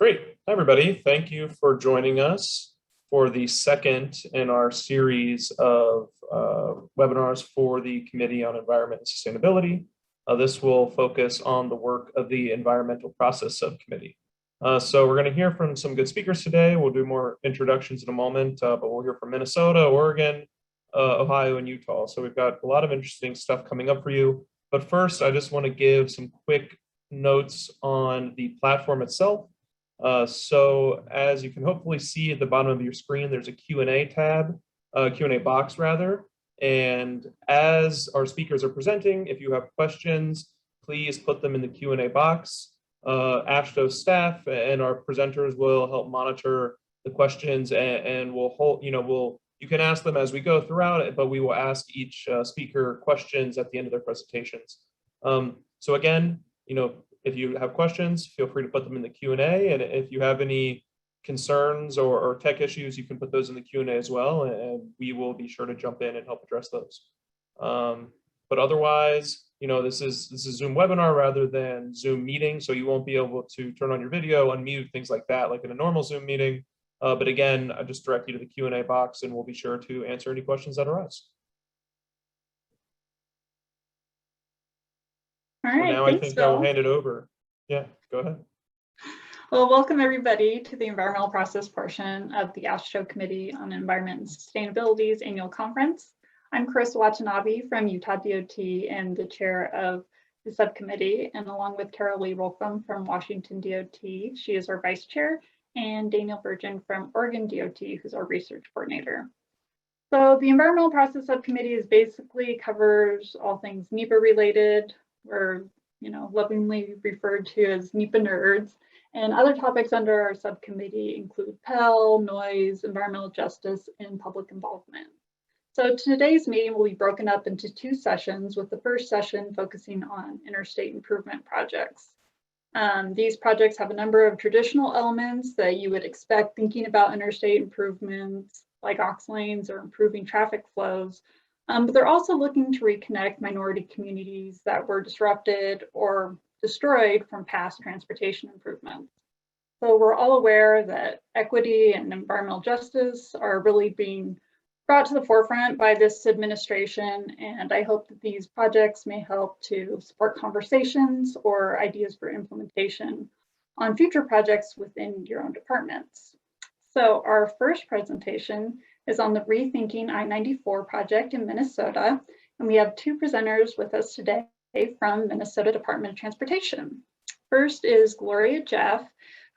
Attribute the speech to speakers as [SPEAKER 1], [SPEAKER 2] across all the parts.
[SPEAKER 1] Great. Hi, everybody. Thank you for joining us for the second in our series of webinars for the Committee on Environment and Sustainability. This will focus on the work of the Environmental Process Subcommittee. So we're going to hear from some good speakers today. We'll do more introductions in a moment, but we'll hear from Minnesota, Oregon, Ohio, and Utah. So we've got a lot of interesting stuff coming up for you. But first, I just want to give some quick notes on the platform itself. So as you can hopefully see at the bottom of your screen, there's a Q&A tab, Q&A box rather. And as our speakers are presenting, if you have questions, please put them in the Q&A box. AASHTO staff and our presenters will help monitor the questions and we'll hold, you can ask them as we go throughout it, but we will ask each speaker questions at the end of their presentations. So again, if you have questions, feel free to put them in the Q&A. And if you have any concerns or tech issues, you can put those in the Q&A as well. And we will be sure to jump in and help address those. But otherwise, this is Zoom webinar rather than Zoom meeting. So you won't be able to turn on your video, unmute, things like that, like in a normal Zoom meeting. But again, I just direct you to the Q&A box and we'll be sure to answer any questions that arise.
[SPEAKER 2] All right,
[SPEAKER 1] now I think I'll hand it over. Yeah, go ahead.
[SPEAKER 2] Well, welcome everybody to the environmental process portion of the AASHTO Committee on Environment and Sustainability's annual conference. I'm Chris Watanabe from Utah DOT and the chair of the subcommittee, and along with Carol Lee Rolfum from Washington DOT, she is our vice chair, and Daniel Virgin from Oregon DOT, who's our research coordinator. So the environmental process subcommittee is basically covers all things NEPA related, or lovingly referred to as NEPA nerds, and other topics under our subcommittee include Pell, noise, environmental justice, and public involvement. So today's meeting will be broken up into two sessions, with the first session focusing on interstate improvement projects. These projects have a number of traditional elements that you would expect thinking about interstate improvements, like ox lanes or improving traffic flows. But they're also looking to reconnect minority communities that were disrupted or destroyed from past transportation improvements. So we're all aware that equity and environmental justice are really being brought to the forefront by this administration, and I hope that these projects may help to support conversations or ideas for implementation on future projects within your own departments. So our first presentation is on the Rethinking I-94 project in Minnesota, and we have two presenters with us today from Minnesota Department of Transportation. First is Gloria Jeff,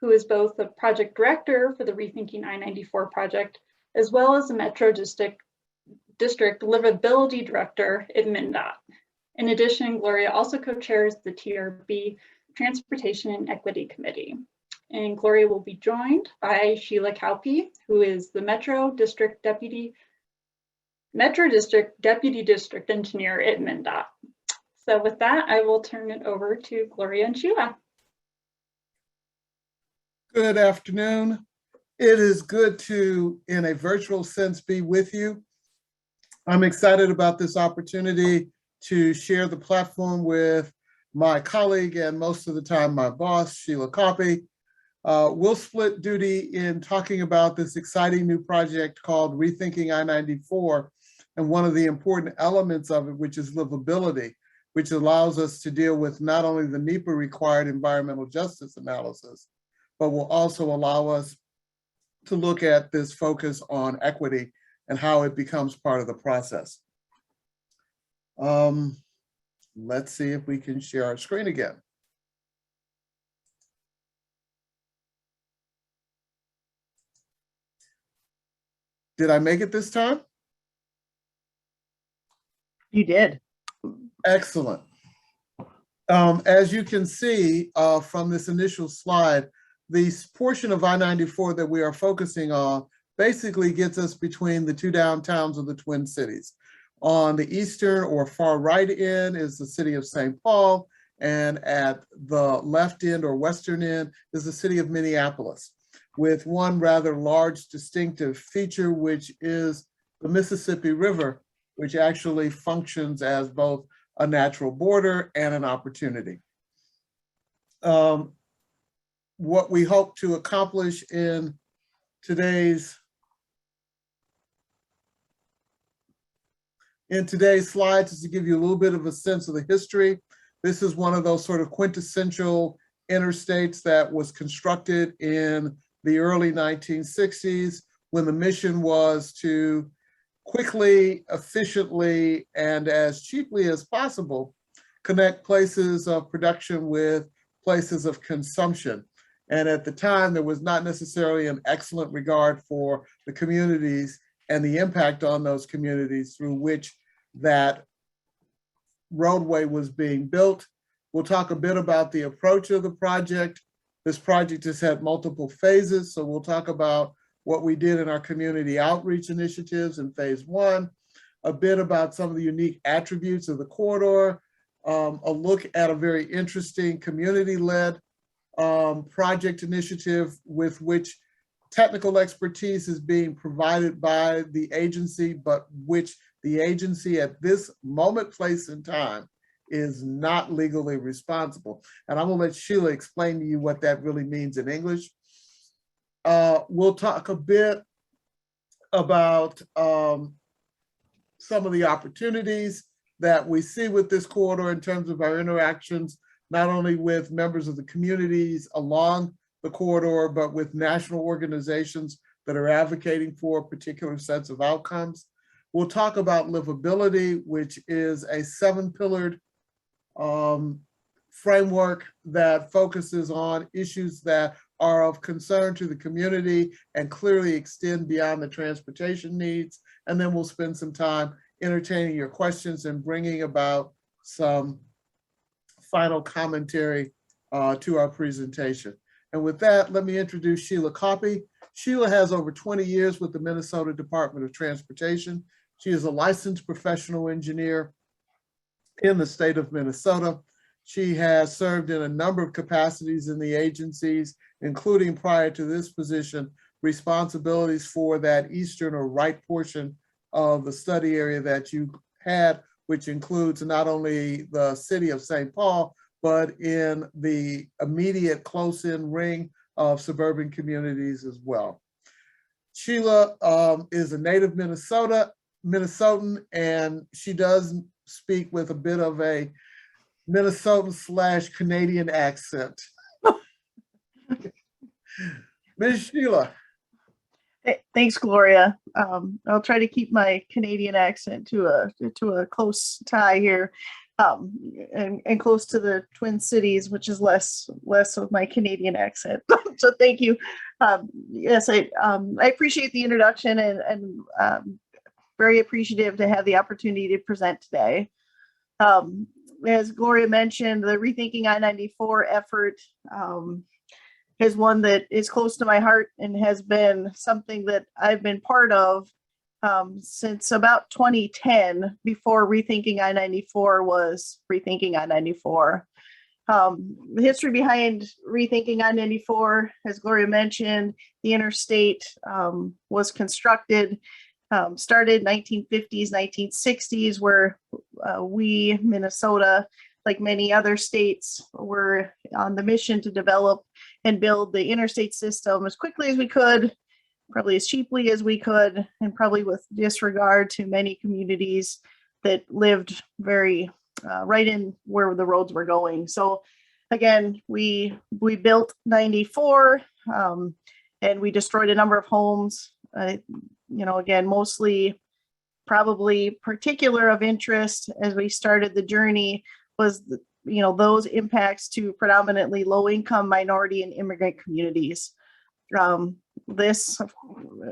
[SPEAKER 2] who is both the project director for the Rethinking I-94 project, as well as the Metro District Livability Director at MnDOT. In addition, Gloria also co-chairs the TRB Transportation and Equity Committee. And Gloria will be joined by Sheila Kaupe, who is the Metro District Deputy District Engineer at MnDOT. So with that, I will turn it over to Gloria and Sheila.
[SPEAKER 3] Good afternoon. It is good to, in a virtual sense, be with you. I'm excited about this opportunity to share the platform with my colleague and most of the time my boss, Sheila Kaupe. We'll split duty in talking about this exciting new project called Rethinking I-94, and one of the important elements of it, which is livability, which allows us to deal with not only the NEPA required environmental justice analysis, but will also allow us to look at this focus on equity and how it becomes part of the process. Let's see if we can share our screen again. Did I make it this time?
[SPEAKER 4] You did.
[SPEAKER 3] Excellent. As you can see from this initial slide, the portion of I-94 that we are focusing on basically gets us between the two downtowns of the Twin Cities. On the eastern or far right end is the city of St. Paul, and at the left end or western end is the city of Minneapolis, with one rather large distinctive feature, which is the Mississippi River, which actually functions as both a natural border and an opportunity. what we hope to accomplish in today's slides is to give you a little bit of a sense of the history. This is one of those sort of quintessential interstates that was constructed in the early 1960s when the mission was to quickly, efficiently, and as cheaply as possible connect places of production with places of consumption. And at the time, there was not necessarily an excellent regard for the communities and the impact on those communities through which that roadway was being built. We'll talk a bit about the approach of the project. This project has had multiple phases, so we'll talk about what we did in our community outreach initiatives in phase 1, a bit about some of the unique attributes of the corridor, a look at a very interesting community-led project initiative with which technical expertise is being provided by the agency, but which the agency at this moment, place, and time is not legally responsible. And I'm gonna let Sheila explain to you what that really means in English. We'll talk a bit about some of the opportunities that we see with this corridor in terms of our interactions, not only with members of the communities along the corridor, but with national organizations that are advocating for particular sets of outcomes. We'll talk about livability, which is a 7-pillared framework that focuses on issues that are of concern to the community and clearly extend beyond the transportation needs. And then we'll spend some time entertaining your questions and bringing about some final commentary to our presentation. And with that, let me introduce Sheila Coppy. Sheila has over 20 years with the Minnesota Department of Transportation. She is a licensed professional engineer in the state of Minnesota. She has served in a number of capacities in the agencies, including prior to this position, responsibilities for that eastern or right portion of the study area that you had, which includes not only the city of St. Paul, but in the immediate close-in ring of suburban communities as well. Sheila is a native Minnesotan, and she does speak with a bit of a Minnesotan/Canadian accent. Ms. Sheila.
[SPEAKER 4] Thanks, Gloria. I'll try to keep my Canadian accent to a close tie here, and close to the Twin Cities, which is less of my Canadian accent. So thank you. Yes, I appreciate the introduction and very appreciative to have the opportunity to present today. As Gloria mentioned, the Rethinking I-94 effort is one that is close to my heart and has been something that I've been part of since about 2010, before Rethinking I-94 was Rethinking I-94. The history behind Rethinking I-94, as Gloria mentioned, the interstate was constructed, started 1950s, 1960s, where we, Minnesota, like many other states, were on the mission to develop and build the interstate system as quickly as we could, probably as cheaply as we could, and probably with disregard to many communities that lived very right in where the roads were going. So again, we built 94, and we destroyed a number of homes. Again, mostly probably particular of interest as we started the journey was those impacts to predominantly low-income, minority, and immigrant communities. This,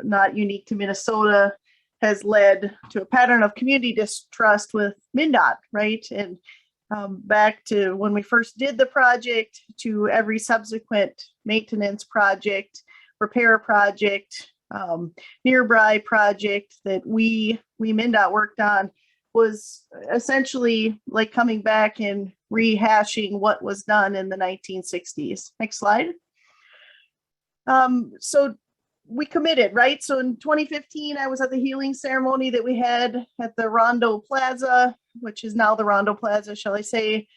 [SPEAKER 4] not unique to Minnesota, has led to a pattern of community distrust with MnDOT, right? And back to when we first did the project, to every subsequent maintenance project, repair project, nearby project that we MnDOT worked on, was essentially like coming back and rehashing what was done in the 1960s. Next slide. So we committed, right? So in 2015, I was at the healing ceremony that we had at the Rondo Plaza, which is now the Rondo Plaza, shall I say.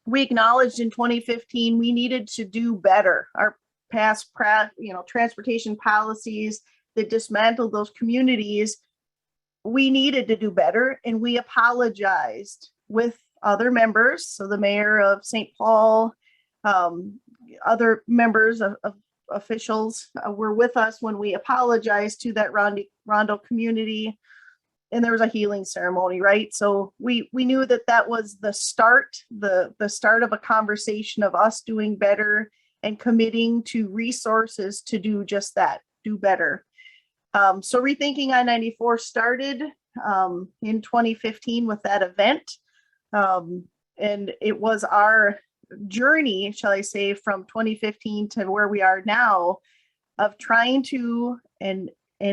[SPEAKER 4] we acknowledged in 2015 we needed to do better. Our past, transportation policies that dismantled those communities, we needed to do better, and we apologized with other members. So the mayor of St. Paul, other members of officials were with us when we apologized to that Rondo community, and there was a healing ceremony, right? So we knew that that was the start of a conversation of us doing better and committing to resources to do just that, do better. So Rethinking I-94 started in 2015 with that event. And it was our journey, shall I say, from 2015 to where we are now, of trying to and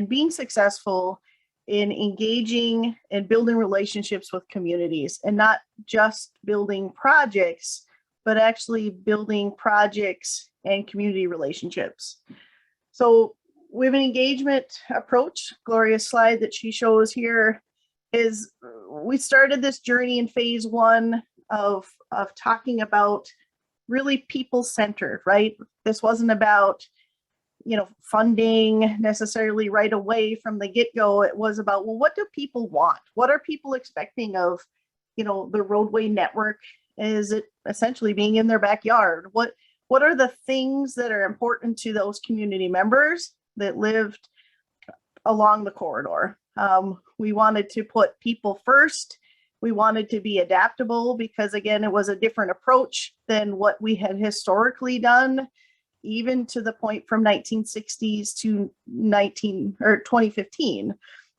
[SPEAKER 4] being successful in engaging and building relationships with communities, and not just building projects, but actually building projects and community relationships. So we have an engagement approach. Gloria's slide that she shows here is, we started this journey in phase one of talking about really people-centered, right? This wasn't about, funding necessarily right away from the get-go. It was about, well, what do people want? What are people expecting of, the roadway network? Is it essentially being in their backyard? What are the things that are important to those community members that lived along the corridor? We wanted to put people first. We wanted to be adaptable because, again, it was a different approach than what we had historically done, even to the point from 1960s to 2015,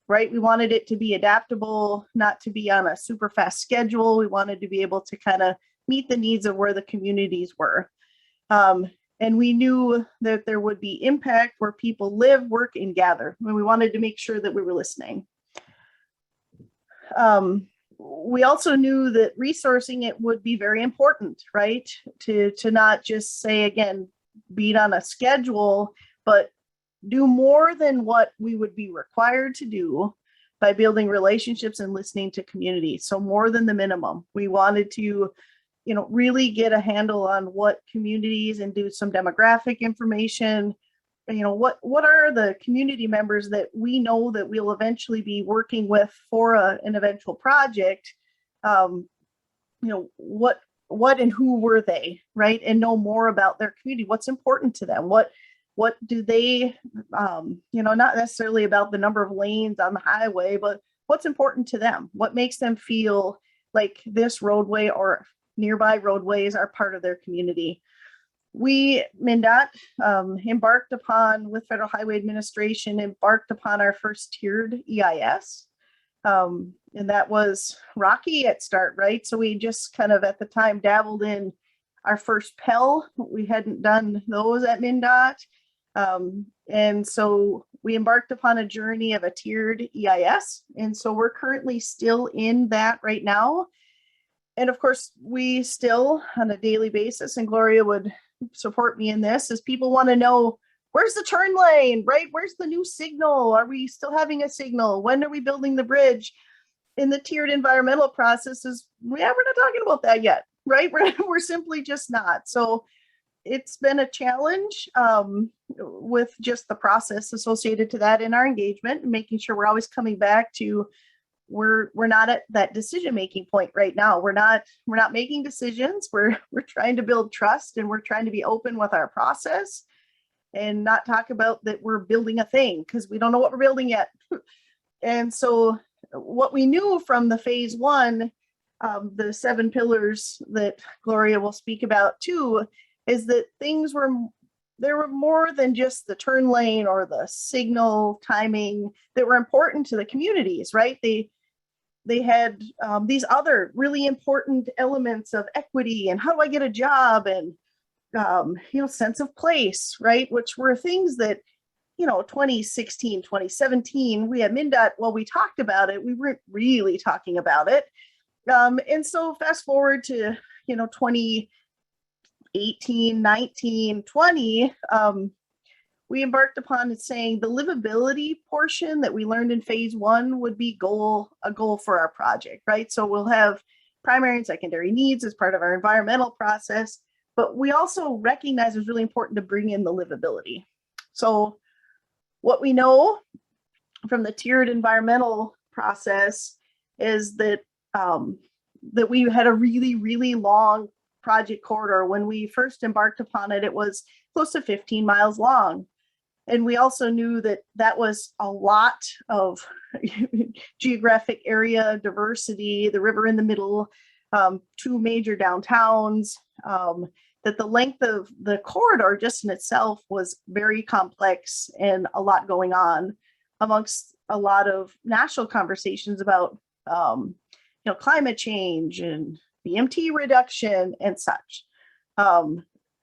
[SPEAKER 4] right? We wanted it to be adaptable, not to be on a super fast schedule. We wanted to be able to kind of meet the needs of where the communities were. And we knew that there would be impact where people live, work, and gather. And we wanted to make sure that we were listening. We also knew that resourcing it would be very important, right? To not just say, again, beat on a schedule, but do more than what we would be required to do by building relationships and listening to community. So more than the minimum. We wanted to really get a handle on what communities and do some demographic information. What are the community members that we know that we'll eventually be working with for an eventual project? What and who were they, right? And know more about their community. What's important to them? What do they, not necessarily about the number of lanes on the highway, but what's important to them? What makes them feel like this roadway or nearby roadways are part of their community? We, MnDOT, embarked upon, with Federal Highway Administration, embarked upon our first tiered EIS. And that was rocky at start, right? So we just kind of at the time dabbled in our first Pell. We hadn't done those at MnDOT. And so we embarked upon a journey of a tiered EIS. And so we're currently still in that right now. And of course, we still, on a daily basis, and Gloria would support me in this, is people want to know, where's the turn lane, right? Where's the new signal? Are we still having a signal? When are we building the bridge? In the tiered environmental processes, we're not talking about that yet, right? We're simply just not. So it's been a challenge with just the process associated to that in our engagement, and making sure we're always coming back to, we're not at that decision-making point right now. We're not making decisions. We're trying to build trust, and we're trying to be open with our process and not talk about that we're building a thing, because we don't know what we're building yet. And so what we knew from the phase one, the 7 pillars that Gloria will speak about too, is that there were more than just the turn lane or the signal timing that were important to the communities, right? They had these other really important elements of equity and how do I get a job, and sense of place, right? Which were things that 2016, 2017, we at MnDOT, well, we talked about it, we weren't really talking about it. And so fast forward to, 2018, 19, 20, we embarked upon saying the livability portion that we learned in phase one would be a goal for our project, right? So we'll have primary and secondary needs as part of our environmental process, but we also recognize it's really important to bring in the livability. So what we know from the tiered environmental process is that that we had a really, really long project corridor. When we first embarked upon it, it was close to 15 miles long. And we also knew that that was a lot of geographic area diversity, the river in the middle, two major downtowns, that the length of the corridor just in itself was very complex and a lot going on amongst a lot of national conversations about climate change and BMT reduction and such.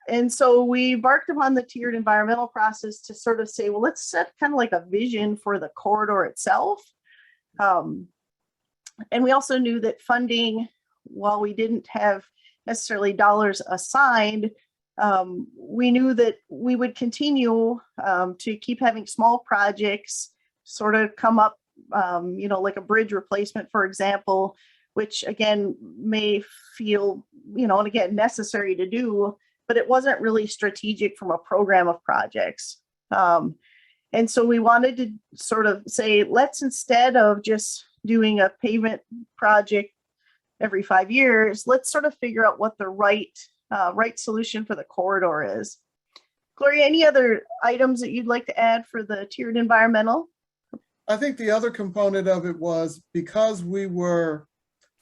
[SPEAKER 4] And so we embarked upon the tiered environmental process to sort of say, well, let's set kind of like a vision for the corridor itself. And we also knew that funding, while we didn't have necessarily dollars assigned, we knew that we would continue to keep having small projects sort of come up, like a bridge replacement, for example, which again may feel, and again, necessary to do, but it wasn't really strategic from a program of projects. And so we wanted to sort of say, let's, instead of just doing a pavement project every 5 years, let's sort of figure out what the right solution for the corridor is. Gloria, any other items that you'd like to add for the tiered environmental?
[SPEAKER 3] I think the other component of it was because we were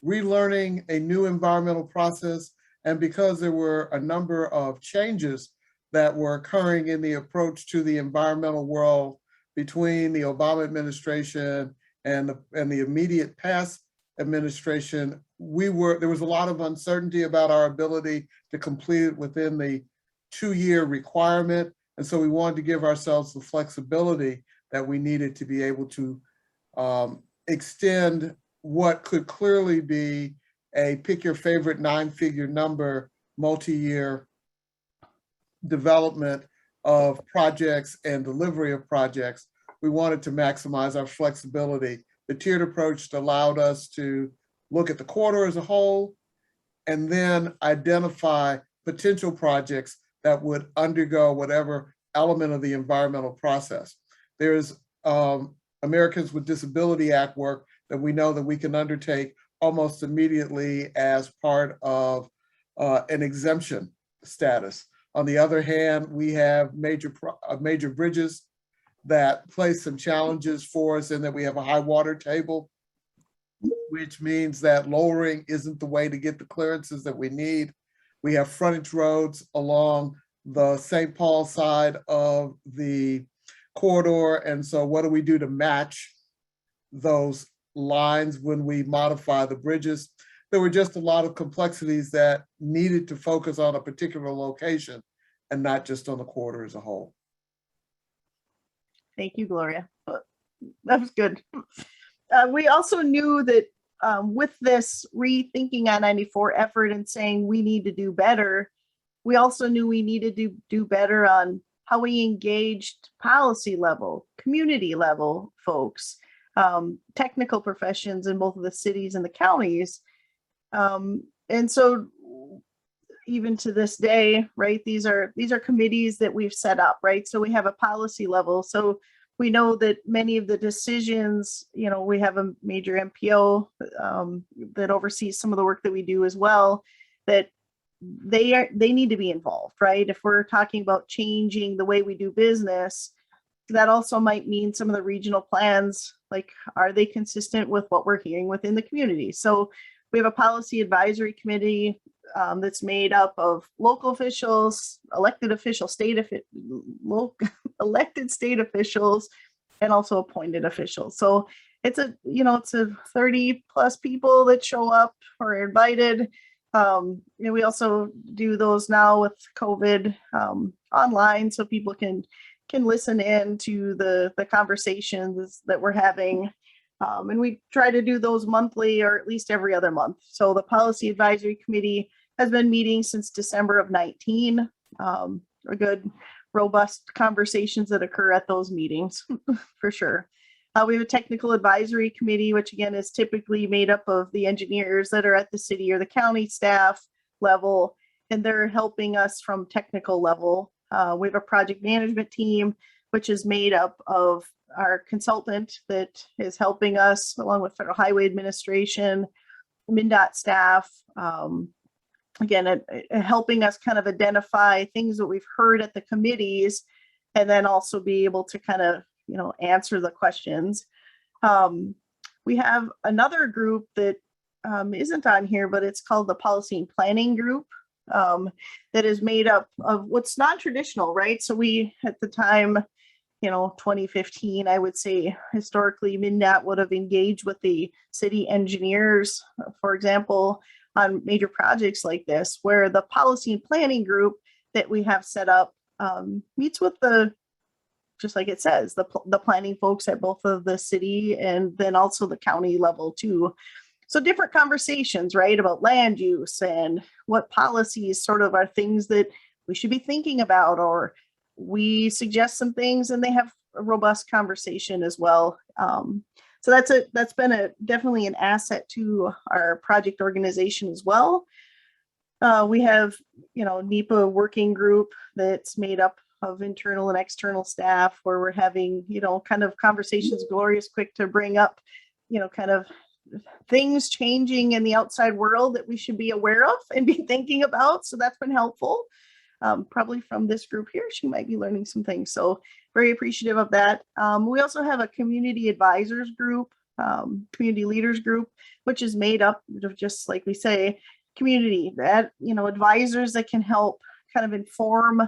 [SPEAKER 3] relearning a new environmental process, and because there were a number of changes that were occurring in the approach to the environmental world between the Obama administration and the immediate past administration, there was a lot of uncertainty about our ability to complete it within the 2-year requirement. And so we wanted to give ourselves the flexibility that we needed to be able to extend what could clearly be a pick your favorite 9-figure number, multi-year development of projects and delivery of projects. We wanted to maximize our flexibility. The tiered approach allowed us to look at the corridor as a whole and then identify potential projects that would undergo whatever element of the environmental process. There's Americans with Disability Act work that we know that we can undertake almost immediately as part of an exemption status. On the other hand, we have major bridges that place some challenges for us in that we have a high water table, which means that lowering isn't the way to get the clearances that we need. We have frontage roads along the St. Paul side of the corridor. And so what do we do to match those lines when we modify the bridges? There were just a lot of complexities that needed to focus on a particular location and not just on the corridor as a whole.
[SPEAKER 4] Thank you, Gloria. That was good. We also knew that with this rethinking I-94 effort and saying we need to do better, we also knew we needed to do better on how we engaged policy level, community level folks, technical professions in both of the cities and the counties. And so even to this day, right, these are committees that we've set up, right? So we have a policy level. So we know that many of the decisions, we have a major MPO that oversees some of the work that we do as well, that they need to be involved, right? If we're talking about changing the way we do business, that also might mean some of the regional plans, like, are they consistent with what we're hearing within the community? So we have a policy advisory committee that's made up of local officials, elected officials, elected state officials, and also appointed officials. So it's a 30 plus people that show up or are invited. We also do those now with COVID online, so people can listen in to the conversations that we're having. And we try to do those monthly or at least every other month. So the Policy Advisory Committee has been meeting since December of 19. A good, robust conversations that occur at those meetings, for sure. We have a technical advisory committee, which again is typically made up of the engineers that are at the city or the county staff level, and they're helping us from technical level. We have a project management team, which is made up of our consultant that is helping us along with Federal Highway Administration, MnDOT staff, again, helping us kind of identify things that we've heard at the committees, and then also be able to kind of, answer the questions. We have another group that isn't on here, but it's called the Policy and Planning Group, that is made up of what's non-traditional, right? So we, at the time, 2015, I would say historically, MnDOT would have engaged with the city engineers, for example, on major projects like this, where the Policy and Planning Group that we have set up meets with just like it says, the planning folks at both of the city and then also the county level too. So different conversations, right, about land use and what policies sort of are things that we should be thinking about, or we suggest some things and they have a robust conversation as well. So that's been definitely an asset to our project organization as well. We have, NEPA working group that's made up of internal and external staff, where we're having, kind of conversations. Gloria's quick to bring up, kind of things changing in the outside world that we should be aware of and be thinking about. So that's been helpful. Probably from this group here, she might be learning some things. So very appreciative of that. We also have a community advisors group, community leaders group, which is made up of, just like we say, community that, advisors that can help kind of inform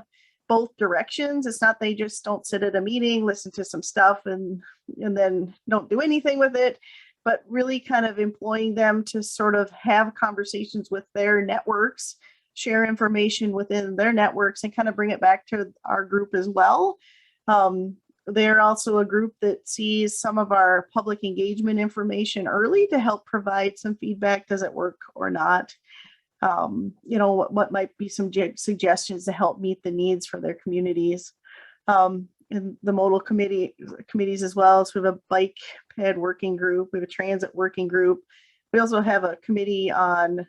[SPEAKER 4] both directions. It's not they just don't sit at a meeting, listen to some stuff and then don't do anything with it, but really kind of employing them to sort of have conversations with their networks, share information within their networks, and kind of bring it back to our group as well. They're also a group that sees some of our public engagement information early to help provide some feedback. Does it work or not? What might be some suggestions to help meet the needs for their communities. And the modal committees as well. So we have a bike ped working group, we have a transit working group. We also have a committee on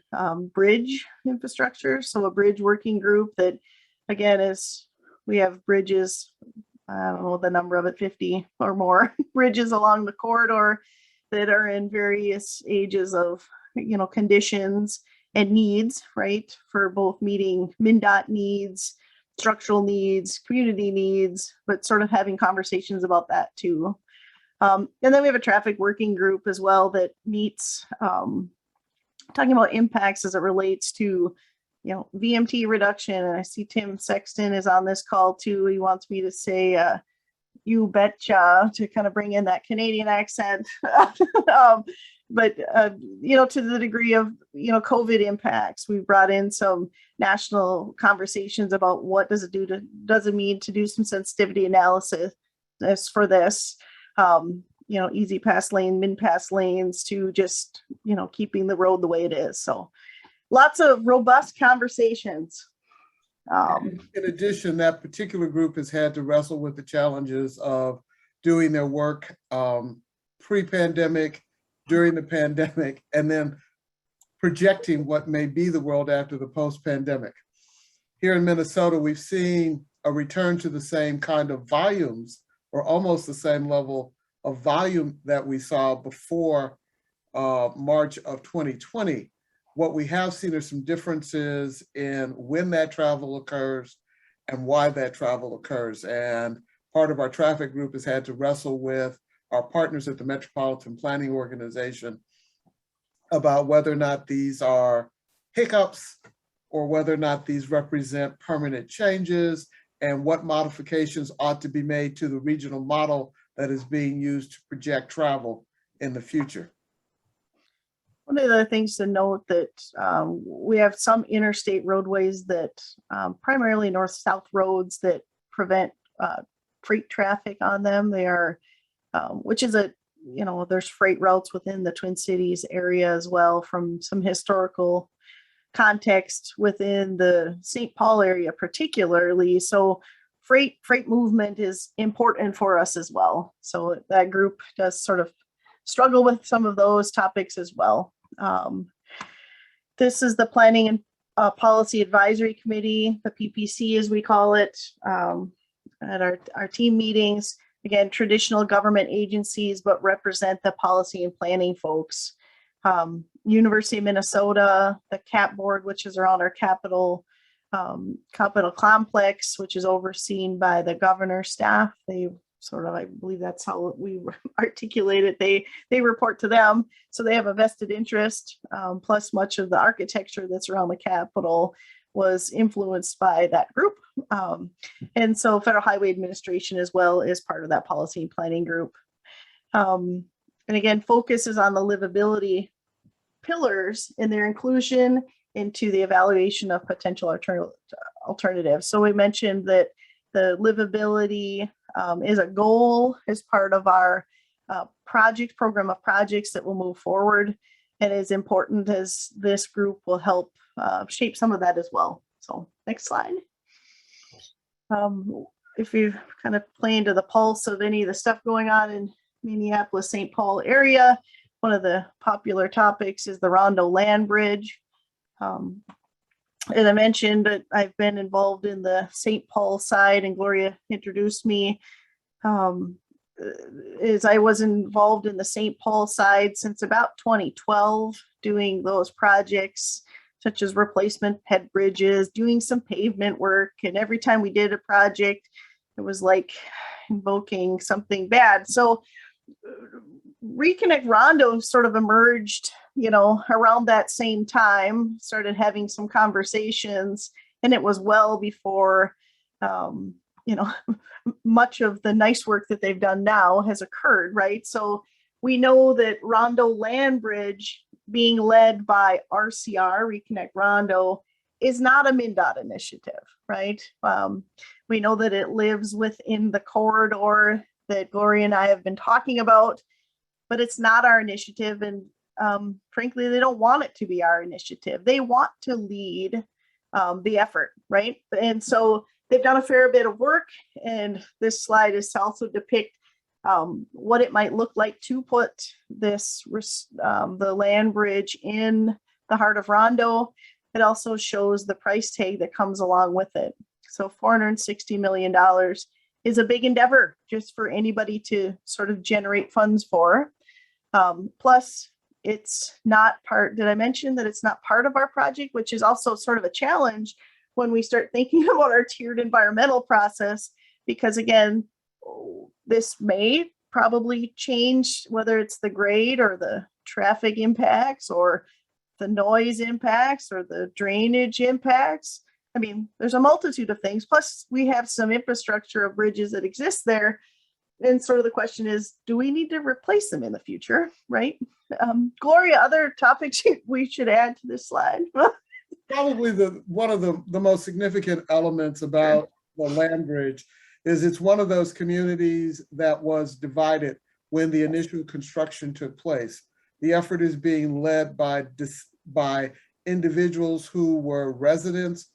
[SPEAKER 4] bridge infrastructure. So a bridge working group that, again, we have bridges, I don't know the number of it, 50 or more bridges along the corridor that are in various ages of, conditions and needs, right? For both meeting MnDOT needs, structural needs, community needs, but sort of having conversations about that too. And then we have a traffic working group as well that meets talking about impacts as it relates to, VMT reduction. And I see Tim Sexton is on this call too. He wants me to say, you betcha, to kind of bring in that Canadian accent. But to the degree of, COVID impacts, we brought in some national conversations about what does it mean to do some sensitivity analysis for this. Easy pass lane, min pass lanes, to just, keeping the road the way it is. So lots of robust conversations.
[SPEAKER 3] In addition, that particular group has had to wrestle with the challenges of doing their work pre-pandemic, during the pandemic, and then projecting what may be the world after the post-pandemic. Here in Minnesota, we've seen a return to the same kind of volumes, or almost the same level of volume that we saw before March of 2020. What we have seen are some differences in when that travel occurs and why that travel occurs. And part of our traffic group has had to wrestle with our partners at the Metropolitan Planning Organization about whether or not these are hiccups or whether or not these represent permanent changes, and what modifications ought to be made to the regional model that is being used to project travel in the future.
[SPEAKER 4] One of the things to note that we have some interstate roadways that primarily north-south roads that prevent freight traffic on them. They are, which is there's freight routes within the Twin Cities area as well, from some historical context within the St. Paul area particularly. So freight movement is important for us as well. So that group does sort of struggle with some of those topics as well. This is the Planning and Policy Advisory Committee, the PPC as we call it, at our team meetings. Again, traditional government agencies, but represent the policy and planning folks. University of Minnesota, the CAP board, which is around our Capitol complex, which is overseen by the governor's staff. They sort of, I believe that's how we articulate it. They report to them, so they have a vested interest. Plus, much of the architecture that's around the Capitol was influenced by that group. And so Federal Highway Administration as well is part of that policy and planning group. And again, focus is on the livability pillars and their inclusion into the evaluation of potential alternatives. So we mentioned that the livability is a goal as part of our program of projects that will move forward, and is important as this group will help shape some of that as well. So next slide. If you kind of play into the pulse of any of the stuff going on in Minneapolis, St. Paul area, one of the popular topics is the Rondo Land Bridge. As I mentioned, that I've been involved in the St. Paul side, and Gloria introduced me. As I was involved in the St. Paul side since about 2012, doing those projects such as replacement head bridges, doing some pavement work. And every time we did a project, it was like invoking something bad. So Reconnect Rondo sort of emerged, around that same time, started having some conversations, and it was well before, much of the nice work that they've done now has occurred, right? So we know that Rondo Land Bridge, being led by RCR, Reconnect Rondo, is not a MnDOT initiative, right? We know that it lives within the corridor that Gloria and I have been talking about, but it's not our initiative. And frankly, they don't want it to be our initiative. They want to lead the effort, right? And so they've done a fair bit of work. And this slide is to also depict what it might look like to put this, the land bridge in the heart of Rondo. It also shows the price tag that comes along with it. So $460 million is a big endeavor just for anybody to sort of generate funds for. Plus, it's not part, did I mention that it's not part of our project, which is also sort of a challenge when we start thinking about our tiered environmental process, because again, this may probably change whether it's the grade or the traffic impacts or the noise impacts or the drainage impacts. I mean, there's a multitude of things. Plus, we have some infrastructure of bridges that exist there. And sort of the question is, do we need to replace them in the future, right? Gloria, other topics we should add to this slide?
[SPEAKER 3] Probably one of the most significant elements about the land bridge is it's one of those communities that was divided when the initial construction took place. The effort is being led by individuals who were residents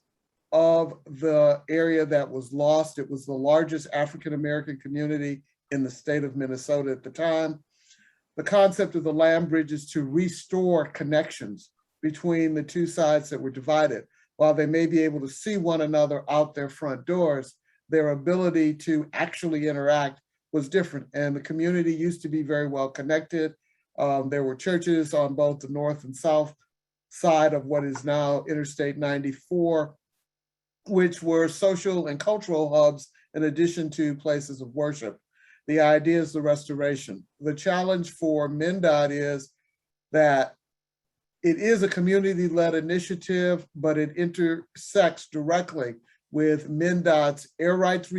[SPEAKER 3] of the area that was lost. It was the largest African-American community in the state of Minnesota at the time. The concept of the land bridge is to restore connections between the two sides that were divided. While they may be able to see one another out their front doors, their ability to actually interact was different. And the community used to be very well connected. There were churches on both the north and south side of what is now Interstate 94, which were social and cultural hubs in addition to places of worship. The idea is the restoration. The challenge for MnDOT is that it is a community-led initiative, but it intersects directly with MnDOT's air rights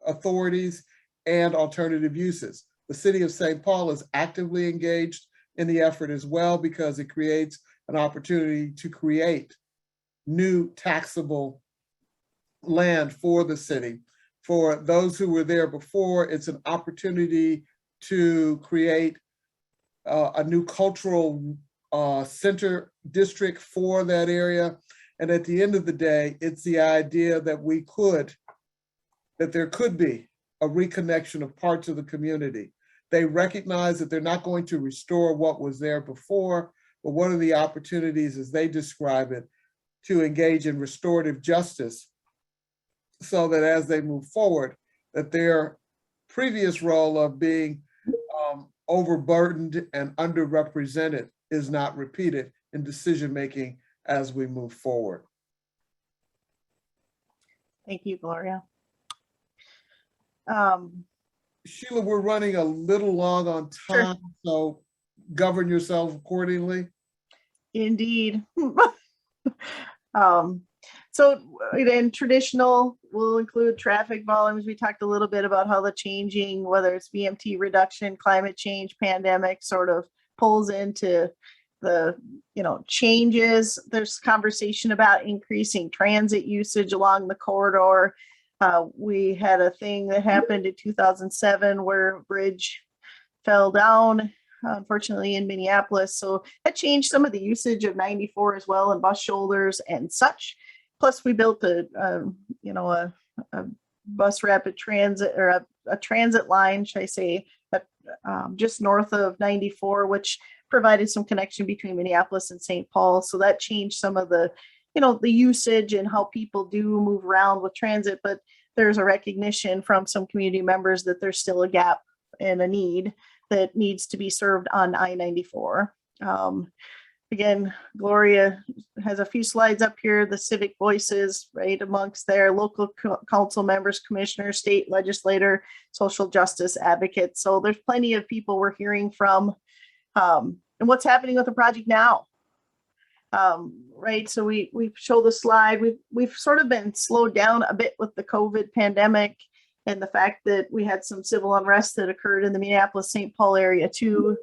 [SPEAKER 3] authorities and alternative uses. The city of St. Paul is actively engaged in the effort as well, because it creates an opportunity to create new taxable land for the city. For those who were there before, it's an opportunity to create a new cultural center district for that area. And at the end of the day, it's the idea that we could that there could be a reconnection of parts of the community. They recognize that they're not going to restore what was there before, but what are the opportunities, as they describe it, to engage in restorative justice so that as they move forward, that their previous role of being overburdened and underrepresented is not repeated in decision-making as we move forward.
[SPEAKER 4] Thank you, Gloria.
[SPEAKER 3] Sheila, we're running a little long on time, so govern yourself accordingly.
[SPEAKER 4] Indeed. So in traditional, we'll include traffic volumes. We talked a little bit about how the changing, whether it's VMT reduction, climate change, pandemic, sort of pulls into the, changes. There's conversation about increasing transit usage along the corridor. We had a thing that happened in 2007 where a bridge fell down, unfortunately, in Minneapolis. So that changed some of the usage of 94 as well, and bus shoulders and such. Plus, we built a bus rapid transit, or a transit line, should I say, just north of 94, which provided some connection between Minneapolis and St. Paul. So that changed some of the, the usage and how people do move around with transit. But there's a recognition from some community members that there's still a gap and a need that needs to be served on I-94. Again, Gloria has a few slides up here, the civic voices, right, amongst their local council members, commissioners, state legislator, social justice advocates. So there's plenty of people we're hearing from, and what's happening with the project now. Right, so we show the slide. We've sort of been slowed down a bit with the COVID pandemic and the fact that we had some civil unrest that occurred in the Minneapolis-St. Paul area too.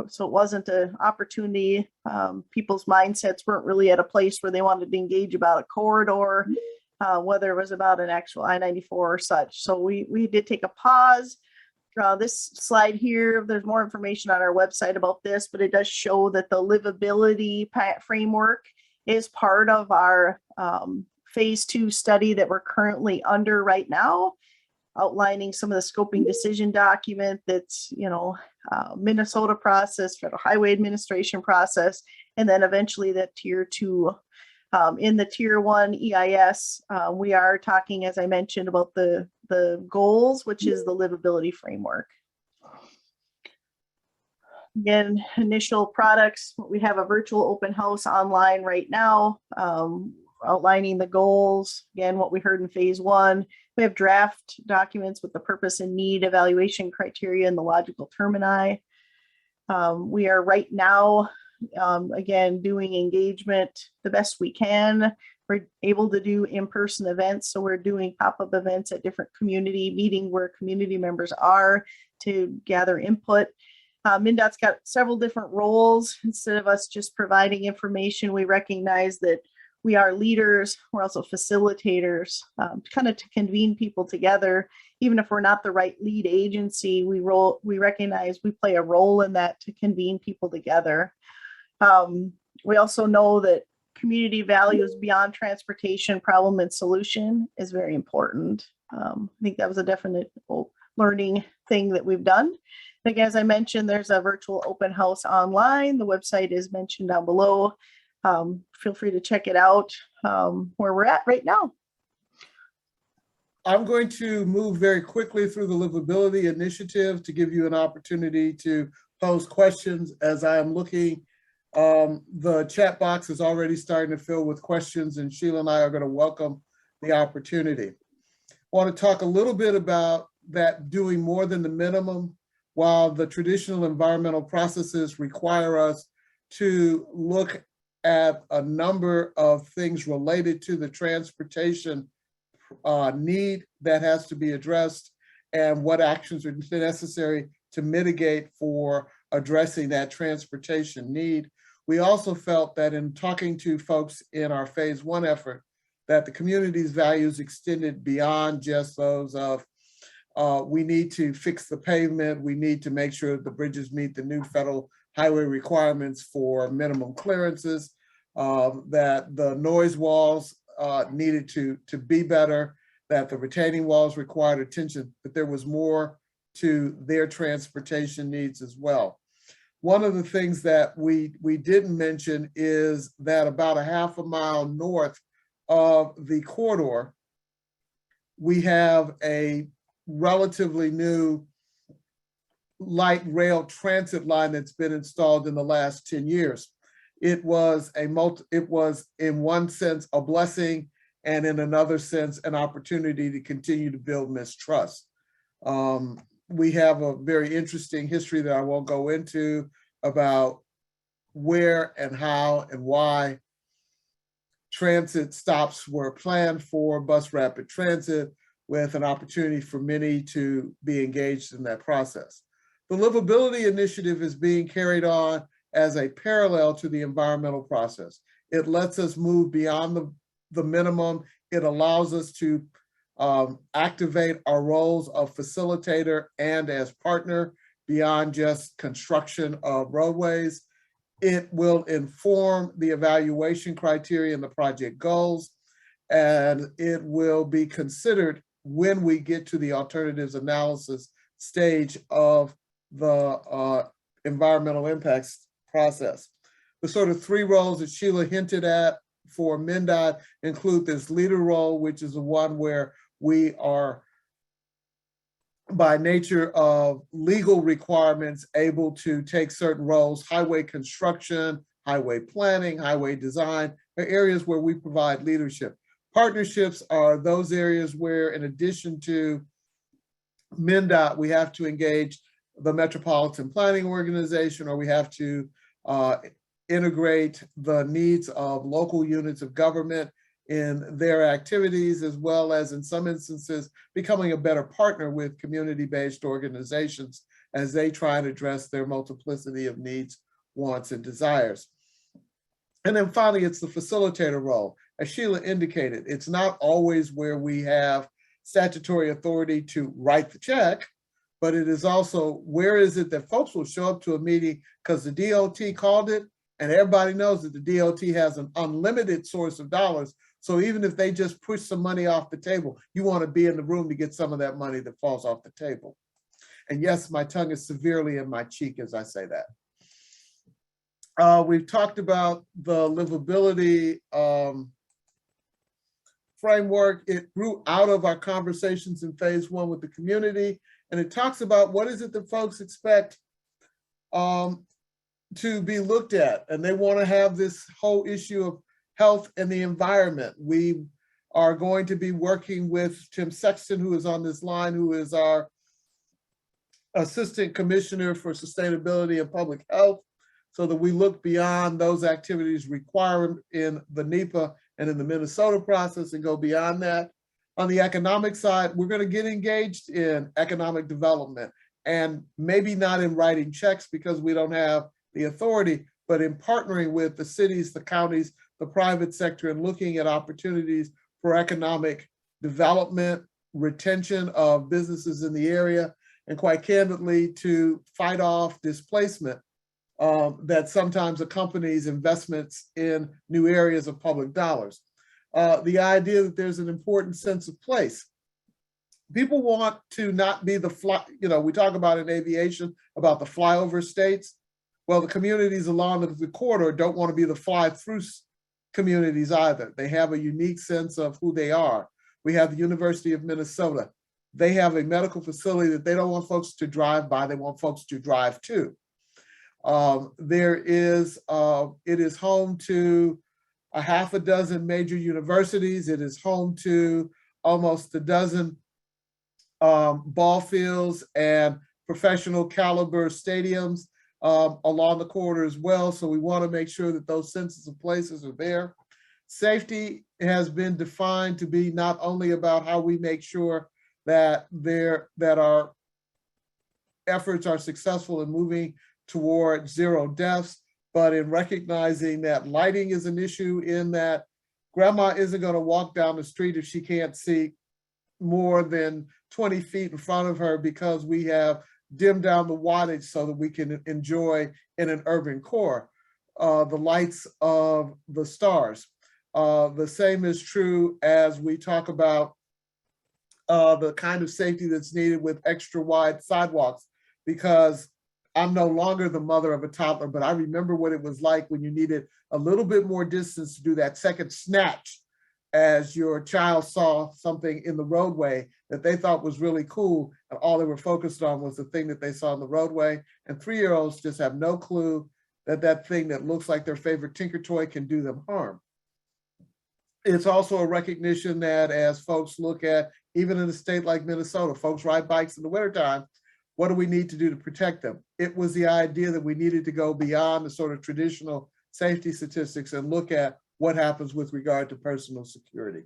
[SPEAKER 4] So it wasn't an opportunity. People's mindsets weren't really at a place where they wanted to engage about a corridor, whether it was about an actual I-94 or such. So we did take a pause. This slide here, there's more information on our website about this, but it does show that the livability framework is part of our phase 2 study that we're currently under right now, outlining some of the scoping decision document that's, Minnesota process, Federal Highway Administration process, and then eventually that tier 2. In the tier 1 EIS, we are talking, as I mentioned, about the goals, which is the livability framework. Again, initial products, we have a virtual open house online right now, outlining the goals. Again, what we heard in phase 1. We have draft documents with the purpose and need evaluation criteria and the logical termini. We are right now, again, doing engagement the best we can. We're able to do in-person events. So we're doing pop-up events at different community meeting where community members are to gather input. MnDOT's got several different roles. Instead of us just providing information, we recognize that we are leaders. We're also facilitators, kind of to convene people together. Even if we're not the right lead agency, we recognize we play a role in that to convene people together. We also know that community values beyond transportation, problem and solution is very important. I think that was a definite learning thing that we've done. Again, as I mentioned, there's a virtual open house online. The website is mentioned down below. Feel free to check it out where we're at right now.
[SPEAKER 3] I'm going to move very quickly through the livability initiative to give you an opportunity to pose questions. As I am looking, the chat box is already starting to fill with questions, and Sheila and I are going to welcome the opportunity. I want to talk a little bit about that doing more than the minimum. While the traditional environmental processes require us to look at a number of things related to the transportation need that has to be addressed and what actions are necessary to mitigate for addressing that transportation need. We also felt that in talking to folks in our phase 1 effort, that the community's values extended beyond just those of we need to fix the pavement, we need to make sure the bridges meet the new federal highway requirements for minimum clearances, that the noise walls needed to be better, that the retaining walls required attention, but there was more to their transportation needs as well. One of the things that we didn't mention is that about a half a mile north of the corridor, we have a relatively new light rail transit line that's been installed in the last 10 years. It was in one sense a blessing, and in another sense an opportunity to continue to build mistrust. We have a very interesting history that I won't go into about where and how and why transit stops were planned for bus rapid transit, with an opportunity for many to be engaged in that process. The livability initiative is being carried on as a parallel to the environmental process. It lets us move beyond the minimum. It allows us to activate our roles of facilitator and as partner beyond just construction of roadways. It will inform the evaluation criteria and the project goals, and it will be considered when we get to the alternatives analysis stage of the environmental impacts process. The sort of three roles that Sheila hinted at for MnDOT include this leader role, which is the one where we are, by nature of legal requirements, able to take certain roles. Highway construction, highway planning, highway design are areas where we provide leadership. Partnerships are those areas where, in addition to MnDOT, we have to engage the Metropolitan Planning Organization, or we have to integrate the needs of local units of government in their activities, as well as, in some instances, becoming a better partner with community-based organizations as they try and address their multiplicity of needs, wants, and desires. And then finally, it's the facilitator role. As Sheila indicated, it's not always where we have statutory authority to write the check, but it is also where is it that folks will show up to a meeting because the DOT called it, and everybody knows that the DOT has an unlimited source of dollars. So even if they just push some money off the table, you want to be in the room to get some of that money that falls off the table. And yes, my tongue is severely in my cheek as I say that. We've talked about the livability framework. It grew out of our conversations in phase one with the community, and it talks about what is it that folks expect to be looked at, and they want to have this whole issue of health and the environment. We are going to be working with Tim Sexton, who is on this line, who is our Assistant Commissioner for Sustainability and Public Health, so that we look beyond those activities required in the NEPA and in the Minnesota process and go beyond that. On the economic side, we're going to get engaged in economic development, and maybe not in writing checks because we don't have the authority, but in partnering with the cities, the counties, the private sector, and looking at opportunities for economic development, retention of businesses in the area, and quite candidly, to fight off displacement that sometimes accompanies investments in new areas of public dollars. The idea that there's an important sense of place. People want to not be the we talk about in aviation about the flyover states. Well, the communities along the corridor don't want to be the fly-through communities either. They have a unique sense of who they are. We have the University of Minnesota. They have a medical facility that they don't want folks to drive by, they want folks to drive to. It is home to a half a dozen major universities. It is home to almost a dozen ball fields and professional caliber stadiums along the corridor as well. So we want to make sure that those senses of places are there. Safety has been defined to be not only about how we make sure that our efforts are successful in moving toward zero deaths, but in recognizing that lighting is an issue, in that grandma isn't going to walk down the street if she can't see more than 20 feet in front of her, because we have dimmed down the wattage so that we can enjoy in an urban core the lights of the stars. The same is true as we talk about the kind of safety that's needed with extra wide sidewalks, because I'm no longer the mother of a toddler, but I remember what it was like when you needed a little bit more distance to do that second snatch as your child saw something in the roadway that they thought was really cool, and all they were focused on was the thing that they saw in the roadway. And 3-year-olds just have no clue that that thing that looks like their favorite Tinker toy can do them harm. It's also a recognition that as folks look at, even in a state like Minnesota, folks ride bikes in the wintertime, what do we need to do to protect them? It was the idea that we needed to go beyond the sort of traditional safety statistics and look at what happens with regard to personal security.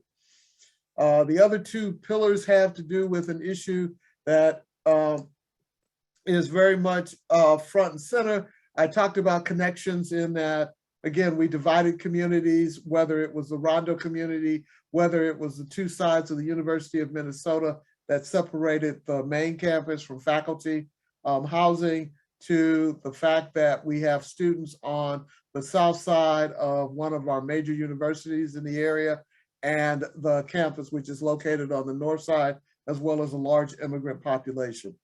[SPEAKER 3] The other two pillars have to do with an issue that is very much front and center. I talked about connections in that, again, we divided communities, whether it was the Rondo community, whether it was the two sides of the University of Minnesota that separated the main campus from faculty housing, to the fact that we have students on the south side of one of our major universities in the area, and the campus, which is located on the north side, as well as a large immigrant population.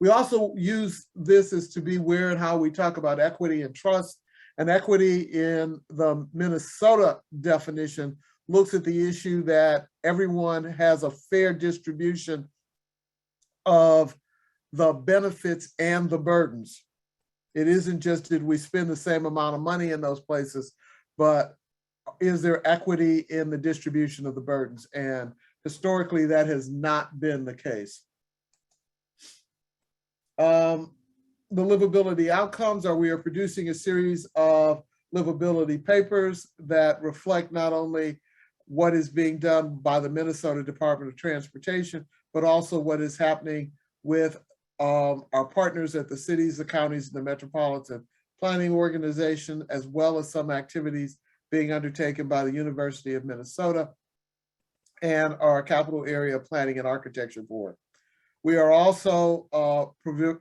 [SPEAKER 3] We also use this as to be where and how we talk about equity and trust. And equity in the Minnesota definition looks at the issue that everyone has a fair distribution of the benefits and the burdens. It isn't just did we spend the same amount of money in those places, but is there equity in the distribution of the burdens? And historically, that has not been the case. The livability outcomes are, we are producing a series of livability papers that reflect not only what is being done by the Minnesota Department of Transportation, but also what is happening with our partners at the cities, the counties, and the Metropolitan Planning Organization, as well as some activities being undertaken by the University of Minnesota and our Capital Area Planning and Architecture Board. We are also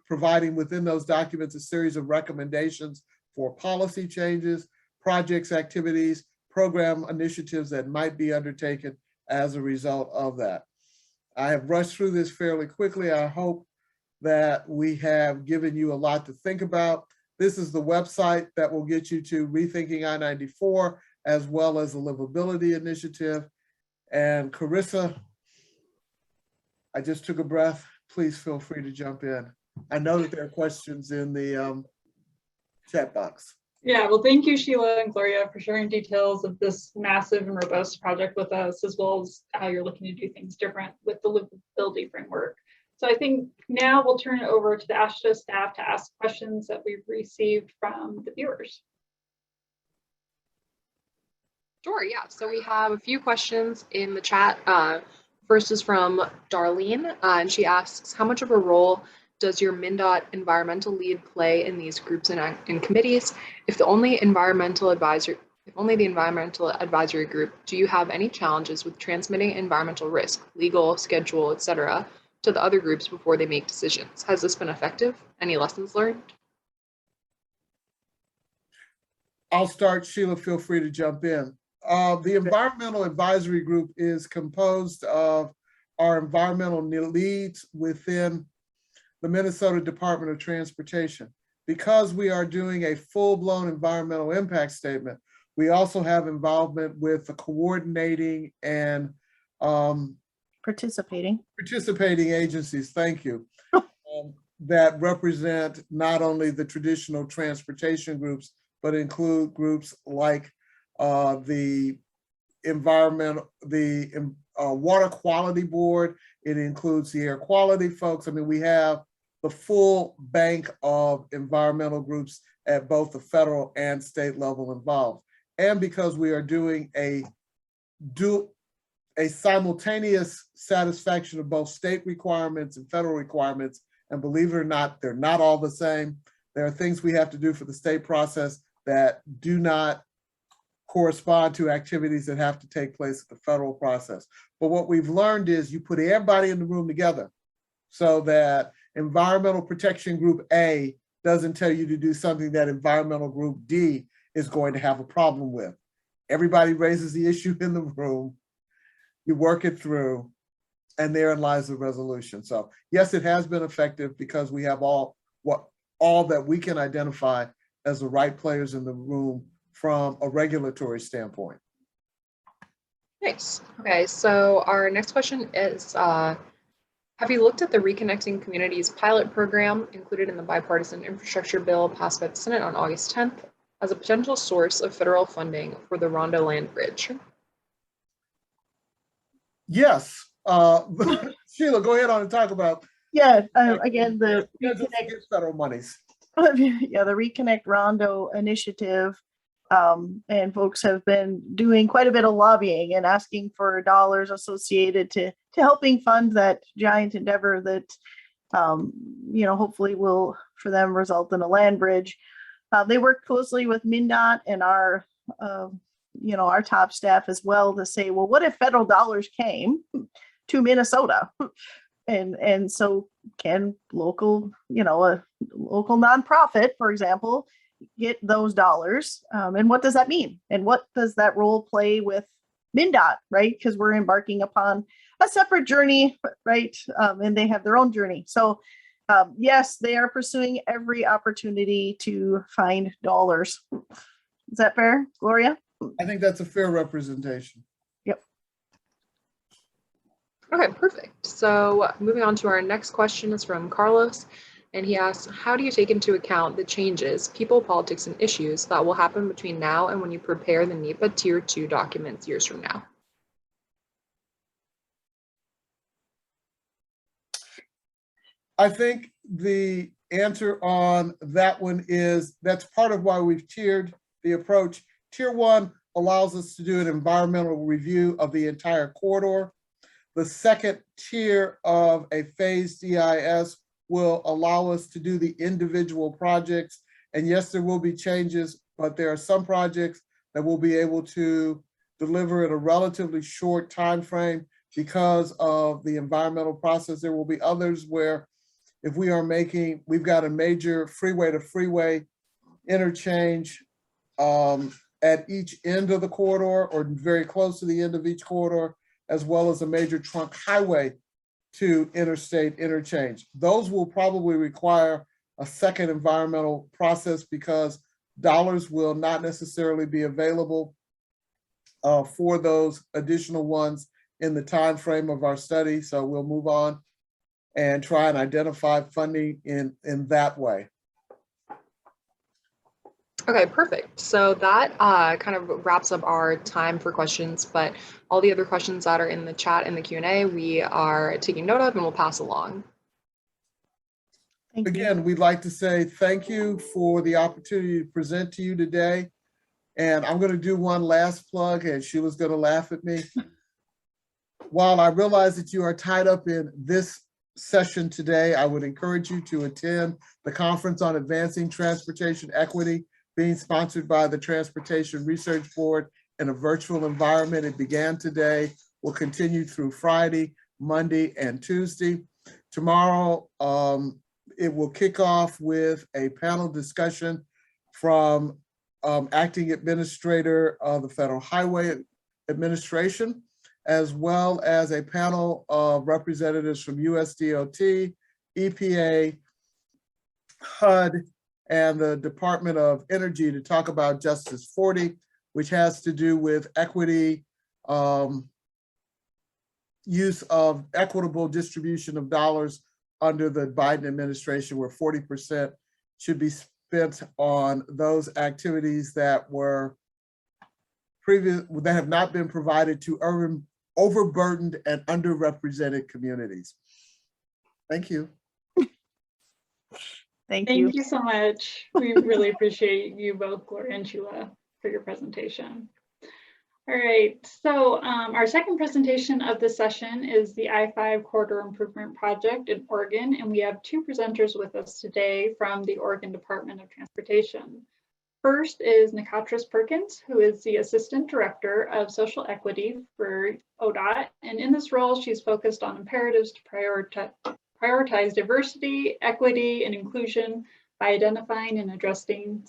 [SPEAKER 3] providing within those documents a series of recommendations for policy changes, projects, activities, program initiatives that might be undertaken as a result of that. I have rushed through this fairly quickly. I hope that we have given you a lot to think about. This is the website that will get you to Rethinking I-94, as well as the Livability Initiative. And Carissa, I just took a breath. Please feel free to jump in. I know that there are questions in the chat box.
[SPEAKER 2] Yeah, well, thank you, Sheila and Gloria, for sharing details of this massive and robust project with us, as well as how you're looking to do things different with the livability framework. So I think now we'll turn it over to the AASHTO staff to ask questions that we've received from the viewers.
[SPEAKER 5] Sure, yeah. So we have a few questions in the chat. First is from Darlene, and she asks, how much of a role does your MnDOT environmental lead play in these groups and committees? If the only environmental advisory group, do you have any challenges with transmitting environmental risk, legal, schedule, etc., to the other groups before they make decisions? Has this been effective? Any lessons learned?
[SPEAKER 3] I'll start. Sheila, feel free to jump in. The environmental advisory group is composed of our environmental leads within the Minnesota Department of Transportation. Because we are doing a full-blown environmental impact statement, we also have involvement with the coordinating and participating agencies, thank you, that represent not only the traditional transportation groups, but include groups like the Water Quality Board. It includes the air quality folks. I mean, we have the full bank of environmental groups at both the federal and state level involved. And because we are doing a simultaneous satisfaction of both state requirements and federal requirements, and believe it or not, they're not all the same. There are things we have to do for the state process that do not correspond to activities that have to take place at the federal process. But what we've learned is you put everybody in the room together so that Environmental Protection Group A doesn't tell you to do something that Environmental Group D is going to have a problem with. Everybody raises the issue in the room, you work it through, and therein lies the resolution. So yes, it has been effective because we have all that we can identify as the right players in the room from a regulatory standpoint.
[SPEAKER 5] Nice. Okay, so our next question is, have you looked at the Reconnecting Communities pilot program included in the bipartisan infrastructure bill passed by the Senate on August 10th as a potential source of federal funding for the Rondo Land Bridge?
[SPEAKER 3] Yes. Sheila, go ahead on and talk about.
[SPEAKER 4] Yeah, again, the
[SPEAKER 3] federal monies.
[SPEAKER 4] yeah, the Reconnect Rondo initiative, and folks have been doing quite a bit of lobbying and asking for dollars associated to helping fund that giant endeavor that, hopefully will for them result in a land bridge. They work closely with MnDOT and our top staff as well to say, well, what if federal dollars came to Minnesota? And so can local, a local nonprofit, for example, get those dollars? And what does that mean? And what does that role play with MnDOT, right? Because we're embarking upon a separate journey, right? And they have their own journey. So yes, they are pursuing every opportunity to find dollars. Is that fair, Gloria?
[SPEAKER 3] I think that's a fair representation.
[SPEAKER 4] Yep.
[SPEAKER 5] Okay, perfect. So moving on to our next question is from Carlos, and he asks, how do you take into account the changes, people, politics, and issues that will happen between now and when you prepare the NEPA Tier 2 documents years from now?
[SPEAKER 3] I think the answer on that one is that's part of why we've tiered the approach. Tier 1 allows us to do an environmental review of the entire corridor. The second tier of a phased EIS will allow us to do the individual projects. And yes, there will be changes, but there are some projects that we'll be able to deliver in a relatively short time frame because of the environmental process. There will be others where if we've got a major freeway to freeway interchange at each end of the corridor or very close to the end of each corridor, as well as a major trunk highway to interstate interchange. Those will probably require a second environmental process because dollars will not necessarily be available for those additional ones in the time frame of our study. So we'll move on and try and identify funding in that way.
[SPEAKER 5] Okay, perfect. So that kind of wraps up our time for questions, but all the other questions that are in the chat and the Q&A, we are taking note of and we'll pass along.
[SPEAKER 4] Thank you.
[SPEAKER 3] Again, we'd like to say thank you for the opportunity to present to you today. And I'm going to do one last plug, and Sheila's going to laugh at me. While I realize that you are tied up in this session today, I would encourage you to attend the Conference on Advancing Transportation Equity being sponsored by the Transportation Research Board in a virtual environment. It began today, will continue through Friday, Monday, and Tuesday. Tomorrow, it will kick off with a panel discussion from Acting Administrator of the Federal Highway Administration, as well as a panel of representatives from USDOT, EPA, HUD, and the Department of Energy to talk about Justice 40, which has to do with equity, use of equitable distribution of dollars under the Biden administration, where 40% should be spent on those activities that were that have not been provided to urban, overburdened and underrepresented communities. Thank you.
[SPEAKER 4] Thank you.
[SPEAKER 2] Thank you so much. We really appreciate you both, Gloria and Sheila, for your presentation. All right, so our second presentation of the session is the I-5 Corridor Improvement Project in Oregon, and we have two presenters with us today from the Oregon Department of Transportation. First is Nikatris Perkins, who is the Assistant Director of Social Equity for ODOT, and in this role, she's focused on imperatives to prioritize diversity, equity, and inclusion by identifying and addressing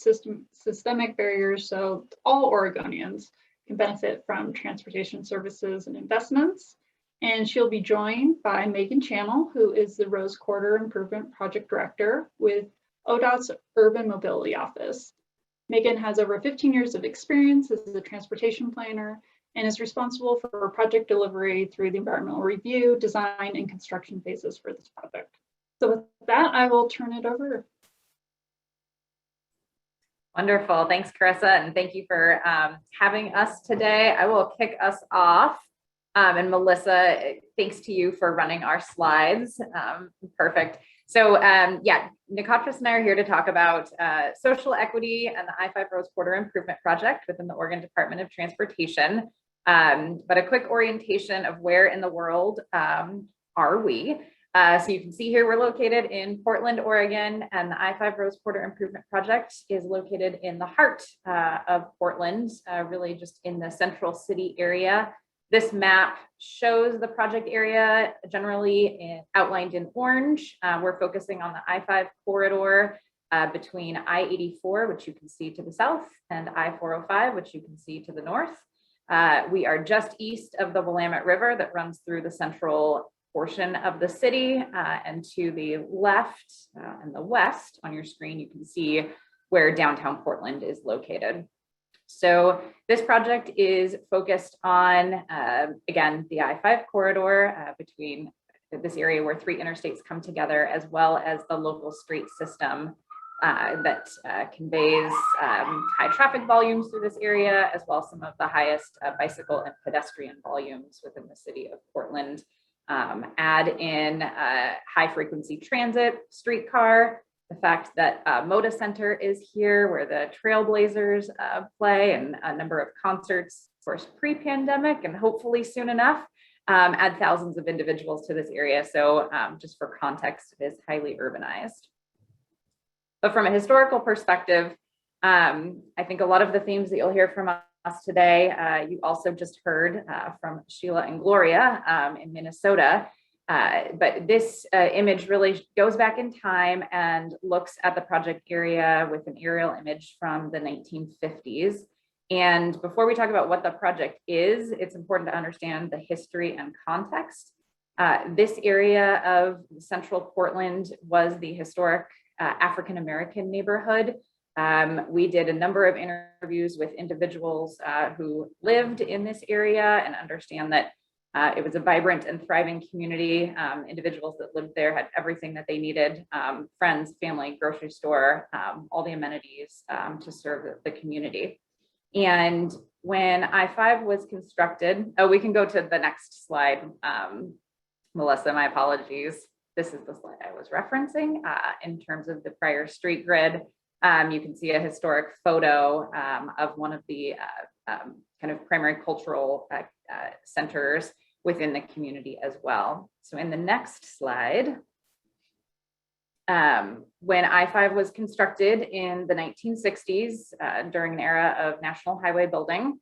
[SPEAKER 2] systemic barriers so all Oregonians can benefit from transportation services and investments. And she'll be joined by Megan Channel, who is the Rose Quarter Improvement Project Director with ODOT's Urban Mobility Office. Megan has over 15 years of experience as a transportation planner and is responsible for project delivery through the environmental review, design, and construction phases for this project. So with that, I will turn it over.
[SPEAKER 6] Wonderful. Thanks, Carissa. And thank you for having us today. I will kick us off. And Melissa, thanks to you for running our slides. Perfect. So yeah, Nikotris and I are here to talk about social equity and the I-5 Rose Quarter Improvement Project within the Oregon Department of Transportation. But a quick orientation of where in the world are we. So you can see here we're located in Portland, Oregon, and the I-5 Rose Quarter Improvement Project is located in the heart of Portland, really just in the central city area. This map shows the project area generally outlined in orange. We're focusing on the I-5 corridor between I-84, which you can see to the south, and I-405, which you can see to the north. We are just east of the Willamette River that runs through the central portion of the city, and to the left and the west on your screen, you can see where downtown Portland is located. So this project is focused on, again, the I-5 corridor between this area where three interstates come together, as well as the local street system that conveys high traffic volumes through this area, as well as some of the highest bicycle and pedestrian volumes within the city of Portland. Add in high frequency transit, streetcar, the fact that Moda Center is here where the Trailblazers play, and a number of concerts, of course, pre-pandemic and hopefully soon enough, add thousands of individuals to this area. So just for context, it is highly urbanized. But from a historical perspective, I think a lot of the themes that you'll hear from us today, you also just heard from Sheila and Gloria in Minnesota. But this image really goes back in time and looks at the project area with an aerial image from the 1950s. And before we talk about what the project is, it's important to understand the history and context. This area of central Portland was the historic African-American neighborhood. We did a number of interviews with individuals who lived in this area and understand that it was a vibrant and thriving community. Individuals that lived there had everything that they needed, friends, family, grocery store, all the amenities to serve the community. And when I-5 was constructed, oh, we can go to the next slide. Melissa, my apologies. This is the slide I was referencing in terms of the prior street grid. You can see a historic photo of one of the kind of primary cultural centers within the community as well. So in the next slide, when I-5 was constructed in the 1960s during an era of national highway building,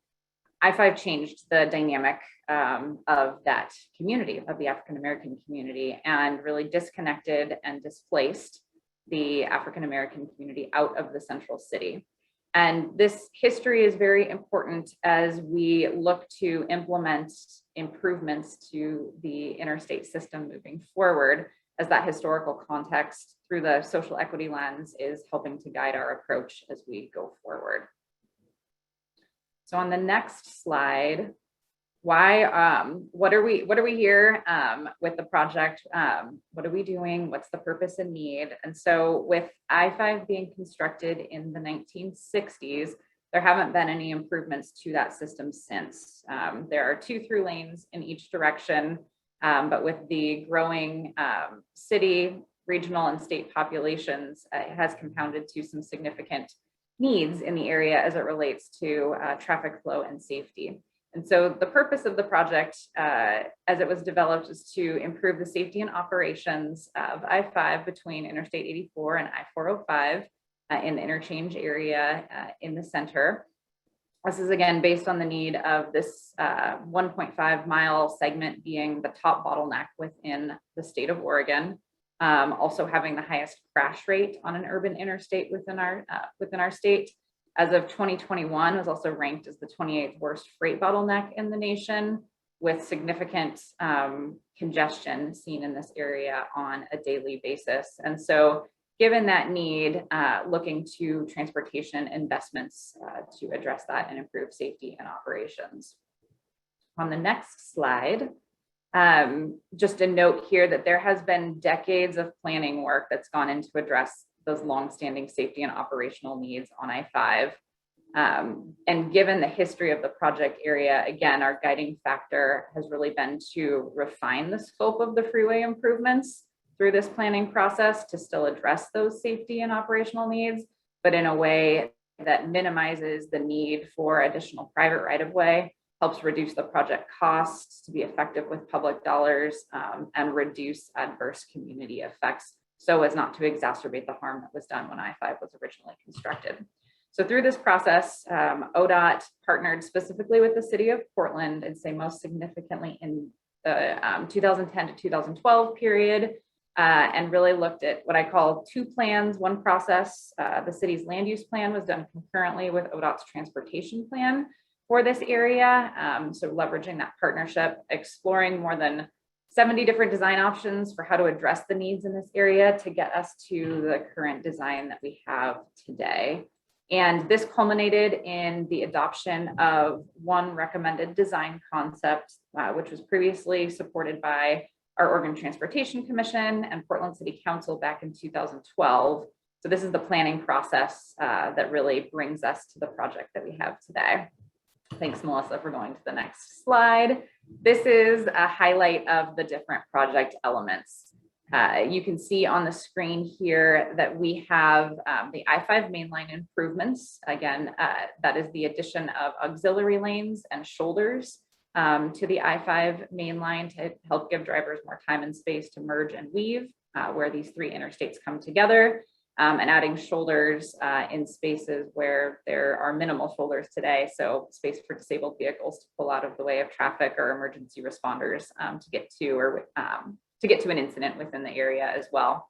[SPEAKER 6] I-5 changed the dynamic of that community, of the African-American community, and really disconnected and displaced the African-American community out of the central city. And this history is very important as we look to implement improvements to the interstate system moving forward, as that historical context through the social equity lens is helping to guide our approach as we go forward. So on the next slide, what are we here with the project? What are we doing? What's the purpose and need? And so with I-5 being constructed in the 1960s, there haven't been any improvements to that system since. There are 2 through lanes in each direction, but with the growing city, regional, and state populations, it has compounded to some significant needs in the area as it relates to traffic flow and safety. And so the purpose of the project, as it was developed, is to improve the safety and operations of I-5 between Interstate 84 and I-405 in the interchange area in the center. This is again based on the need of this 1.5 mile segment being the top bottleneck within the state of Oregon. Also having the highest crash rate on an urban interstate within our state. As of 2021, was also ranked as the 28th worst freight bottleneck in the nation. with significant congestion seen in this area on a daily basis. And so given that need, looking to transportation investments to address that and improve safety and operations. On the next slide, just a note here that there has been decades of planning work that's gone in to address those longstanding safety and operational needs on I-5. And given the history of the project area, again, our guiding factor has really been to refine the scope of the freeway improvements through this planning process to still address those safety and operational needs, but in a way that minimizes the need for additional private right-of-way, helps reduce the project costs to be effective with public dollars, and reduce adverse community effects so as not to exacerbate the harm that was done when I-5 was originally constructed. So through this process, ODOT partnered specifically with the city of Portland, and say most significantly in the 2010 to 2012 period, and really looked at what I call two plans, one process. The city's land use plan was done concurrently with ODOT's transportation plan for this area. So leveraging that partnership, exploring more than 70 different design options for how to address the needs in this area to get us to the current design that we have today. And this culminated in the adoption of one recommended design concept, which was previously supported by our Oregon Transportation Commission and Portland City Council back in 2012. So this is the planning process that really brings us to the project that we have today. Thanks, Melissa, for going to the next slide. This is a highlight of the different project elements. You can see on the screen here that we have the I-5 mainline improvements. Again, that is the addition of auxiliary lanes and shoulders to the I-5 mainline to help give drivers more time and space to merge and weave where these three interstates come together, and adding shoulders in spaces where there are minimal shoulders today. So space for disabled vehicles to pull out of the way of traffic or emergency responders to get to an incident within the area as well.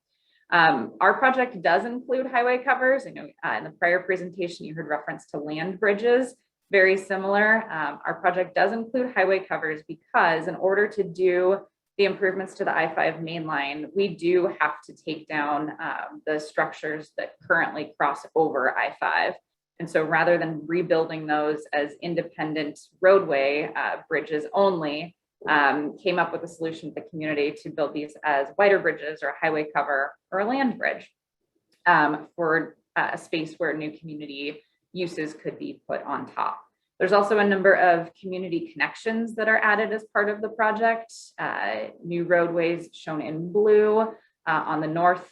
[SPEAKER 6] Our project does include highway covers. I know in the prior presentation, you heard reference to land bridges, very similar. Our project does include highway covers because in order to do the improvements to the I-5 mainline, we do have to take down the structures that currently cross over I-5. And so rather than rebuilding those as independent roadway bridges only, came up with a solution for the community to build these as wider bridges or a highway cover or a land bridge for a space where new community uses could be put on top. There's also a number of community connections that are added as part of the project. New roadways shown in blue on the north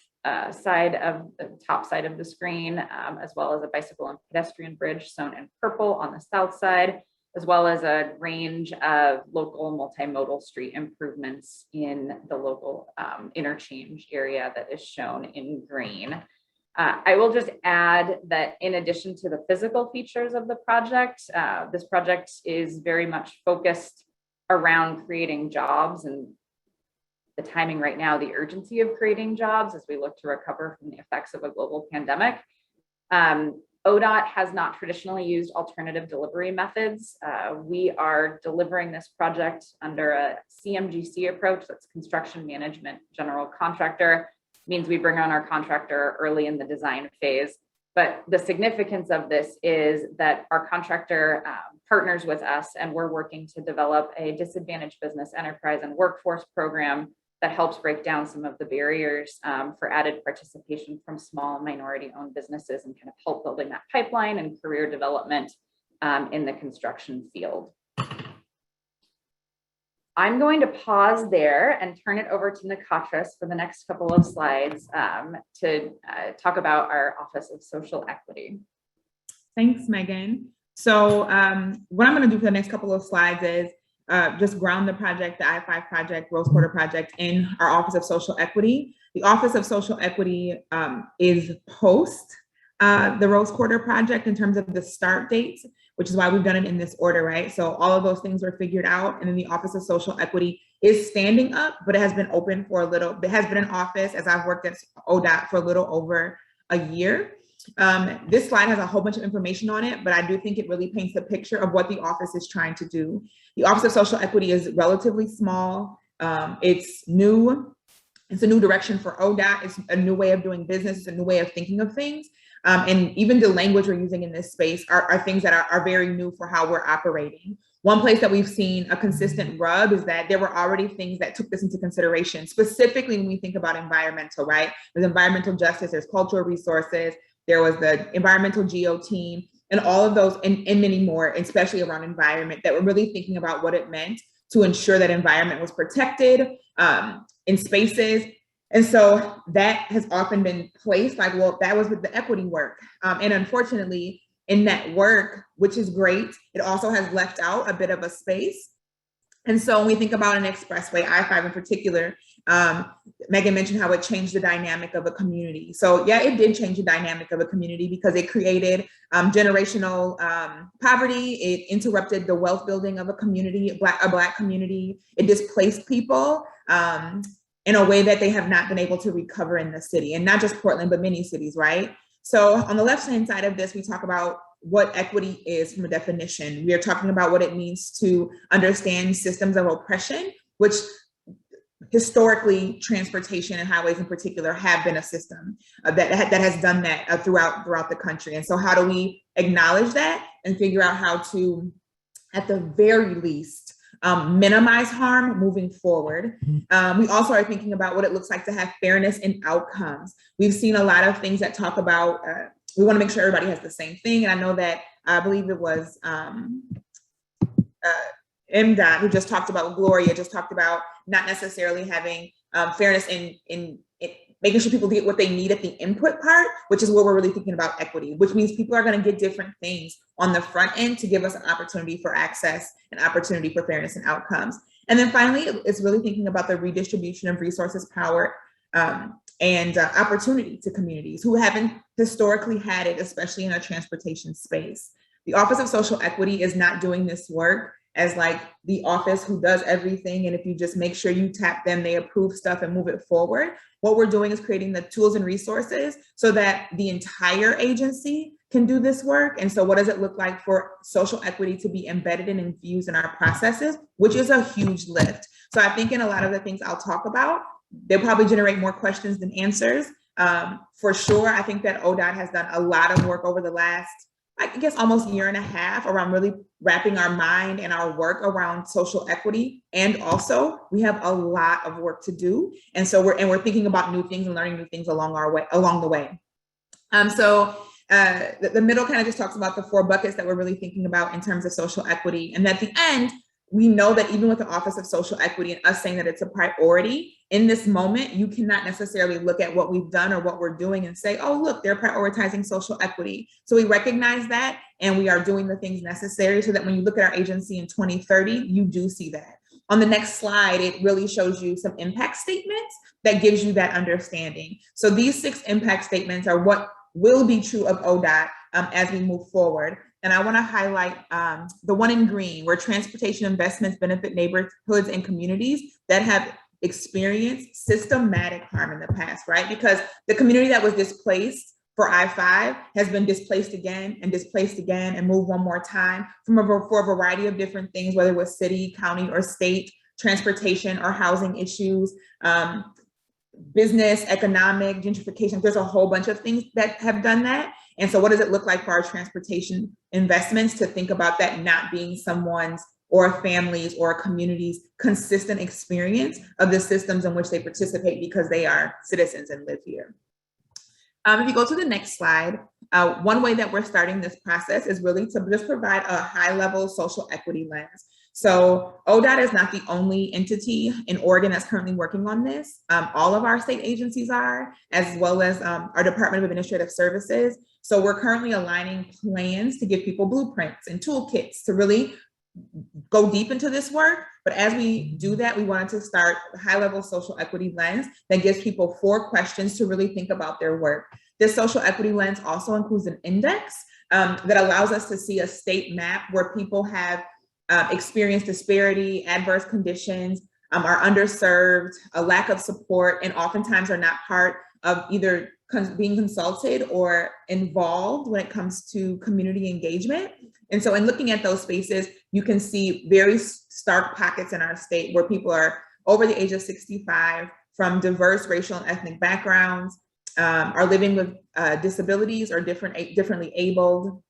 [SPEAKER 6] side of the top side of the screen, as well as a bicycle and pedestrian bridge shown in purple on the south side, as well as a range of local multimodal street improvements in the local interchange area that is shown in green. I will just add that in addition to the physical features of the project, this project is very much focused around creating jobs, and the timing right now, the urgency of creating jobs as we look to recover from the effects of a global pandemic. ODOT has not traditionally used alternative delivery methods. We are delivering this project under a CMGC approach, that's construction management general contractor. Means we bring on our contractor early in the design phase. But the significance of this is that our contractor partners with us, and we're working to develop a disadvantaged business enterprise and workforce program that helps break down some of the barriers for added participation from small minority-owned businesses and kind of help building that pipeline and career development in the construction field. I'm going to pause there and turn it over to Nikatris for the next couple of slides to talk about our Office of Social Equity.
[SPEAKER 7] Thanks, Megan. So what I'm going to do for the next couple of slides is just ground the project, the I-5 project, Rose Quarter project, in our Office of Social Equity. The Office of Social Equity is post the Rose Quarter project in terms of the start date, which is why we've done it in this order, right? So all of those things were figured out, and then the Office of Social Equity is standing up, but it has been open for a little, it has been in office as I've worked at ODOT for a little over a year. This slide has a whole bunch of information on it, but I do think it really paints a picture of what the office is trying to do. The Office of Social Equity is relatively small. It's new. It's a new direction for ODOT. It's a new way of doing business. It's a new way of thinking of things. And even the language we're using in this space are things that are very new for how we're operating. One place that we've seen a consistent rub is that there were already things that took this into consideration, specifically when we think about environmental, right? There's environmental justice, there's cultural resources, there was the environmental geo team, and all of those and many more, especially around environment, that were really thinking about what it meant to ensure that environment was protected in spaces. And so that has often been placed like, well, that was with the equity work. And unfortunately, in that work, which is great, it also has left out a bit of a space. And so when we think about an expressway, I-5 in particular, Megan mentioned how it changed the dynamic of a community. So yeah, it did change the dynamic of a community because it created generational poverty. It interrupted the wealth building of a community, a Black community. It displaced people in a way that they have not been able to recover in the city, and not just Portland, but many cities, right? So on the left-hand side of this, we talk about what equity is from a definition. We are talking about what it means to understand systems of oppression, which historically transportation and highways in particular have been a system that has done that throughout the country. And so how do we acknowledge that and figure out how to, at the very least, minimize harm moving forward. We also are thinking about what it looks like to have fairness in outcomes. We've seen a lot of things that talk about, we want to make sure everybody has the same thing. And I know that, I believe it was MDOT who just talked about, Gloria just talked about not necessarily having fairness in making sure people get what they need at the input part, which is where we're really thinking about equity, which means people are going to get different things on the front end to give us an opportunity for access and opportunity for fairness and outcomes. And then finally, it's really thinking about the redistribution of resources, power, and opportunity to communities who haven't historically had it, especially in a transportation space. The Office of Social Equity is not doing this work as like the office who does everything. And if you just make sure you tap them, they approve stuff and move it forward. What we're doing is creating the tools and resources so that the entire agency can do this work. And so what does it look like for social equity to be embedded and infused in our processes, which is a huge lift. So I think in a lot of the things I'll talk about, they'll probably generate more questions than answers. For sure, I think that ODOT has done a lot of work over the last, I guess, almost year and a half around really wrapping our mind and our work around social equity. And also we have a lot of work to do. And so we're thinking about new things and learning new things along the way. The middle kind of just talks about the 4 buckets that we're really thinking about in terms of social equity. And at the end, we know that even with the Office of Social Equity and us saying that it's a priority, in this moment, you cannot necessarily look at what we've done or what we're doing and say, oh, look, they're prioritizing social equity. So we recognize that, and we are doing the things necessary so that when you look at our agency in 2030, you do see that. On the next slide, it really shows you some impact statements that gives you that understanding. So these 6 impact statements are what will be true of ODOT as we move forward. And I want to highlight the one in green, where transportation investments benefit neighborhoods and communities that have experienced systematic harm in the past, right? Because the community that was displaced for I-5 has been displaced again and moved one more time for a variety of different things, whether it was city, county, or state, transportation or housing issues, business, economic, gentrification. There's a whole bunch of things that have done that. And so what does it look like for our transportation investments to think about that not being someone's or a family's or a community's consistent experience of the systems in which they participate because they are citizens and live here? If you go to the next slide, one way that we're starting this process is really to just provide a high-level social equity lens. So ODOT is not the only entity in Oregon that's currently working on this. All of our state agencies are, as well as our Department of Administrative Services. So we're currently aligning plans to give people blueprints and toolkits to really go deep into this work. But as we do that, we wanted to start a high-level social equity lens that gives people 4 questions to really think about their work. This social equity lens also includes an index that allows us to see a state map where people have experienced disparity, adverse conditions, are underserved, a lack of support, and oftentimes are not part of either being consulted or involved when it comes to community engagement. And so in looking at those spaces, you can see very stark pockets in our state where people are over the age of 65 from diverse racial and ethnic backgrounds, are living with disabilities or differently abled,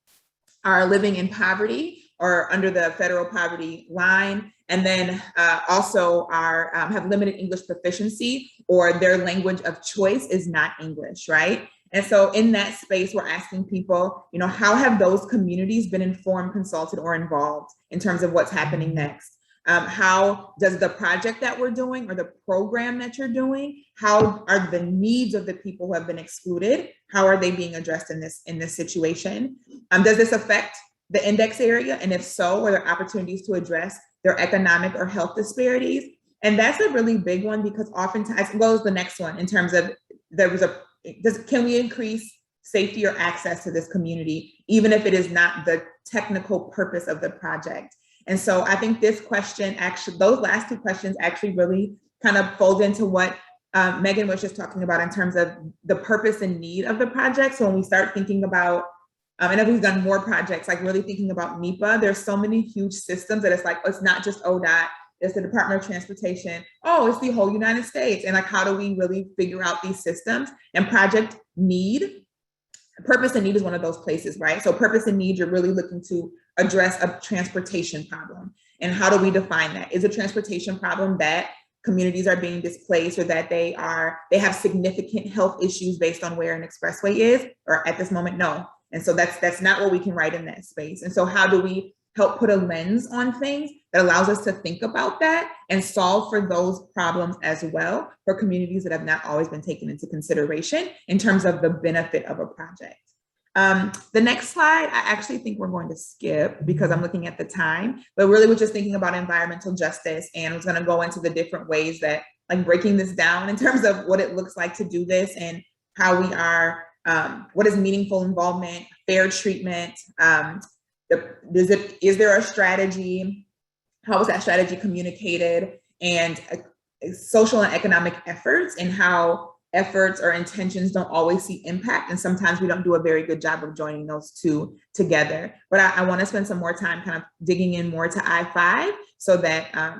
[SPEAKER 7] are living in poverty or under the federal poverty line, and then also are have limited English proficiency or their language of choice is not English, right? And so in that space, we're asking people, you know, how have those communities been informed, consulted, or involved in terms of what's happening next? How does the project that we're doing or the program that you're doing, how are the needs of the people who have been excluded? How are they being addressed in this situation? Does this affect the index area? And if so, are there opportunities to address their economic or health disparities? And that's a really big one because oftentimes, as well as the next one in terms of can we increase safety or access to this community, even if it is not the technical purpose of the project? And so I think this question actually, those last two questions actually really kind of fold into what Megan was just talking about in terms of the purpose and need of the project. So when we start thinking about, and if we've done more projects, like really thinking about NEPA, there's so many huge systems that it's like, it's not just ODOT, it's the Department of Transportation, oh, it's the whole United States. And like, how do we really figure out these systems? And project need, purpose and need is one of those places, right? So purpose and need, you're really looking to address a transportation problem. And how do we define that? Is a transportation problem that communities are being displaced or that they have significant health issues based on where an expressway is, or at this moment, no. And so that's not what we can write in that space. And so how do we help put a lens on things that allows us to think about that and solve for those problems as well for communities that have not always been taken into consideration in terms of the benefit of a project. The next slide, I actually think we're going to skip because I'm looking at the time, but really we're just thinking about environmental justice, and I was going to go into the different ways that, like, breaking this down in terms of what it looks like to do this and how we are, what is meaningful involvement, fair treatment, is there a strategy? How is that strategy communicated? And social and economic efforts, and how efforts or intentions don't always see impact. And sometimes we don't do a very good job of joining those two together. But I want to spend some more time kind of digging in more to I-5 so that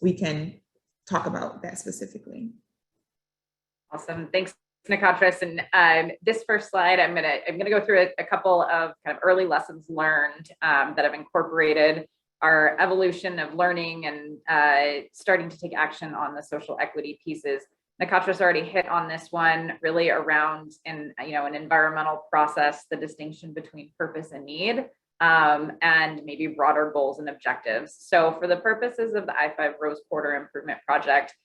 [SPEAKER 7] we can talk about that specifically.
[SPEAKER 6] Awesome. Thanks, Nikatris. And this first slide, I'm gonna go through a couple of kind of early lessons learned that have incorporated our evolution of learning and starting to take action on the social equity pieces. Nikatris already hit on this one, really around an environmental process, the distinction between purpose and need, and maybe broader goals and objectives. So for the purposes of the I-5 Rose Quarter Improvement Project,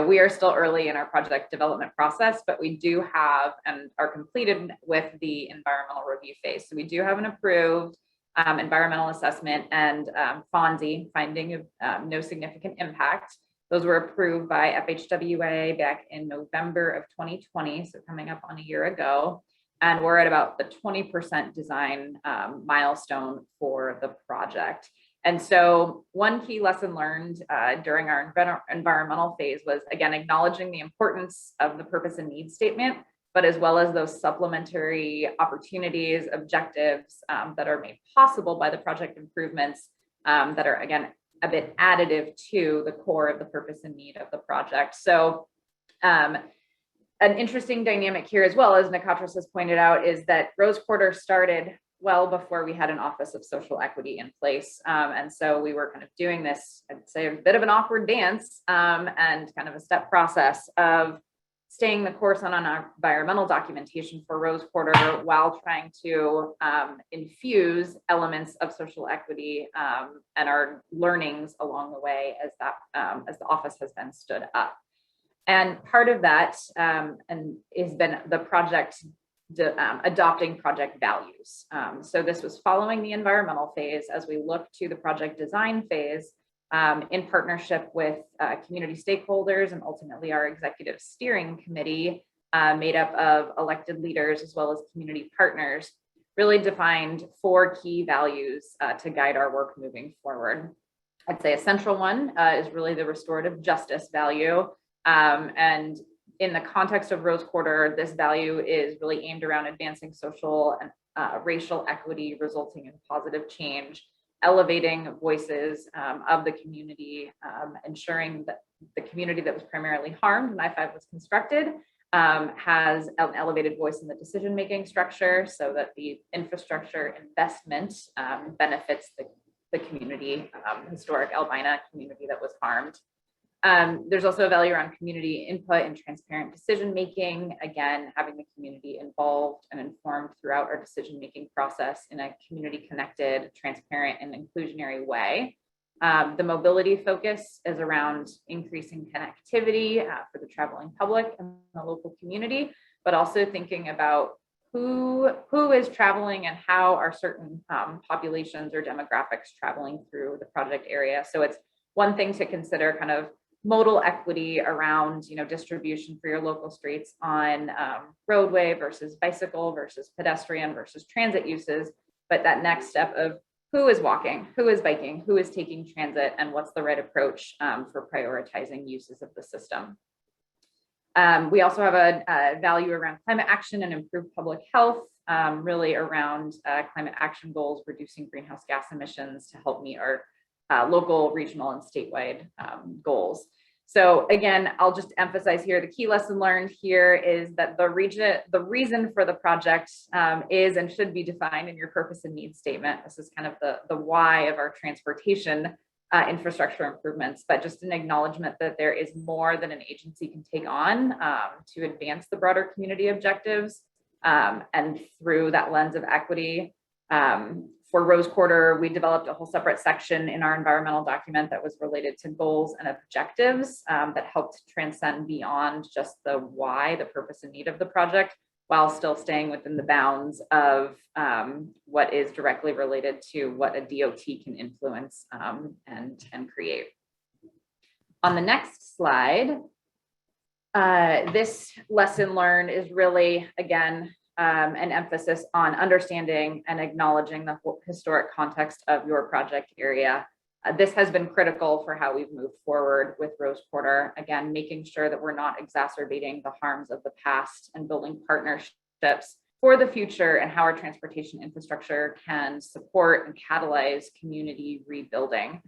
[SPEAKER 6] we are still early in our project development process, but we do have and are completed with the environmental review phase. So we do have an approved environmental assessment and FONSI, finding of no significant impact. Those were approved by FHWA back in November of 2020, so coming up on a year ago. And we're at about the 20% design milestone for the project. And so one key lesson learned during our environmental phase was, again, acknowledging the importance of the purpose and need statement, but as well as those supplementary opportunities, objectives that are made possible by the project improvements that are, again, a bit additive to the core of the purpose and need of the project. So an interesting dynamic here as well, as Nikatris has pointed out, is that Rose Quarter started well before we had an Office of Social Equity in place. And so we were kind of doing this, I'd say, a bit of an awkward dance and kind of a step process of staying the course on our environmental documentation for Rose Quarter while trying to infuse elements of social equity and our learnings along the way as the office has been stood up. And part of that and has been the project adopting project values. So this was following the environmental phase as we look to the project design phase in partnership with community stakeholders and ultimately our executive steering committee made up of elected leaders as well as community partners, really defined 4 key values to guide our work moving forward. I'd say a central one is really the restorative justice value. And in the context of Rose Quarter, this value is really aimed around advancing social and racial equity, resulting in positive change, elevating voices of the community, ensuring that the community that was primarily harmed when I-5 was constructed has an elevated voice in the decision-making structure so that the infrastructure investment benefits the community, historic Albina community that was harmed. There's also a value around community input and transparent decision-making. Again, having the community involved and informed throughout our decision-making process in a community-connected, transparent, and inclusionary way. The mobility focus is around increasing connectivity for the traveling public and the local community, but also thinking about who is traveling and how are certain populations or demographics traveling through the project area. So it's one thing to consider kind of modal equity around, distribution for your local streets on roadway versus bicycle versus pedestrian versus transit uses. But that next step of who is walking, who is biking, who is taking transit, and what's the right approach for prioritizing uses of the system. We also have a value around climate action and improved public health, really around climate action goals, reducing greenhouse gas emissions to help meet our local, regional, and statewide goals. So again, I'll just emphasize here, the key lesson learned here is that the reason for the project is and should be defined in your purpose and needs statement. This is kind of the why of our transportation infrastructure improvements, but just an acknowledgement that there is more than an agency can take on to advance the broader community objectives. And through that lens of equity, for Rose Quarter, we developed a whole separate section in our environmental document that was related to goals and objectives that helped transcend beyond just the why, the purpose and need of the project, while still staying within the bounds of what is directly related to what a DOT can influence and create. On the next slide, this lesson learned is really, again, an emphasis on understanding and acknowledging the historic context of your project area. This has been critical for how we've moved forward with Rose Quarter. Again, making sure that we're not exacerbating the harms of the past and building partnerships for the future and how our transportation infrastructure can support and catalyze community rebuilding.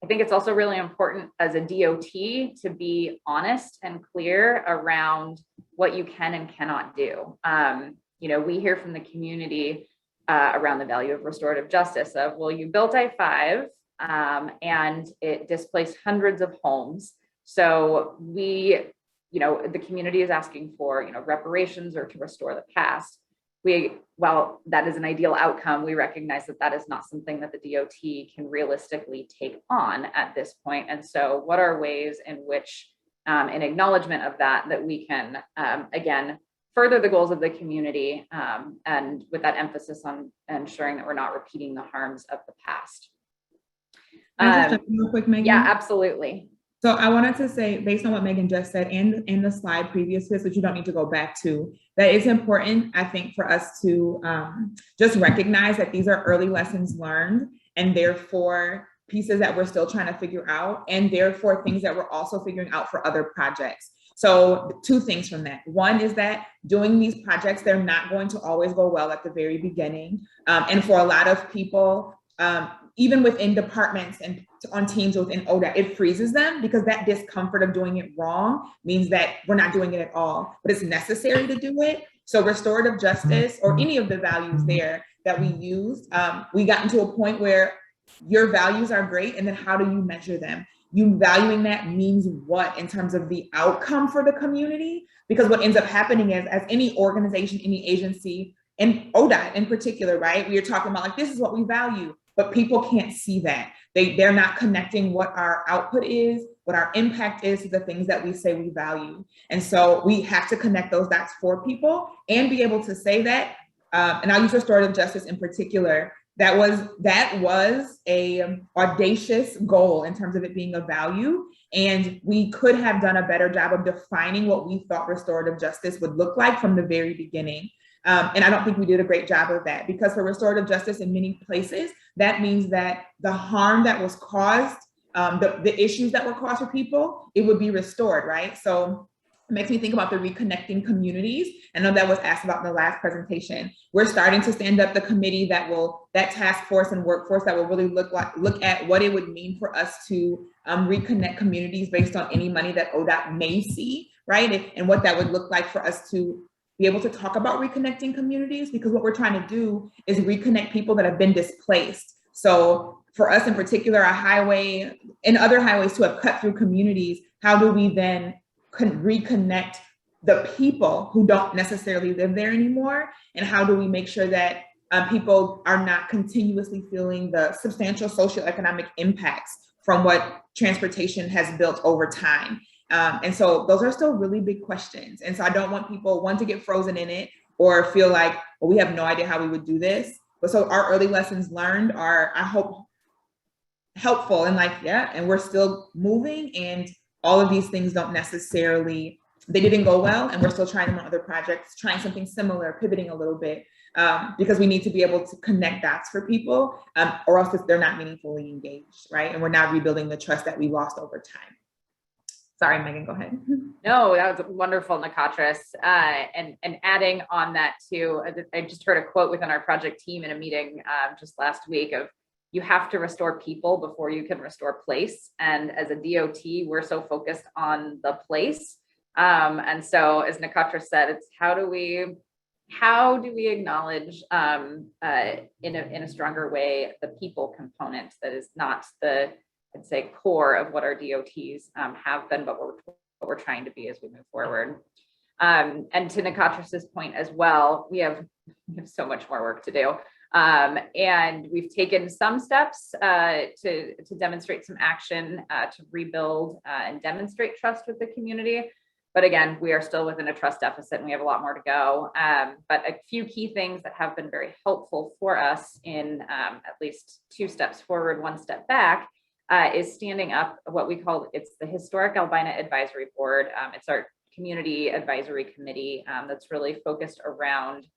[SPEAKER 6] I think it's also really important as a DOT to be honest and clear around what you can and cannot do. We hear from the community around the value of restorative justice of, well, you built I-5 and it displaced hundreds of homes. So the community is asking for, reparations or to restore the past. While that is an ideal outcome, we recognize that that is not something that the DOT can realistically take on at this point. And so what are ways in which, in acknowledgement of that we can, again, further the goals of the community and with that emphasis on ensuring that we're not repeating the harms of the past.
[SPEAKER 7] Can I just jump in real quick, Megan?
[SPEAKER 6] Yeah, absolutely.
[SPEAKER 7] So I wanted to say, based on what Megan just said and in the slide previous to this, which you don't need to go back to, that it's important, I think, for us to just recognize that these are early lessons learned and therefore pieces that we're still trying to figure out and therefore things that we're also figuring out for other projects. So two things from that. One is that doing these projects, they're not going to always go well at the very beginning. And for a lot of people, even within departments and on teams within ODOT, it freezes them because that discomfort of doing it wrong means that we're not doing it at all, but it's necessary to do it. So restorative justice or any of the values there that we used, we got into a point where your values are great. And then how do you measure them? You valuing that means what in terms of the outcome for the community? Because what ends up happening is, as any organization, any agency, and ODOT in particular, right? We are talking about like, this is what we value, but people can't see that. They're not connecting what our output is, what our impact is to the things that we say we value. And so we have to connect those dots for people and be able to say that. And I'll use restorative justice in particular. That was a audacious goal in terms of it being a value. And we could have done a better job of defining what we thought restorative justice would look like from the very beginning. And I don't think we did a great job of that, because for restorative justice in many places, that means that the harm that was caused, the issues that were caused for people, it would be restored, right? So It makes me think about the reconnecting communities. I know that was asked about in the last presentation. We're starting to stand up the committee that task force and workforce that will really look at what it would mean for us to reconnect communities based on any money that ODOT may see, right? And what that would look like for us to be able to talk about reconnecting communities, because what we're trying to do is reconnect people that have been displaced. So for us in particular, a highway and other highways who have cut through communities, how do we then reconnect the people who don't necessarily live there anymore? And how do we make sure that people are not continuously feeling the substantial socioeconomic impacts from what transportation has built over time? And so those are still really big questions. And so I don't want people, one, to get frozen in it or feel like, well, we have no idea how we would do this. But so our early lessons learned are, I hope, helpful and like, yeah, and we're still moving, and all of these things don't necessarily, they didn't go well, and we're still trying them on other projects, trying something similar, pivoting a little bit, because we need to be able to connect dots for people, or else they're not meaningfully engaged, right? And we're not rebuilding the trust that we lost over time. Sorry, Megan, go ahead.
[SPEAKER 6] No, that was wonderful, Nikatris. And adding on that too, I just heard a quote within our project team in a meeting just last week of, you have to restore people before you can restore place. And as a DOT, we're so focused on the place. And so as Nikatris said, it's how do we acknowledge in a stronger way the people component that is not the, I'd say, core of what our DOTs have been, but what we're trying to be as we move forward. And to Nikatris's point as well, we have so much more work to do. And we've taken some steps to demonstrate some action to rebuild and demonstrate trust with the community. But again, we are still within a trust deficit and we have a lot more to go. But a few key things that have been very helpful for us in at least 2 steps forward, 1 step back, is standing up what we call, it's the Historic Albina Advisory Board. It's our community advisory committee that's really focused around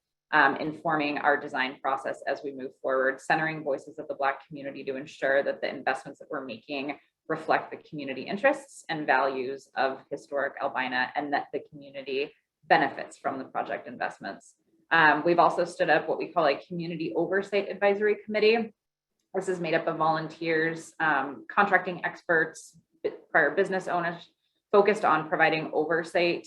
[SPEAKER 6] informing our design process as we move forward, centering voices of the Black community to ensure that the investments that we're making reflect the community interests and values of Historic Albina, and that the community benefits from the project investments. We've also stood up what we call a community oversight advisory committee. This is made up of volunteers, contracting experts, prior business owners, focused on providing oversight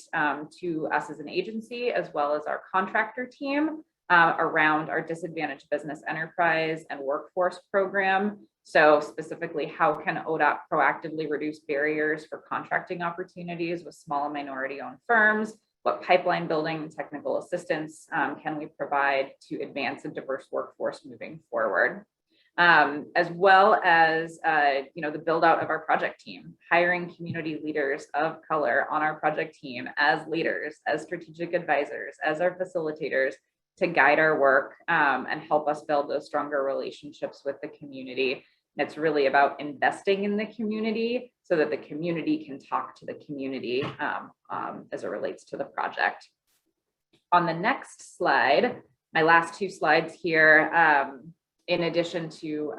[SPEAKER 6] to us as an agency, as well as our contractor team around our disadvantaged business enterprise and workforce program. So specifically, how can ODOT proactively reduce barriers for contracting opportunities with small and minority-owned firms? What pipeline building and technical assistance can we provide to advance a diverse workforce moving forward? As well as the build out of our project team, hiring community leaders of color on our project team as leaders, as strategic advisors, as our facilitators to guide our work and help us build those stronger relationships with the community. And it's really about investing in the community so that the community can talk to the community as it relates to the project. On the next slide, my last 2 slides here, in addition to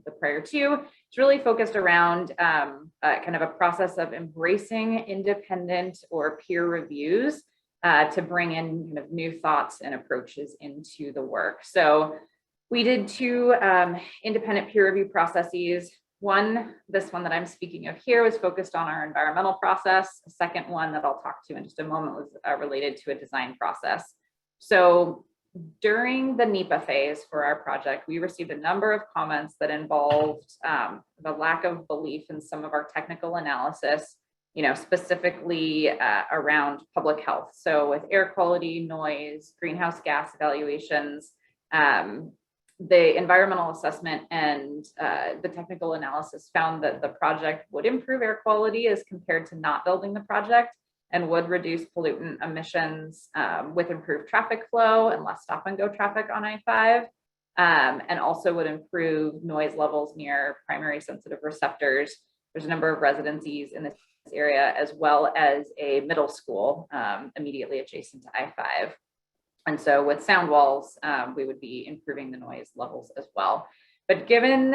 [SPEAKER 6] the prior 2, it's really focused around kind of a process of embracing independent or peer reviews to bring in kind of new thoughts and approaches into the work. So we did 2 independent peer review processes. This one that I'm speaking of here was focused on our environmental process. The second one that I'll talk to in just a moment was related to a design process. So during the NEPA phase for our project, we received a number of comments that involved the lack of belief in some of our technical analysis, specifically around public health. So with air quality, noise, greenhouse gas evaluations, the environmental assessment and the technical analysis found that the project would improve air quality as compared to not building the project, and would reduce pollutant emissions with improved traffic flow and less stop and go traffic on I-5, and also would improve noise levels near primary sensitive receptors. There's a number of residencies in this area, as well as a middle school immediately adjacent to I-5. And so with sound walls, we would be improving the noise levels as well. But given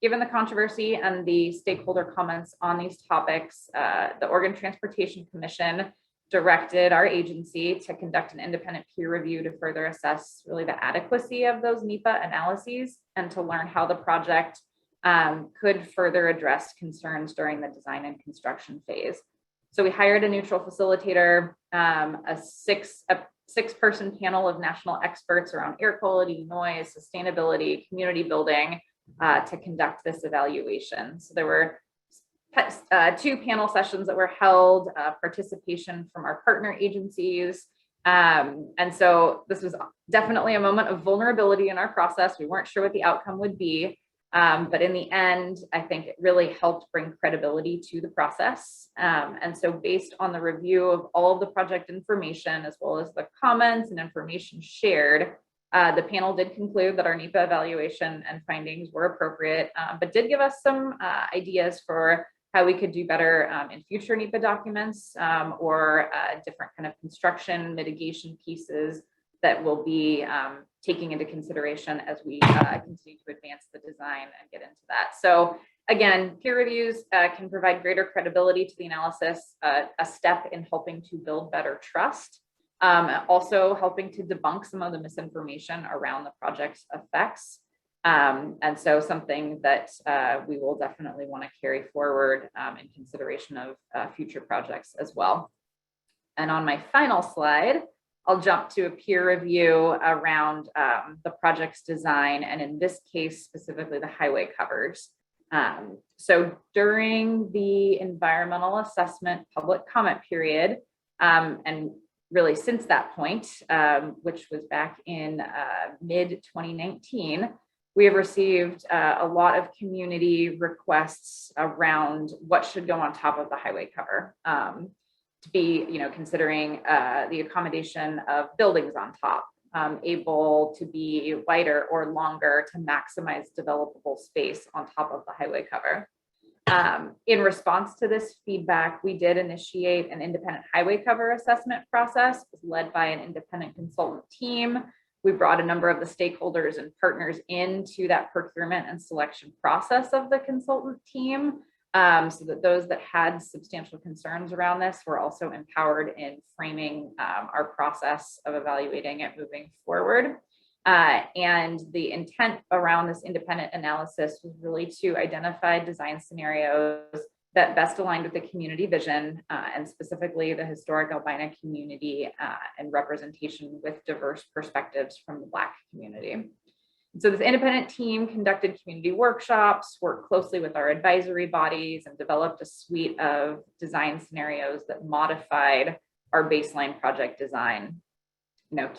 [SPEAKER 6] Given the controversy and the stakeholder comments on these topics, the Oregon Transportation Commission directed our agency to conduct an independent peer review to further assess really the adequacy of those NEPA analyses and to learn how the project could further address concerns during the design and construction phase. So we hired a neutral facilitator, a six-person panel of national experts around air quality, noise, sustainability, community building to conduct this evaluation. So there were 2 panel sessions that were held, participation from our partner agencies. And so this was definitely a moment of vulnerability in our process. We weren't sure what the outcome would be. But in the end, I think it really helped bring credibility to the process. And so based on the review of all of the project information, as well as the comments and information shared, the panel did conclude that our NEPA evaluation and findings were appropriate, but did give us some ideas for how we could do better in future NEPA documents or different kind of construction mitigation pieces that we'll be taking into consideration as we continue to advance the design and get into that. So again, peer reviews can provide greater credibility to the analysis, a step in helping to build better trust, also helping to debunk some of the misinformation around the project's effects. And so something that we will definitely want to carry forward in consideration of future projects as well. And on my final slide, I'll jump to a peer review around the project's design, and in this case, specifically the highway covers. So during the environmental assessment public comment period, and really since that point, which was back in mid-2019, we have received a lot of community requests around what should go on top of the highway cover. To be, considering the accommodation of buildings on top, able to be wider or longer to maximize developable space on top of the highway cover. In response to this feedback, we did initiate an independent highway cover assessment process led by an independent consultant team. We brought a number of the stakeholders and partners into that procurement and selection process of the consultant team. So that those that had substantial concerns around this were also empowered in framing our process of evaluating it moving forward. And the intent around this independent analysis was really to identify design scenarios that best aligned with the community vision and specifically the historic Albina community and representation with diverse perspectives from the Black community. So this independent team conducted community workshops, worked closely with our advisory bodies, and developed a suite of design scenarios that modified our baseline project design.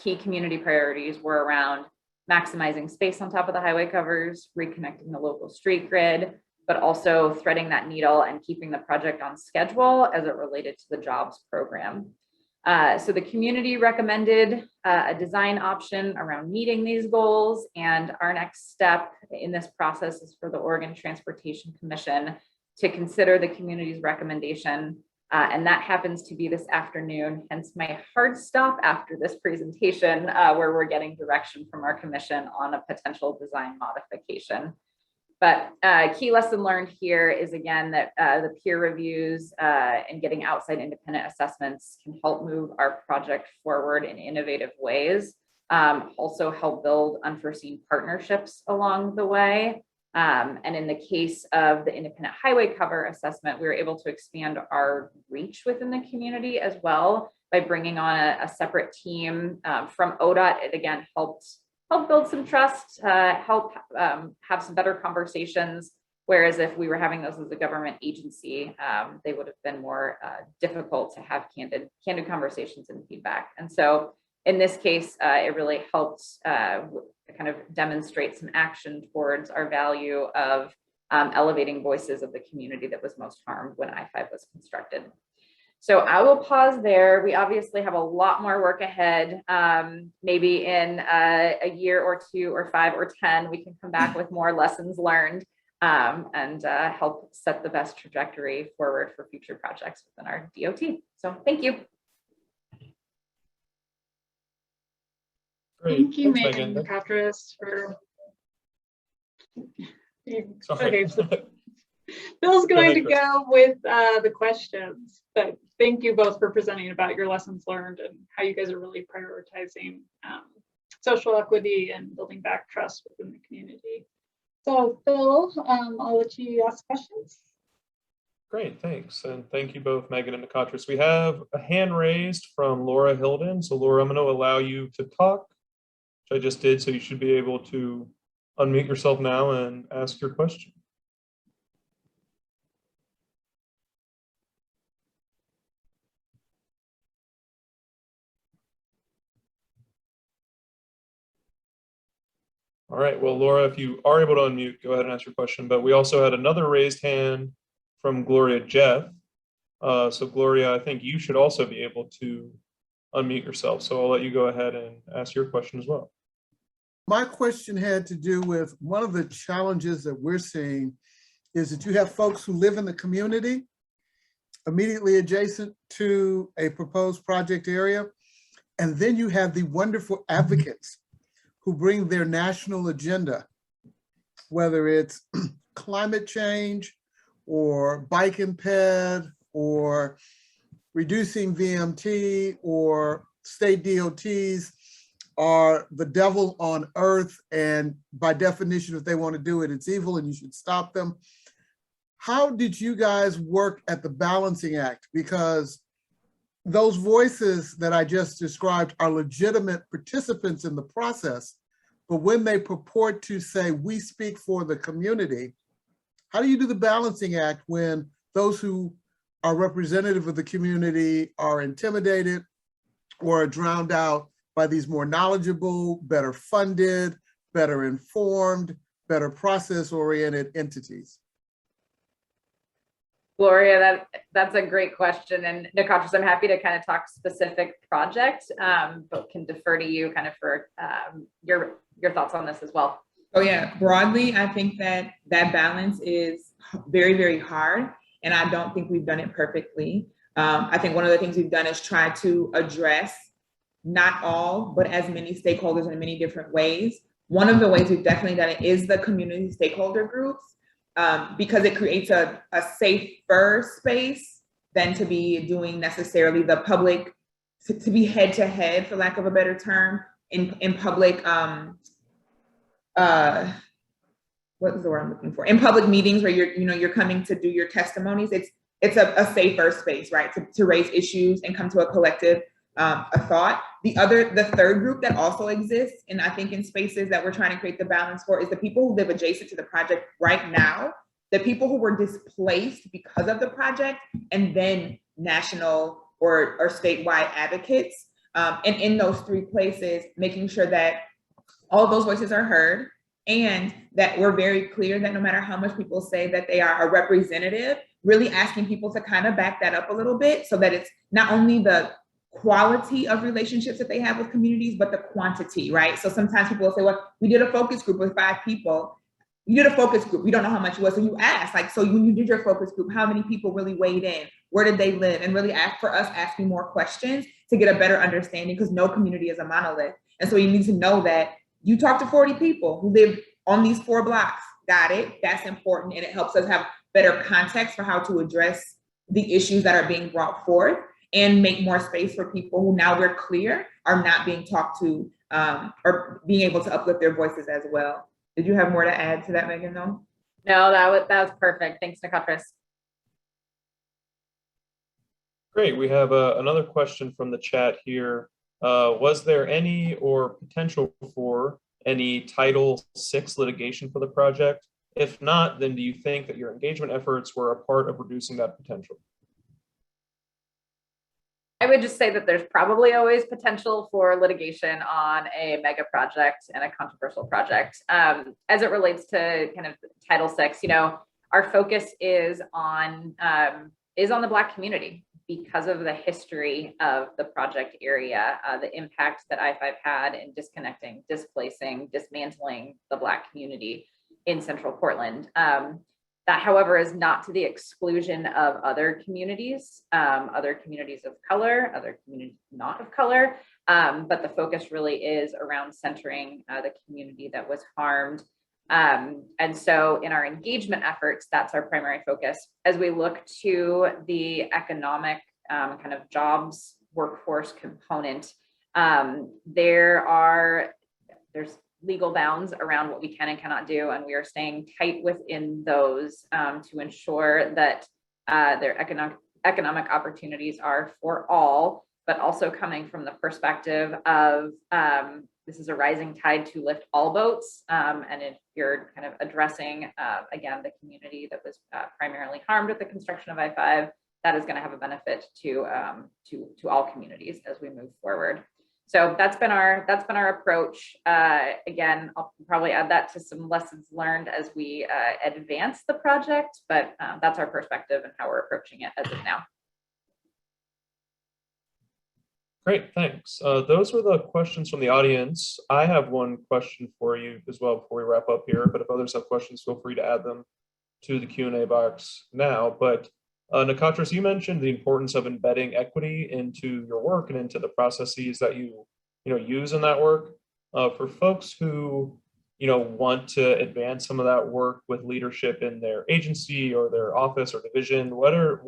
[SPEAKER 6] Key community priorities were around maximizing space on top of the highway covers, reconnecting the local street grid, but also threading that needle and keeping the project on schedule as it related to the jobs program. So the community recommended a design option around meeting these goals, and our next step in this process is for the Oregon Transportation Commission to consider the community's recommendation, and that happens to be this afternoon, hence my hard stop after this presentation, where we're getting direction from our commission on a potential design modification. But key lesson learned here is, again, that the peer reviews and getting outside independent assessments can help move our project forward in innovative ways, also help build unforeseen partnerships along the way. And in the case of the independent highway cover assessment, we were able to expand our reach within the community as well by bringing on a separate team from ODOT. It again help build some trust, help have some better conversations. Whereas if we were having those as a government agency, they would have been more difficult to have candid conversations and feedback. And so in this case, it really helped kind of demonstrate some action towards our value of elevating voices of the community that was most harmed when I-5 was constructed. So I will pause there. We obviously have a lot more work ahead. Maybe in a year or 2 or 5 or 10, we can come back with more lessons learned and help set the best trajectory forward for future projects within our DOT. So thank you.
[SPEAKER 1] Great.
[SPEAKER 2] Thank you,
[SPEAKER 1] Thanks,
[SPEAKER 2] Megan
[SPEAKER 1] Megan.
[SPEAKER 2] Catras, for Okay,
[SPEAKER 1] Sorry.
[SPEAKER 2] so Bill's
[SPEAKER 1] Go
[SPEAKER 2] going
[SPEAKER 1] ahead,
[SPEAKER 2] to
[SPEAKER 1] Chris.
[SPEAKER 2] go with the questions, but thank you both for presenting about your lessons learned and how you guys are really prioritizing social equity and building back trust within the community. So Bill, I'll let you ask questions.
[SPEAKER 1] Great, thanks. And thank you both, Megan and Nikotris. We have a hand raised from Laura Hilden. So Laura, I'm going to allow you to talk, which I just did. So you should be able to unmute yourself now and ask your question. All right, well, Laura, if you are able to unmute, go ahead and ask your question. But we also had another raised hand from Gloria Jeff. So Gloria, I think you should also be able to unmute yourself. So I'll let you go ahead and ask your question as well.
[SPEAKER 3] My question had to do with one of the challenges that we're seeing is that you have folks who live in the community immediately adjacent to a proposed project area. And then you have the wonderful advocates who bring their national agenda, whether it's climate change or bike and ped or reducing VMT or state DOTs are the devil on earth. And by definition, if they want to do it, it's evil and you should stop them. How did you guys work at the balancing act? Because those voices that I just described are legitimate participants in the process, but when they purport to say, we speak for the community, how do you do the balancing act when those who are representative of the community are intimidated or are drowned out by these more knowledgeable, better funded, better informed, better process-oriented entities?
[SPEAKER 6] Gloria, that's a great question. And Nikotris, I'm happy to kind of talk specific project, but can defer to you kind of for your thoughts on this as well.
[SPEAKER 7] Oh yeah, broadly, I think that balance is very, very hard. And I don't think we've done it perfectly. I think one of the things we've done is try to address not all, but as many stakeholders in many different ways. One of the ways we've definitely done it is the community stakeholder groups, because it creates a safer space than to be doing necessarily the public, to be head to head, for lack of a better term, in public, what is the word I'm looking for? In public meetings where you're coming to do your testimonies, it's a safer space, right? To raise issues and come to a collective a thought. The third group that also exists, and I think in spaces that we're trying to create the balance for, is the people who live adjacent to the project right now, the people who were displaced because of the project, and then national or statewide advocates. And in those three places, making sure that all those voices are heard, and that we're very clear that no matter how much people say that they are a representative, really asking people to kind of back that up a little bit so that it's not only the quality of relationships that they have with communities, but the quantity, right? So sometimes people will say, well, we did a focus group with 5 people. You did a focus group, we don't know how much it was. So you ask, like, so when you did your focus group, how many people really weighed in? Where did they live? And really ask for us asking more questions to get a better understanding, because no community is a monolith. And so you need to know that you talk to 40 people who live on these 4 blocks. Got it, that's important. And it helps us have better context for how to address the issues that are being brought forth, and make more space for people who, now we're clear, are not being talked to, or being able to uplift their voices as well. Did you have more to add to that, Megan, though?
[SPEAKER 6] No, that was perfect. Thanks, Nikotris.
[SPEAKER 1] Great, we have another question from the chat here. Was there any or potential for any Title VI litigation for the project? If not, then do you think that your engagement efforts were a part of reducing that potential?
[SPEAKER 6] I would just say that there's probably always potential for litigation on a mega project and a controversial project. As it relates to kind of Title VI, our focus is on the Black community because of the history of the project area, the impact that I-5 had in disconnecting, displacing, dismantling the Black community in Central Portland. That, however, is not to the exclusion of other communities of color, other communities not of color, but the focus really is around centering the community that was harmed And so in our engagement efforts, that's our primary focus. As we look to the economic kind of jobs workforce component, there's legal bounds around what we can and cannot do, and we are staying tight within those to ensure that their economic opportunities are for all, but also coming from the perspective of this is a rising tide to lift all boats. And if you're kind of addressing, again, the community that was primarily harmed with the construction of I-5, that is going to have a benefit to all communities as we move forward. So that's been our approach. Again, I'll probably add that to some lessons learned as we advance the project, but that's our perspective and how we're approaching it as of now.
[SPEAKER 1] Great, thanks. Those were the questions from the audience. I have one question for you as well before we wrap up here, but if others have questions, feel free to add them to the Q&A box now. But Nakatris, you mentioned the importance of embedding equity into your work and into the processes that you use in that work. For folks who want to advance some of that work with leadership in their agency or their office or division, what are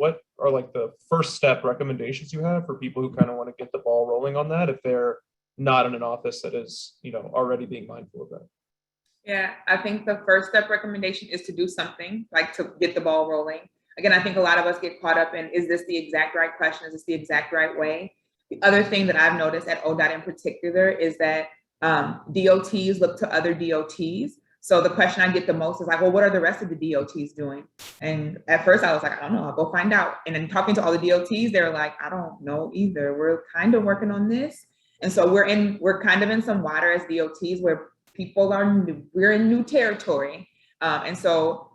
[SPEAKER 1] like the first step recommendations you have for people who kind of want to get the ball rolling on that if they're not in an office that is already being mindful of that?
[SPEAKER 7] Yeah, I think the first step recommendation is to do something, like to get the ball rolling. Again, I think a lot of us get caught up in, is this the exact right question? Is this the exact right way? The other thing that I've noticed at ODOT in particular is that DOTs look to other DOTs. So the question I get the most is like, well, what are the rest of the DOTs doing? And at first I was like, I don't know, I'll go find out. And then talking to all the DOTs, they're like, I don't know either. We're kind of working on this. And so we're kind of in some water as DOTs where people are new, we're in new territory. And so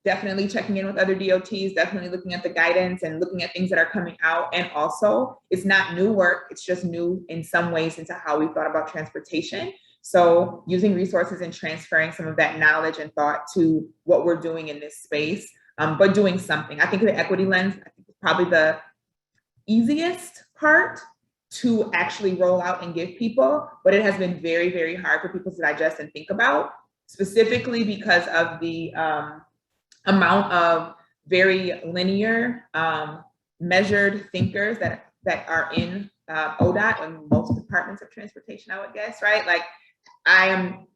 [SPEAKER 7] definitely checking in with other DOTs, definitely looking at the guidance and looking at things that are coming out. And also, it's not new work, it's just new in some ways into how we thought about transportation. So using resources and transferring some of that knowledge and thought to what we're doing in this space, but doing something. I think the equity lens, I think, is probably the easiest part to actually roll out and give people, but it has been very, very hard for people to digest and think about, specifically because of the amount of very linear, measured thinkers that are in ODOT and most departments of transportation, I would guess, right? Like I am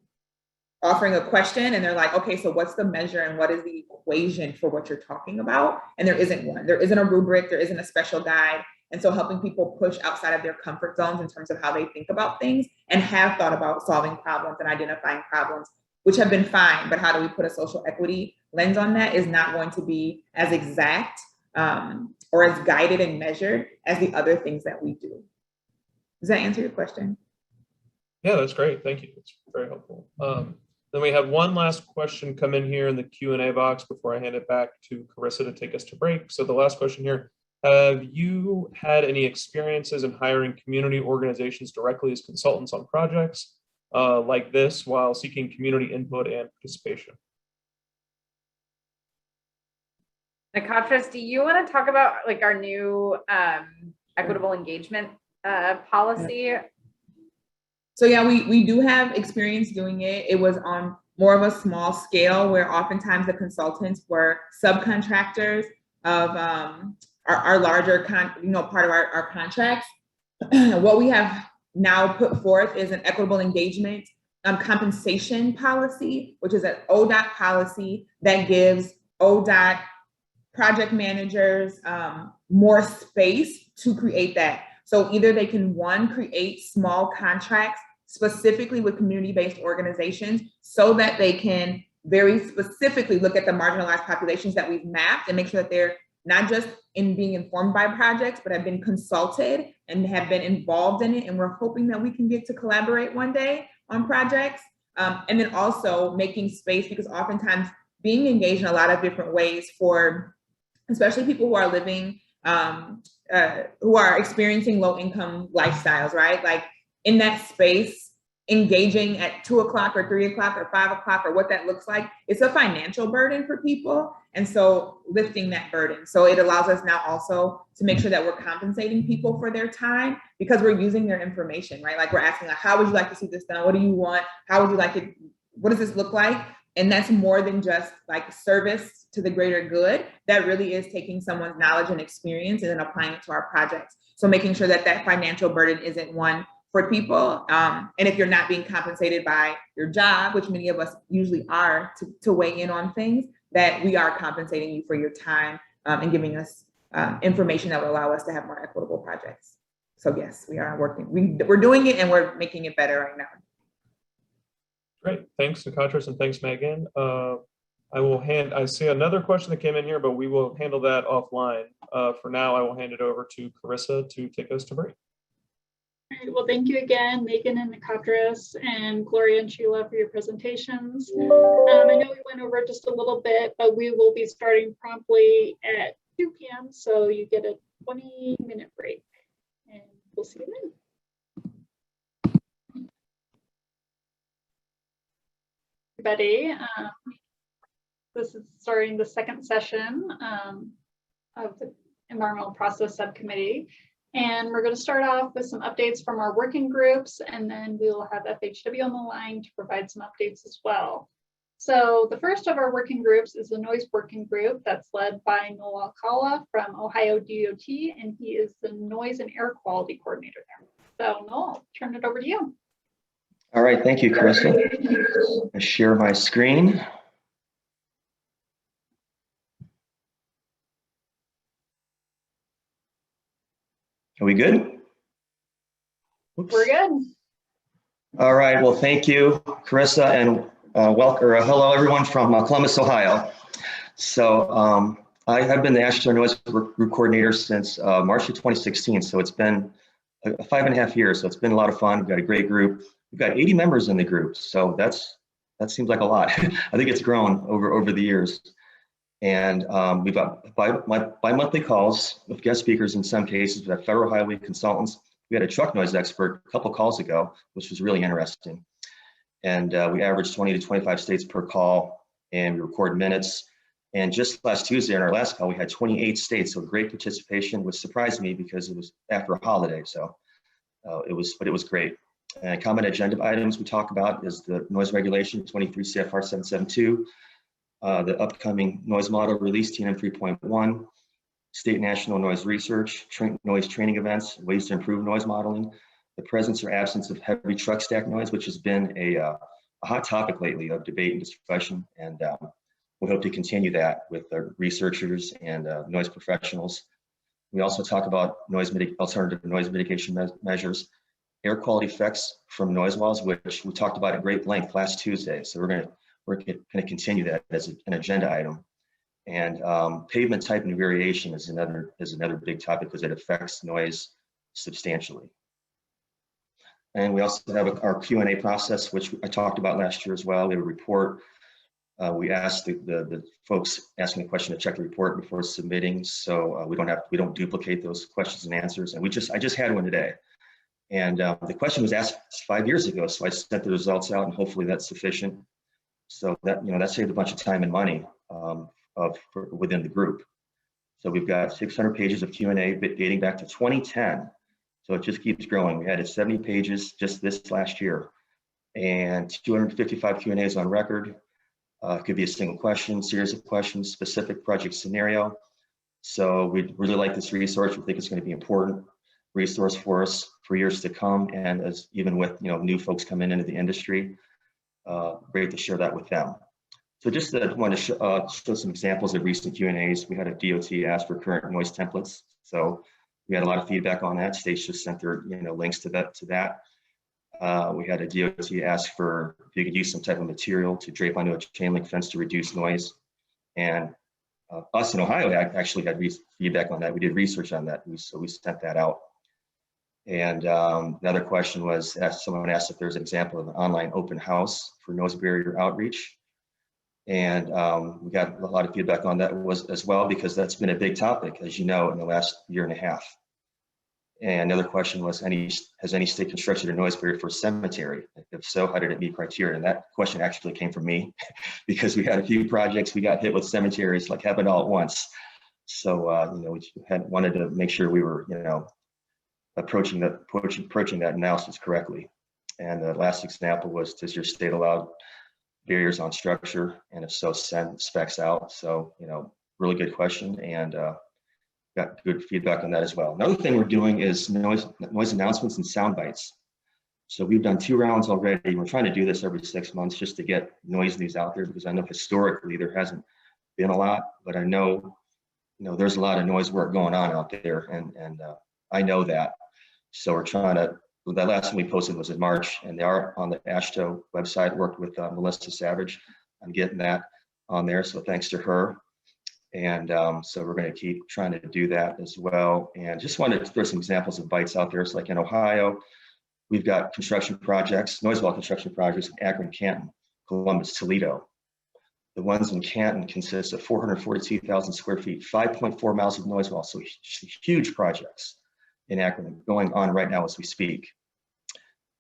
[SPEAKER 7] offering a question and they're like, okay, so what's the measure and what is the equation for what you're talking about? And there isn't one. There isn't a rubric, there isn't a special guide. And so helping people push outside of their comfort zones in terms of how they think about things and have thought about solving problems and identifying problems, which have been fine, but how do we put a social equity lens on that is not going to be as exact or as guided and measured as the other things that we do. Does that answer your question?
[SPEAKER 1] Yeah, that's great. Thank you. It's very helpful. Then we have one last question come in here in the Q&A box before I hand it back to Carissa to take us to break. So the last question here, have you had any experiences in hiring community organizations directly as consultants on projects like this while seeking community input and participation?
[SPEAKER 6] Nakatris, do you want to talk about like our new equitable engagement policy?
[SPEAKER 7] So yeah, we do have experience doing it. It was on more of a small scale where oftentimes the consultants were subcontractors of our larger part of our contracts. What we have now put forth is an equitable engagement compensation policy, which is an ODOT policy that gives ODOT project managers more space to create that. So either they can, one, create small contracts specifically with community-based organizations so that they can very specifically look at the marginalized populations that we've mapped and make sure that they're not just in being informed by projects, but have been consulted and have been involved in it. And we're hoping that we can get to collaborate one day on projects. And then also making space, because oftentimes being engaged in a lot of different ways for, especially people who are living, who are experiencing low income lifestyles, right? Like in that space, engaging at 2 o'clock or 3 o'clock or 5 o'clock or what that looks like, it's a financial burden for people. And so lifting that burden. So it allows us now also to make sure that we're compensating people for their time because we're using their information, right? Like we're asking, like, how would you like to see this done? What do you want? How would you like it? What does this look like? And that's more than just like service to the greater good. That really is taking someone's knowledge and experience and then applying it to our projects. So making sure that that financial burden isn't one for people. And if you're not being compensated by your job, which many of us usually are to weigh in on things, that we are compensating you for your time and giving us information that will allow us to have more equitable projects. So yes, we are working. We're doing it and we're making it better right now.
[SPEAKER 1] Great, thanks, Nikatris, and thanks, Megan. I see another question that came in here, but we will handle that offline. For now, I will hand it over to Carissa to take us to break.
[SPEAKER 2] All right, well, thank you again, Megan and Nikatris, and Gloria and Sheila for your presentations. I know we went over just a little bit, but we will be starting promptly at 2 p.m. So you get a 20-minute break, and we'll see you then. Everybody, this is starting the second session of the Environmental Process Subcommittee. And we're going to start off with some updates from our working groups, and then we'll have FHW on the line to provide some updates as well. So the first of our working groups is the noise working group that's led by Noel Alcala from Ohio DOT, and he is the noise and air quality coordinator there. So Noel, I'll turn it over to you.
[SPEAKER 8] All right, thank you, Carissa. I share my screen. Are we good? Oops.
[SPEAKER 2] We're good.
[SPEAKER 8] All right, well, thank you, Carissa, and hello everyone from Columbus, Ohio. So I have been the AASHTO Noise Group Coordinator since March of 2016, so it's been 5.5 years, so it's been a lot of fun. We've got a great group. We've got 80 members in the group, so that seems like a lot. I think it's grown over the years. And we've got bi-monthly calls with guest speakers in some cases. We have federal highway consultants. We had a truck noise expert a couple calls ago, which was really interesting. And we averaged 20 to 25 states per call, and we record minutes. And just last Tuesday on our last call, we had 28 states, so great participation, which surprised me because it was after a holiday. So it was great. And common agenda items we talk about is the noise regulation, 23 CFR 772, the upcoming noise model release, TNM 3.1, state national noise research, noise training events, ways to improve noise modeling, the presence or absence of heavy truck stack noise, which has been a hot topic lately of debate and discussion. And we hope to continue that with our researchers and noise professionals. We also talk about alternative noise mitigation measures, air quality effects from noise walls, which we talked about at great length last Tuesday. So we're going to continue that as an agenda item. And pavement type and variation is another big topic because it affects noise substantially. And we also have our Q&A process, which I talked about last year as well. We have a report. We asked the folks asking a question to check the report before submitting, so we don't duplicate those questions and answers. And I just had one today. And the question was asked 5 years ago, so I sent the results out, and hopefully that's sufficient. So that saved a bunch of time and money within the group. So we've got 600 pages of Q&A dating back to 2010. So it just keeps growing. We had 70 pages just this last year, and 255 Q&As on record. Could be a single question, series of questions, specific project scenario. So we really like this resource. We think it's going to be an important resource for us for years to come, and as even with new folks coming into the industry, great to share that with them. So just want to show some examples of recent Q&As. We had a DOT ask for current noise templates, so we had a lot of feedback on that. States just sent their links to that. We had a DOT ask for if you could use some type of material to drape onto a chain link fence to reduce noise, and us in Ohio actually had feedback on that. We did research on that, so we sent that out. And another question was, someone asked if there's an example of an online open house for noise barrier outreach. And we got a lot of feedback on that as well, because that's been a big topic, as you know, in the last year and a half. And another question was, has any state constructed a noise barrier for a cemetery? If so, how did it meet criteria? And that question actually came from me because we had a few projects we got hit with cemeteries, like happened all at once. So we wanted to make sure we were approaching that analysis correctly. And the last example was, does your state allow barriers on structure? And if so, send specs out. So, really good question, and got good feedback on that as well. Another thing we're doing is noise announcements and sound bites. So we've done 2 rounds already. We're trying to do this every 6 months just to get noise news out there, because I know historically there hasn't been a lot, but I know, there's a lot of noise work going on out there, and I know that. So we're trying to, that last one we posted was in March, and they are on the AASHTO website, worked with Melissa Savage on getting that on there. So thanks to her. And so we're going to keep trying to do that as well. And just wanted to throw some examples of bites out there. It's like in Ohio, we've got construction projects, noise wall construction projects in Akron, Canton, Columbus, Toledo. The ones in Canton consist of 442,000 square feet, 5.4 miles of noise wall. So huge projects in Akron going on right now as we speak.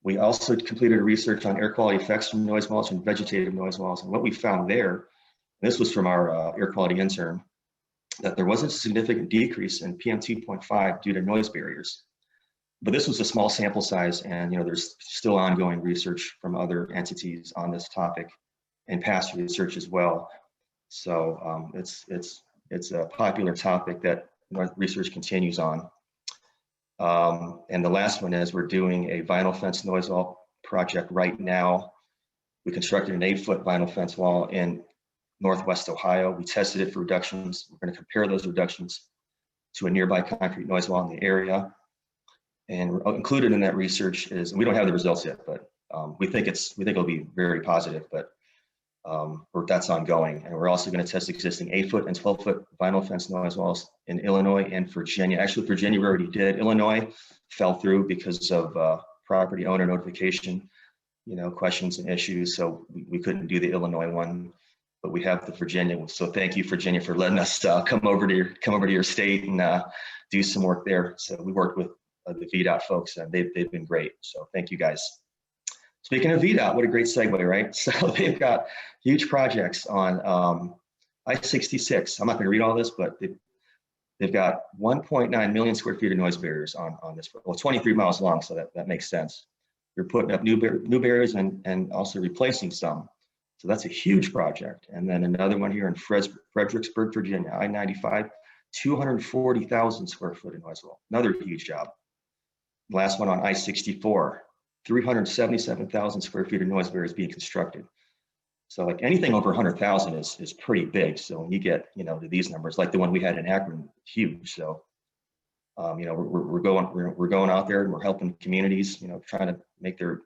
[SPEAKER 8] We also completed a research on air quality effects from noise walls and vegetative noise walls. And what we found there, this was from our air quality intern, that there wasn't a significant decrease in PM 2.5 due to noise barriers. But this was a small sample size, and there's still ongoing research from other entities on this topic and past research as well. So it's a popular topic that research continues on. And the last one is we're doing a vinyl fence noise wall project right now. We constructed an 8-foot vinyl fence wall in Northwest Ohio. We tested it for reductions. We're going to compare those reductions to a nearby concrete noise wall in the area. And included in that research is, we don't have the results yet, but we think it'll be very positive, but that's ongoing. And we're also going to test existing 8-foot and 12-foot vinyl fence noise walls in Illinois and Virginia. Actually, Virginia we already did. Illinois fell through because of property owner notification, questions and issues. So we couldn't do the Illinois one, but we have the Virginia one. So thank you, Virginia, for letting us come over to your state and do some work there. So we worked with the VDOT folks, and they've been great. So thank you guys. Speaking of VDOT, what a great segue, right? So they've got huge projects on I-66. I'm not going to read all this, but they've got 1.9 million square feet of noise barriers on this. Well, 23 miles long, so that makes sense. You're putting up new barriers and also replacing some. So that's a huge project. And then another one here in Fredericksburg, Virginia, I-95, 240,000 square foot of noise wall. Another huge job. Last one on I-64, 377,000 square feet of noise barriers being constructed. So like anything over 100,000 is pretty big. So when you get to these numbers, like the one we had in Akron, huge. So we're going out there and we're helping communities, trying to make their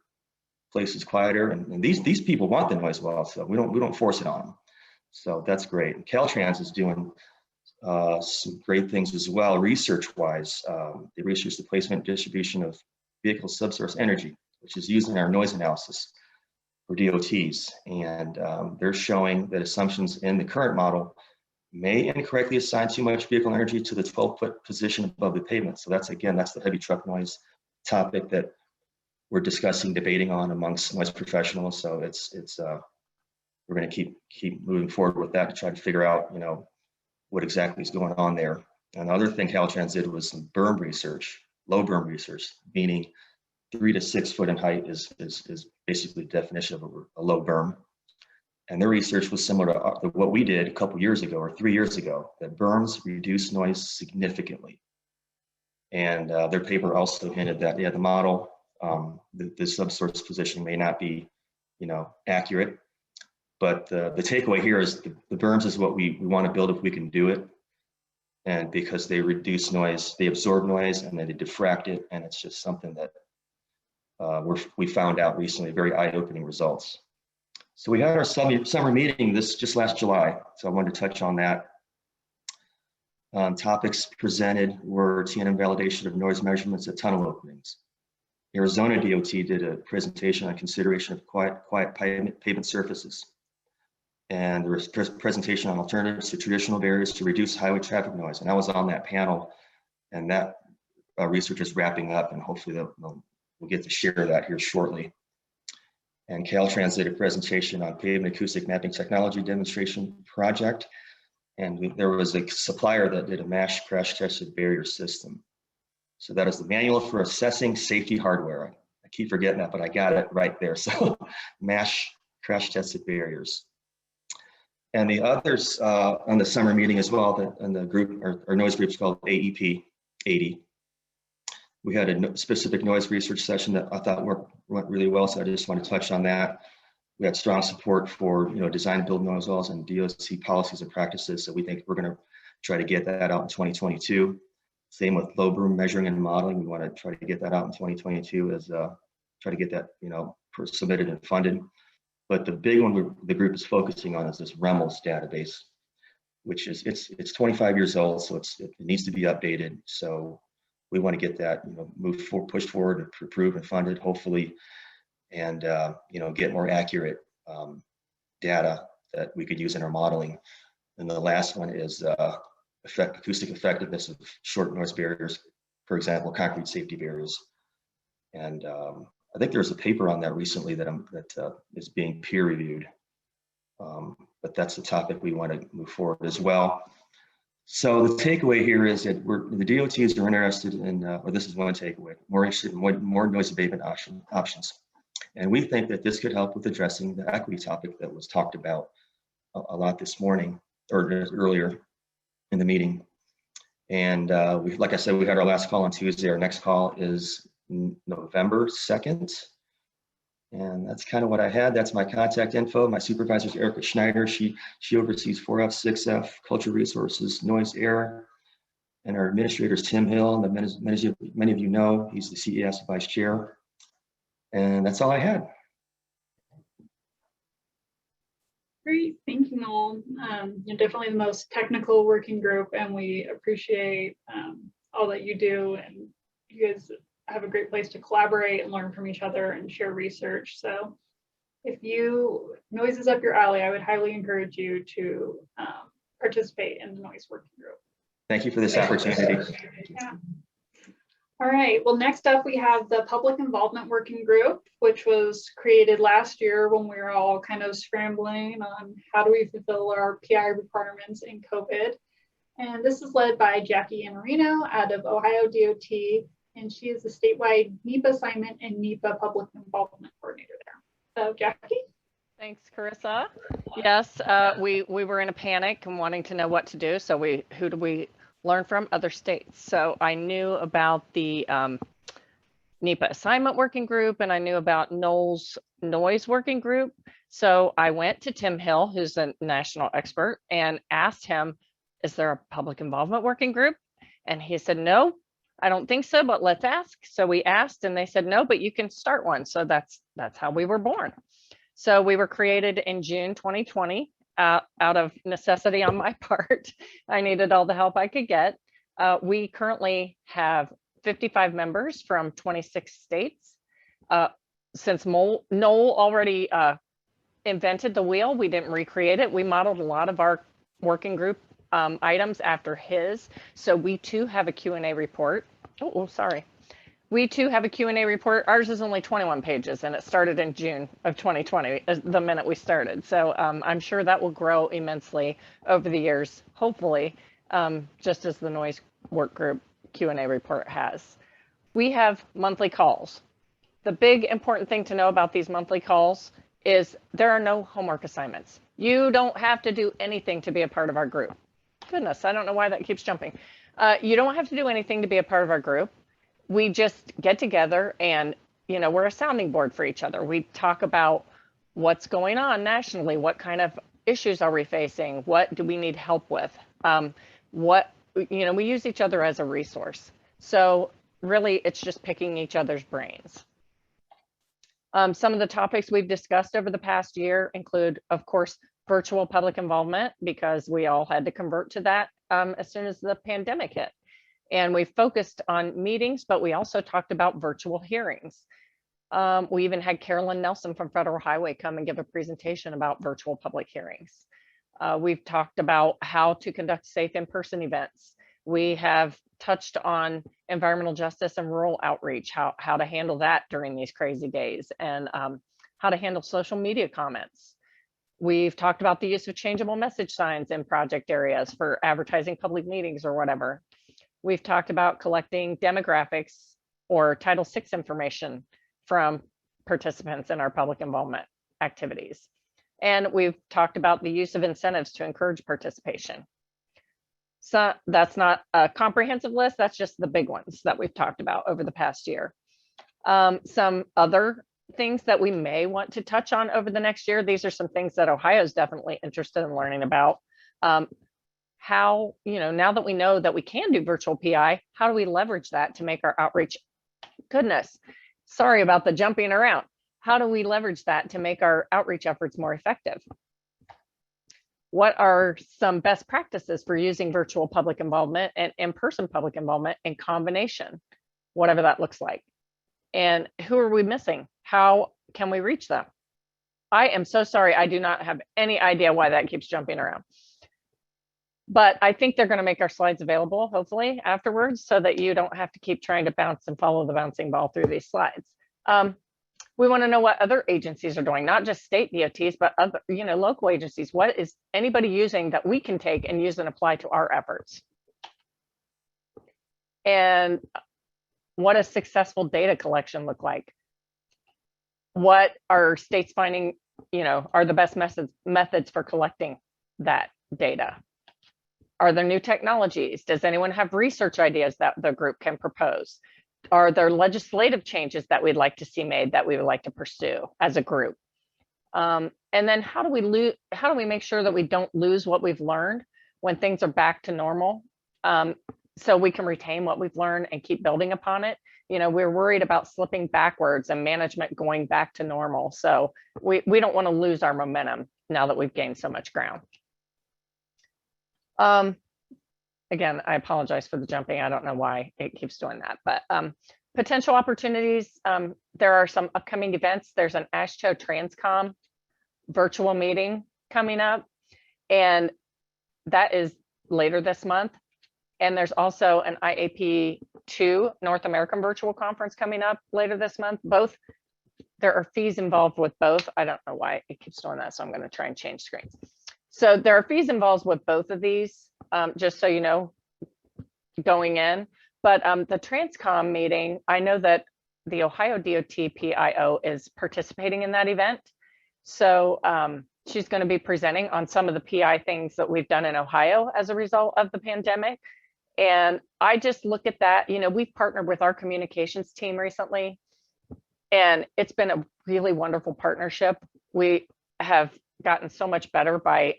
[SPEAKER 8] places quieter. And these people want the noise wall, so we don't force it on them. So that's great. And Caltrans is doing some great things as well, research-wise. They researched the placement and distribution of vehicle subsource energy, which is used in our noise analysis for DOTs. And they're showing that assumptions in the current model may incorrectly assign too much vehicle energy to the 12-foot position above the pavement. So that's the heavy truck noise topic that we're discussing, debating on amongst noise professionals. So we're going to keep moving forward with that to try to figure out, what exactly is going on there. Another thing Caltrans did was some berm research, low berm research, meaning 3 to 6 foot in height is basically the definition of a low berm. And their research was similar to what we did a couple years ago or 3 years ago, that berms reduce noise significantly. And their paper also hinted that, the model, the subsource position may not be, accurate. But the takeaway here is the berms is what we want to build if we can do it. And because they reduce noise, they absorb noise and then they diffract it. And it's just something that we found out recently, very eye-opening results. So we had our summer meeting just last July. So I wanted to touch on that. Topics presented were TNM validation of noise measurements at tunnel openings. Arizona DOT did a presentation on consideration of quiet pavement surfaces. And there was a presentation on alternatives to traditional barriers to reduce highway traffic noise. And I was on that panel, and that research is wrapping up, and hopefully we'll get to share that here shortly. And Caltrans did a presentation on pavement acoustic mapping technology demonstration project. And there was a supplier that did a MASH crash tested barrier system. So that is the manual for assessing safety hardware. I keep forgetting that, but I got it right there. So MASH crash tested barriers. And the others on the summer meeting as well, and the group, our noise group is called AEP 80. We had a specific noise research session that I thought went really well, so I just want to touch on that. We had strong support for design and build noise walls and DOC policies and practices, so we think we're going to try to get that out in 2022. Same with low boom measuring and modeling. We want to try to get that out in 2022 as try to get that submitted and funded. But the big one the group is focusing on is this REMLS database, which is it's 25 years old, so it needs to be updated. So we want to get that pushed forward and approved and funded, hopefully, and get more accurate data that we could use in our modeling. And the last one is acoustic effectiveness of short noise barriers, for example, concrete safety barriers. And I think there's a paper on that recently that is being peer reviewed. But that's the topic we want to move forward as well. So the takeaway here is that the DOTs are interested in, or this is one takeaway, more interested in more noise abatement options. And we think that this could help with addressing the equity topic that was talked about a lot this morning or earlier in the meeting. And like I said, we had our last call on Tuesday. Our next call is November 2nd. And that's kind of what I had. That's my contact info. My supervisor is Erica Schneider. She oversees 4F, 6F, culture resources, noise, air. And our administrator is Tim Hill. And many of you know, he's the CES vice chair. And that's all I had.
[SPEAKER 2] Great, thank you, Noel. You're definitely the most technical working group, and we appreciate all that you do. And you guys have a great place to collaborate and learn from each other and share research. So if noise is up your alley, I would highly encourage you to participate in the noise working group.
[SPEAKER 8] Thank you for this opportunity.
[SPEAKER 2] Yeah. All right, well, next up we have the Public Involvement Working Group, which was created last year when we were all kind of scrambling on how do we fulfill our PI requirements in COVID. And this is led by Jackie Amarino out of Ohio DOT, and she is the statewide NEPA assignment and NEPA Public Involvement Coordinator there. So Jackie?
[SPEAKER 9] Thanks, Carissa. Yes, we were in a panic and wanting to know what to do. So who do we learn from? Other states. So I knew about the NEPA assignment working group, and I knew about Noel's noise working group. So I went to Tim Hill, who's a national expert, and asked him, is there a public involvement working group? And he said, no, I don't think so, but let's ask. So we asked and they said, no, but you can start one. So that's how we were born. So we were created in June 2020 out of necessity on my part. I needed all the help I could get. We currently have 55 members from 26 states. Since Noel already invented the wheel, we didn't recreate it. We modeled a lot of our working group items after his. So we too have a Q&A report. Oh, sorry. We too have a Q&A report. Ours is only 21 pages and it started in June of 2020, the minute we started. So I'm sure that will grow immensely over the years, hopefully, just as the noise work group Q&A report has. We have monthly calls. The big important thing to know about these monthly calls is there are no homework assignments. You don't have to do anything to be a part of our group. Goodness, I don't know why that keeps jumping. You don't have to do anything to be a part of our group. We just get together and, we're a sounding board for each other. We talk about what's going on nationally. What kind of issues are we facing? What do we need help with? We use each other as a resource. So really, it's just picking each other's brains. Some of the topics we've discussed over the past year include, of course, virtual public involvement, because we all had to convert to that as soon as the pandemic hit. And we focused on meetings, but we also talked about virtual hearings. We even had Carolyn Nelson from Federal Highway come and give a presentation about virtual public hearings. We've talked about how to conduct safe in-person events. We have touched on environmental justice and rural outreach, how to handle that during these crazy days, and how to handle social media comments. We've talked about the use of changeable message signs in project areas for advertising public meetings or whatever. We've talked about collecting demographics or Title VI information from participants in our public involvement activities. And we've talked about the use of incentives to encourage participation. So that's not a comprehensive list, that's just the big ones that we've talked about over the past year. Some other things that we may want to touch on over the next year, these are some things that Ohio is definitely interested in learning about. How, now that we know that we can do virtual PI, how do we leverage that to make our outreach? Goodness, sorry about the jumping around. How do we leverage that to make our outreach efforts more effective? What are some best practices for using virtual public involvement and in-person public involvement in combination, whatever that looks like? And who are we missing? How can we reach them? I am so sorry, I do not have any idea why that keeps jumping around. But I think they're going to make our slides available, hopefully, afterwards, so that you don't have to keep trying to bounce and follow the bouncing ball through these slides. We want to know what other agencies are doing, not just state DOTs, but other, local agencies. What is anybody using that we can take and use and apply to our efforts? And what does successful data collection look like? What are states finding, are the best methods for collecting that data? Are there new technologies? Does anyone have research ideas that the group can propose? Are there legislative changes that we'd like to see made that we would like to pursue as a group? And then how do we make sure that we don't lose what we've learned when things are back to normal, so we can retain what we've learned and keep building upon it? We're worried about slipping backwards and management going back to normal. So we don't want to lose our momentum now that we've gained so much ground. Again, I apologize for the jumping. I don't know why it keeps doing that, but potential opportunities. There are some upcoming events. There's an AASHTO Transcom virtual meeting coming up, and that is later this month. And there's also an IAP2 North American Virtual Conference coming up later this month. Both, there are fees involved with both. I don't know why it keeps doing that, so I'm going to try and change screens. So there are fees involved with both of these, just so you know, going in. But the Transcom meeting, I know that the Ohio DOT PIO is participating in that event. So she's going to be presenting on some of the PI things that we've done in Ohio as a result of the pandemic. And I just look at that, we've partnered with our communications team recently, and it's been a really wonderful partnership. We have gotten so much better by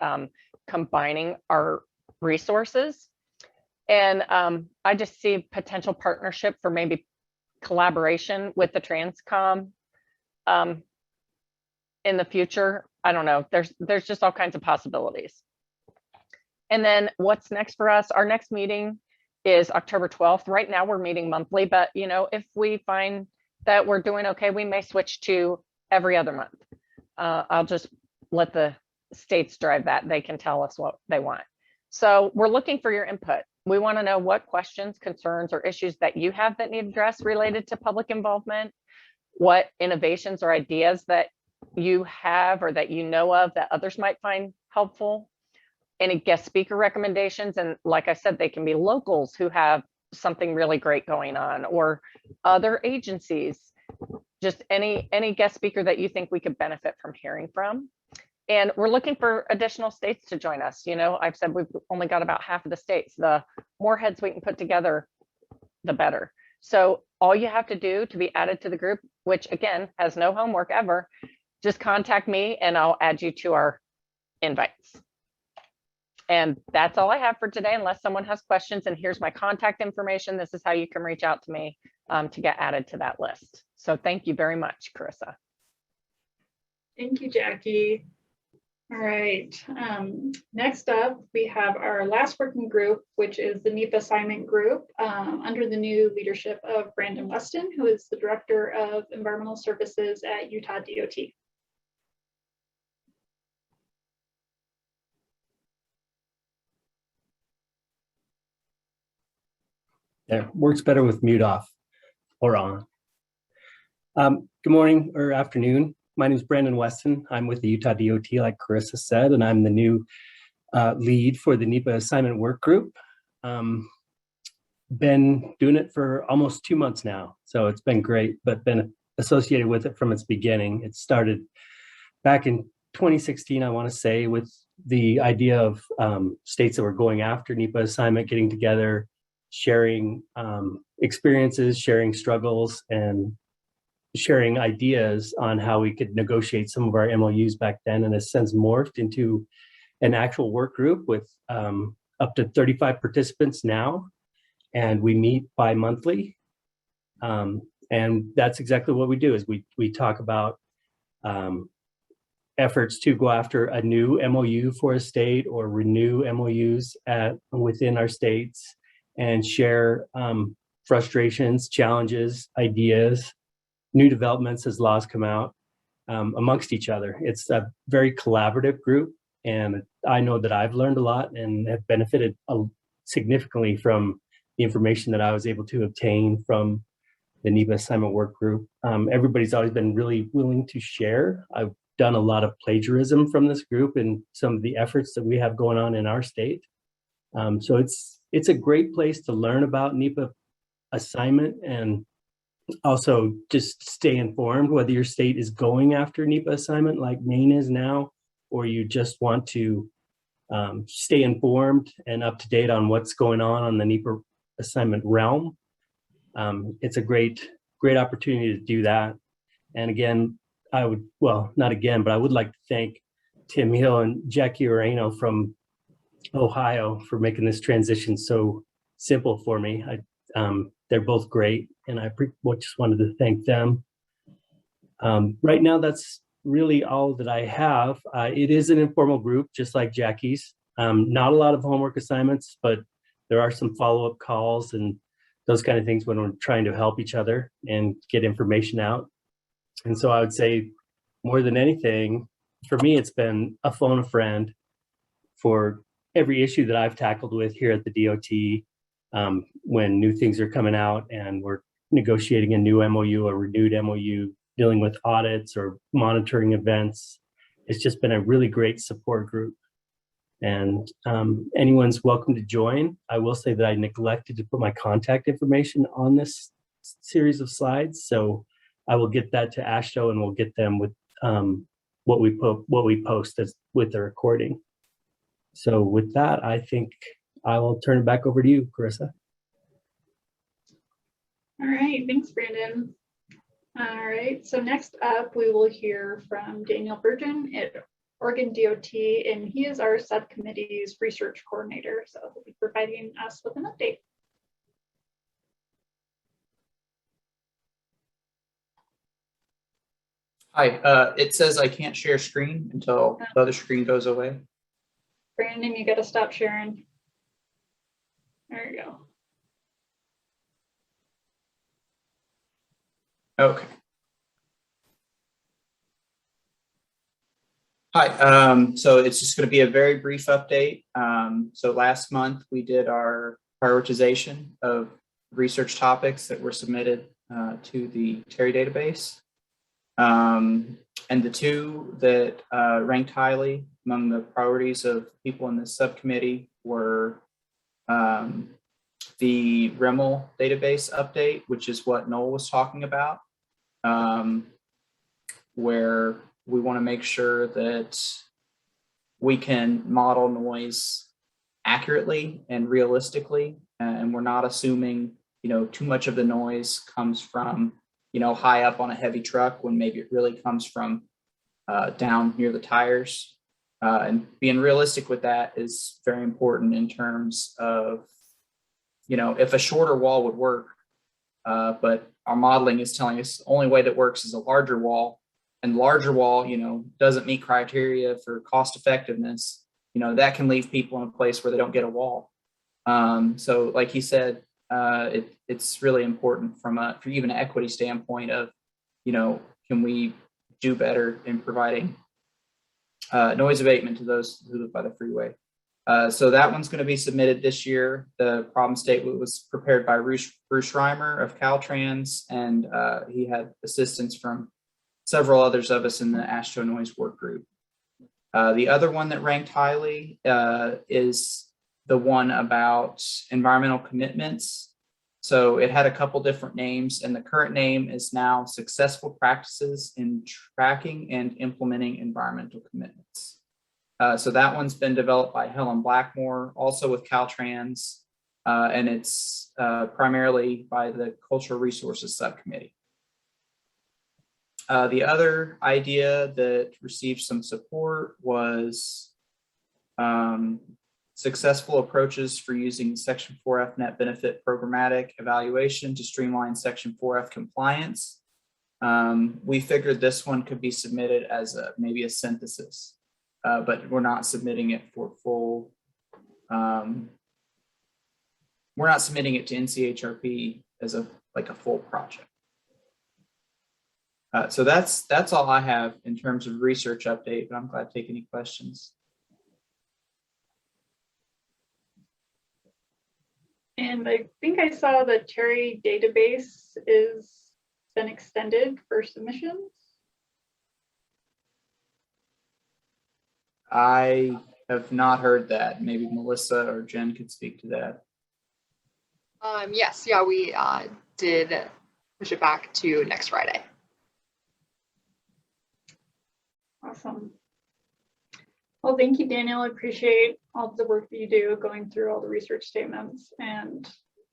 [SPEAKER 9] combining our resources. And I just see potential partnership for maybe collaboration with the Transcom in the future. I don't know, there's just all kinds of possibilities. And then what's next for us? Our next meeting is October 12th. Right now we're meeting monthly, but if we find that we're doing okay, we may switch to every other month. I'll just let the states drive that. They can tell us what they want. So we're looking for your input. We want to know what questions, concerns, or issues that you have that need addressed related to public involvement, what innovations or ideas that you have or that you know of that others might find helpful, any guest speaker recommendations. And like I said, they can be locals who have something really great going on, or other agencies, just any guest speaker that you think we could benefit from hearing from. And we're looking for additional states to join us. I've said we've only got about half of the states. The more heads we can put together, the better. So all you have to do to be added to the group, which again has no homework ever, just contact me and I'll add you to our invites. And that's all I have for today, unless someone has questions. And here's my contact information. This is how you can reach out to me to get added to that list. So thank you very much, Carissa.
[SPEAKER 2] Thank you, Jackie. All right, next up, we have our last working group, which is the NEPA assignment group under the new leadership of Brandon Weston, who is the Director of Environmental Services at Utah DOT.
[SPEAKER 10] Yeah, works better with mute off or on. Good morning or afternoon. My name is Brandon Weston. I'm with the Utah DOT, like Carissa said, and I'm the new lead for the NEPA assignment work group. Been doing it for almost 2 months now, so it's been great, but been associated with it from its beginning. It started back in 2016, I want to say, with the idea of states that were going after NEPA assignment, getting together, sharing experiences, sharing struggles, and sharing ideas on how we could negotiate some of our MOUs back then, and has since morphed into an actual work group with up to 35 participants now, and we meet bi-monthly. And that's exactly what we do, is we talk about efforts to go after a new MOU for a state or renew MOUs within our states, and share frustrations, challenges, ideas, new developments as laws come out amongst each other. It's a very collaborative group, and I know that I've learned a lot and have benefited significantly from the information that I was able to obtain from the NEPA assignment work group. Everybody's always been really willing to share. I've done a lot of plagiarism from this group and some of the efforts that we have going on in our state. So it's a great place to learn about NEPA assignment, and also just stay informed whether your state is going after NEPA assignment like Maine is now, or you just want to stay informed and up to date on what's going on the NEPA assignment realm. It's a great opportunity to do that. And again, I would like to thank Tim Hill and Jackie Oreno from Ohio for making this transition so simple for me. They're both great, and I just wanted to thank them. Right now, that's really all that I have. It is an informal group, just like Jackie's. Not a lot of homework assignments, but there are some follow-up calls and those kind of things when we're trying to help each other and get information out. And so I would say, more than anything, for me, it's been a phone a friend for every issue that I've tackled with here at the DOT. When new things are coming out and we're negotiating a new MOU or renewed MOU, dealing with audits or monitoring events, it's just been a really great support group. And anyone's welcome to join. I will say that I neglected to put my contact information on this series of slides, so I will get that to AASHTO, and we'll get them with what we post with the recording. So with that, I think I will turn it back over to you, Carissa.
[SPEAKER 2] All right, thanks, Brandon. All right, so next up, we will hear from Daniel Burgeon at Oregon DOT, and he is our subcommittee's research coordinator. So he'll be providing us with an update.
[SPEAKER 11] Hi, it says I can't share screen until the other screen goes away.
[SPEAKER 2] Brandon, you got to stop sharing. There you go.
[SPEAKER 11] Okay. Hi, so it's just going to be a very brief update. So last month we did our prioritization of research topics that were submitted to the Terry database. And the two that ranked highly among the priorities of people in this subcommittee were the REML database update, which is what Noel was talking about, where we want to make sure that we can model noise accurately and realistically, and we're not assuming, too much of the noise comes from, high up on a heavy truck when maybe it really comes from down near the tires. And being realistic with that is very important in terms of, if a shorter wall would work, but our modeling is telling us the only way that works is a larger wall, and larger wall, doesn't meet criteria for cost effectiveness, that can leave people in a place where they don't get a wall. So like he said, it's really important from even an equity standpoint of, can we do better in providing noise abatement to those who live by the freeway. So that one's going to be submitted this year. The problem statement was prepared by Bruce Reimer of Caltrans, and he had assistance from several others of us in the AASHTO Noise Work Group. The other one that ranked highly is the one about environmental commitments. So it had a couple different names, and the current name is now Successful Practices in Tracking and Implementing Environmental Commitments. So that one's been developed by Helen Blackmore, also with Caltrans, and it's primarily by the Cultural Resources Subcommittee. The other idea that received some support was successful approaches for using Section 4F net benefit programmatic evaluation to streamline Section 4F compliance. We figured this one could be submitted as maybe a synthesis, but we're not submitting it for full. We're not submitting it to NCHRP as a full project. So that's all I have in terms of research update, but I'm glad to take any questions.
[SPEAKER 2] And I think I saw the Cherry database is been extended for submissions.
[SPEAKER 11] I have not heard that. Maybe Melissa or Jen could speak to that.
[SPEAKER 5] Yes, yeah, we did push it back to next Friday.
[SPEAKER 2] Awesome. Well, thank you, Daniel. I appreciate all of the work that you do going through all the research statements, and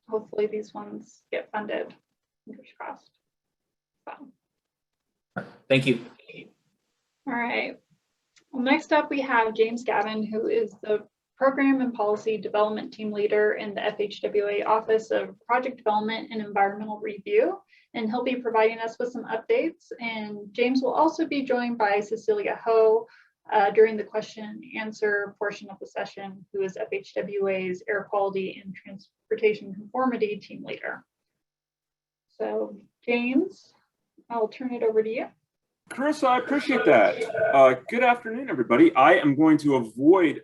[SPEAKER 2] hopefully these ones get funded. Fingers crossed. So.
[SPEAKER 11] Thank you.
[SPEAKER 2] All right. Well, next up we have James Gavin, who is the Program and Policy Development Team Leader in the FHWA Office of Project Development and Environmental Review, and he'll be providing us with some updates. And James will also be joined by Cecilia Ho during the question and answer portion of the session, who is FHWA's Air Quality and Transportation Conformity Team Leader. So James, I'll turn it over to you.
[SPEAKER 12] Carissa, I appreciate that. Good afternoon, everybody. I am going to avoid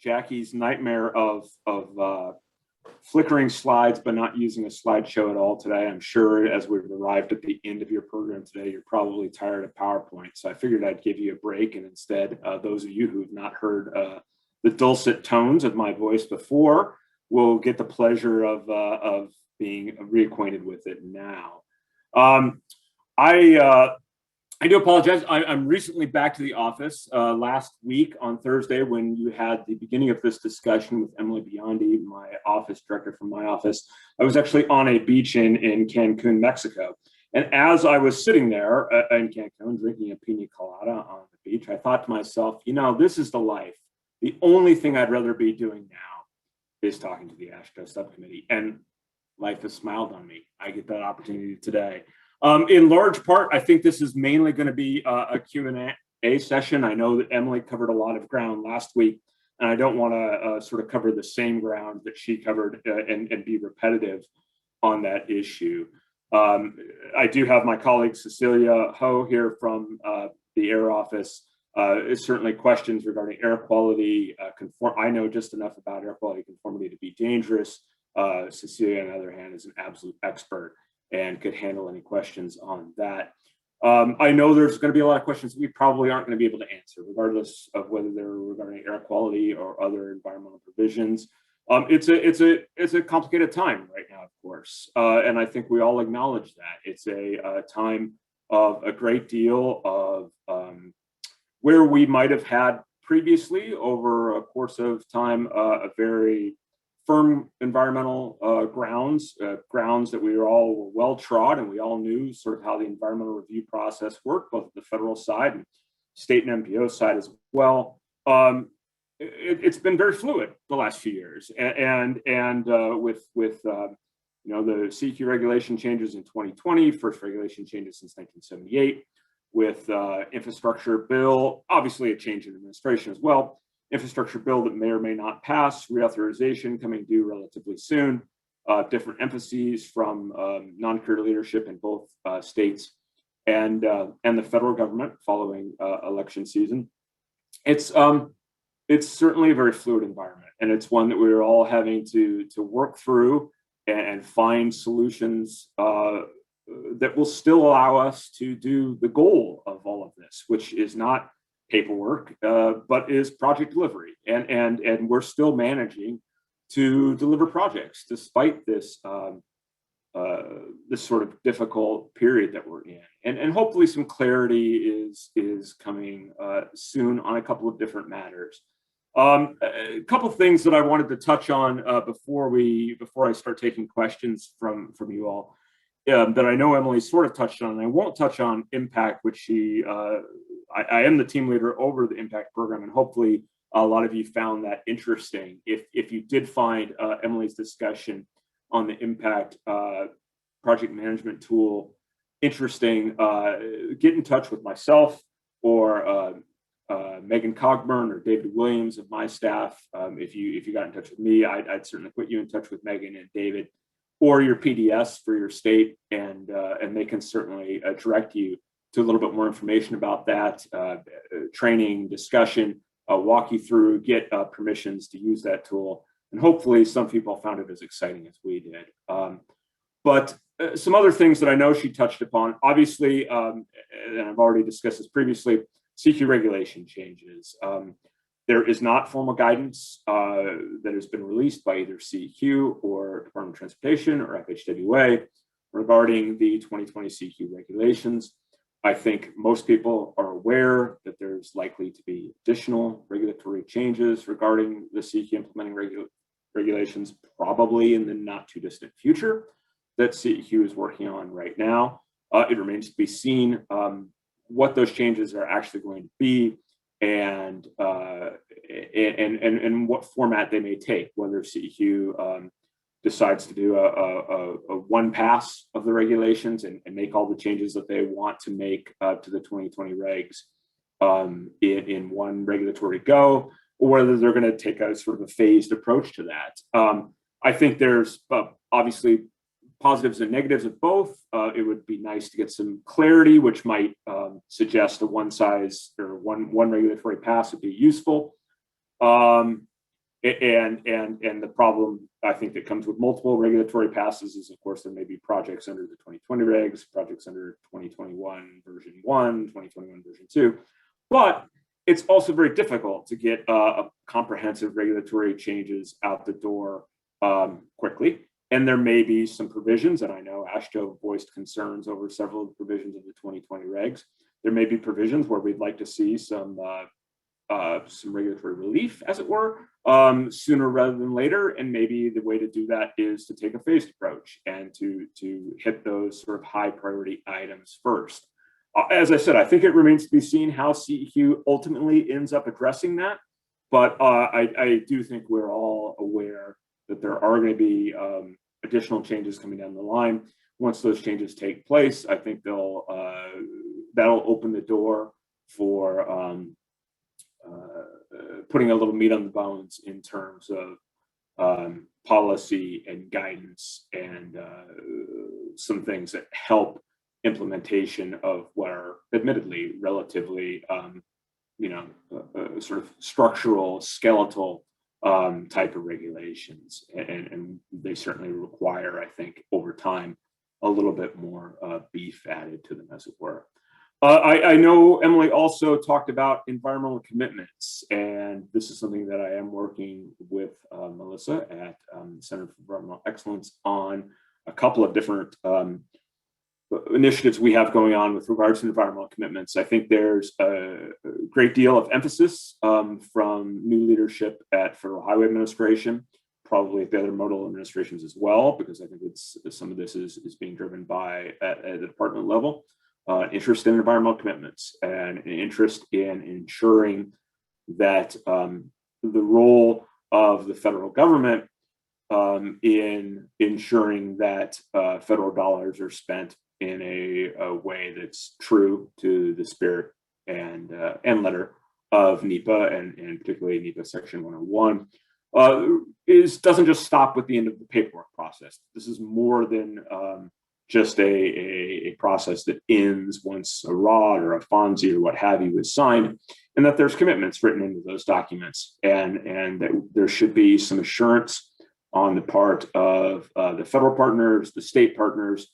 [SPEAKER 12] Jackie's nightmare of flickering slides but not using a slideshow at all today. I'm sure as we've arrived at the end of your program today, you're probably tired of PowerPoint. So I figured I'd give you a break, and instead, those of you who've not heard the dulcet tones of my voice before will get the pleasure of being reacquainted with it now. I do apologize. I'm recently back to the office. Last week on Thursday, when you had the beginning of this discussion with Emily Biondi, my office director from my office, I was actually on a beach in Cancun, Mexico. And as I was sitting there in Cancun drinking a pina colada on the beach, I thought to myself, you know, this is the life. The only thing I'd rather be doing now is talking to the AASHTO subcommittee. And life has smiled on me. I get that opportunity today. In large part, I think this is mainly going to be a Q&A session. I know that Emily covered a lot of ground last week, and I don't want to sort of cover the same ground that she covered and be repetitive on that issue. I do have my colleague Cecilia Ho here from the Air Office. Certainly questions regarding air quality. I know just enough about air quality conformity to be dangerous. Cecilia, on the other hand, is an absolute expert and could handle any questions on that. I know there's going to be a lot of questions we probably aren't going to be able to answer, regardless of whether they're regarding air quality or other environmental provisions. It's a complicated time right now, of course, and I think we all acknowledge that. It's a time of a great deal of where we might have had previously over a course of time a very firm environmental grounds that we were all well trod, and we all knew sort of how the environmental review process worked, both at the federal side and state and MPO side as well. It's been very fluid the last few years, and with you know, the CEQ regulation changes in 2020, first regulation changes since 1978, with infrastructure bill, obviously a change in administration as well. Infrastructure bill that may or may not pass, reauthorization coming due relatively soon, different emphases from non-career leadership in both states and the federal government following election season. It's certainly a very fluid environment, and it's one that we're all having to work through and find solutions that will still allow us to do the goal of all of this, which is not paperwork, but is project delivery. And we're still managing to deliver projects despite this this sort of difficult period that we're in, and hopefully some clarity is coming soon on a couple of different matters. A couple of things that I wanted to touch on before I start taking questions from you all that I know Emily sort of touched on. And I won't touch on impact, which I am the team leader over the impact program, and hopefully a lot of you found that interesting. If you did find Emily's discussion on the impact project management tool interesting, get in touch with myself or Megan Cogburn or David Williams of my staff. If you got in touch with me, I'd certainly put you in touch with Megan and David, or your PDS for your state, and they can certainly direct you to a little bit more information about that, training, discussion, walk you through, get permissions to use that tool. And hopefully some people found it as exciting as we did. But some other things that I know she touched upon, obviously, and I've already discussed this previously, CQ regulation changes. There is not formal guidance that has been released by either CEQ or Department of Transportation or FHWA regarding the 2020 CEQ regulations. I think most people are aware that there's likely to be additional regulatory changes regarding the CEQ implementing regulations, probably in the not too distant future, that CEQ is working on right now. It remains to be seen what those changes are actually going to be, and what format they may take, whether CEQ decides to do a one pass of the regulations and make all the changes that they want to make to the 2020 regs in one regulatory go, or whether they're going to take a sort of a phased approach to that. I think there's obviously positives and negatives of both. It would be nice to get some clarity, which might suggest a one size or one regulatory pass would be useful. And the problem I think that comes with multiple regulatory passes is, of course, there may be projects under the 2020 regs, projects under 2021 version 1, 2021 version 2, but it's also very difficult to get a comprehensive regulatory changes out the door quickly. And there may be some provisions, and I know AASHTO voiced concerns over several of the provisions of the 2020 regs. There may be provisions where we'd like to see some regulatory relief, as it were, sooner rather than later. And maybe the way to do that is to take a phased approach and to hit those sort of high priority items first. As I said, I think it remains to be seen how CEQ ultimately ends up addressing that. But I do think we're all aware that there are going to be additional changes coming down the line. Once those changes take place, I think that'll open the door for putting a little meat on the bones in terms of policy and guidance and some things that help implementation of what are admittedly relatively, sort of structural, skeletal type of regulations, and they certainly require, I think, over time, a little bit more beef added to them, as it were. I know Emily also talked about environmental commitments, and this is something that I am working with Melissa at the Center for Environmental Excellence on a couple of different initiatives we have going on with regards to environmental commitments. I think there's a great deal of emphasis from new leadership at Federal Highway Administration, probably at the other modal administrations as well, because I think some of this is being driven by at the department level. Interest in environmental commitments and an interest in ensuring that the role of the federal government in ensuring that federal dollars are spent in a way that's true to the spirit and letter of NEPA and particularly NEPA Section 101 doesn't just stop with the end of the paperwork process. This is more than just a process that ends once a ROD or a FONSI or what have you is signed, and that there's commitments written into those documents, and that there should be some assurance on the part of the federal partners, the state partners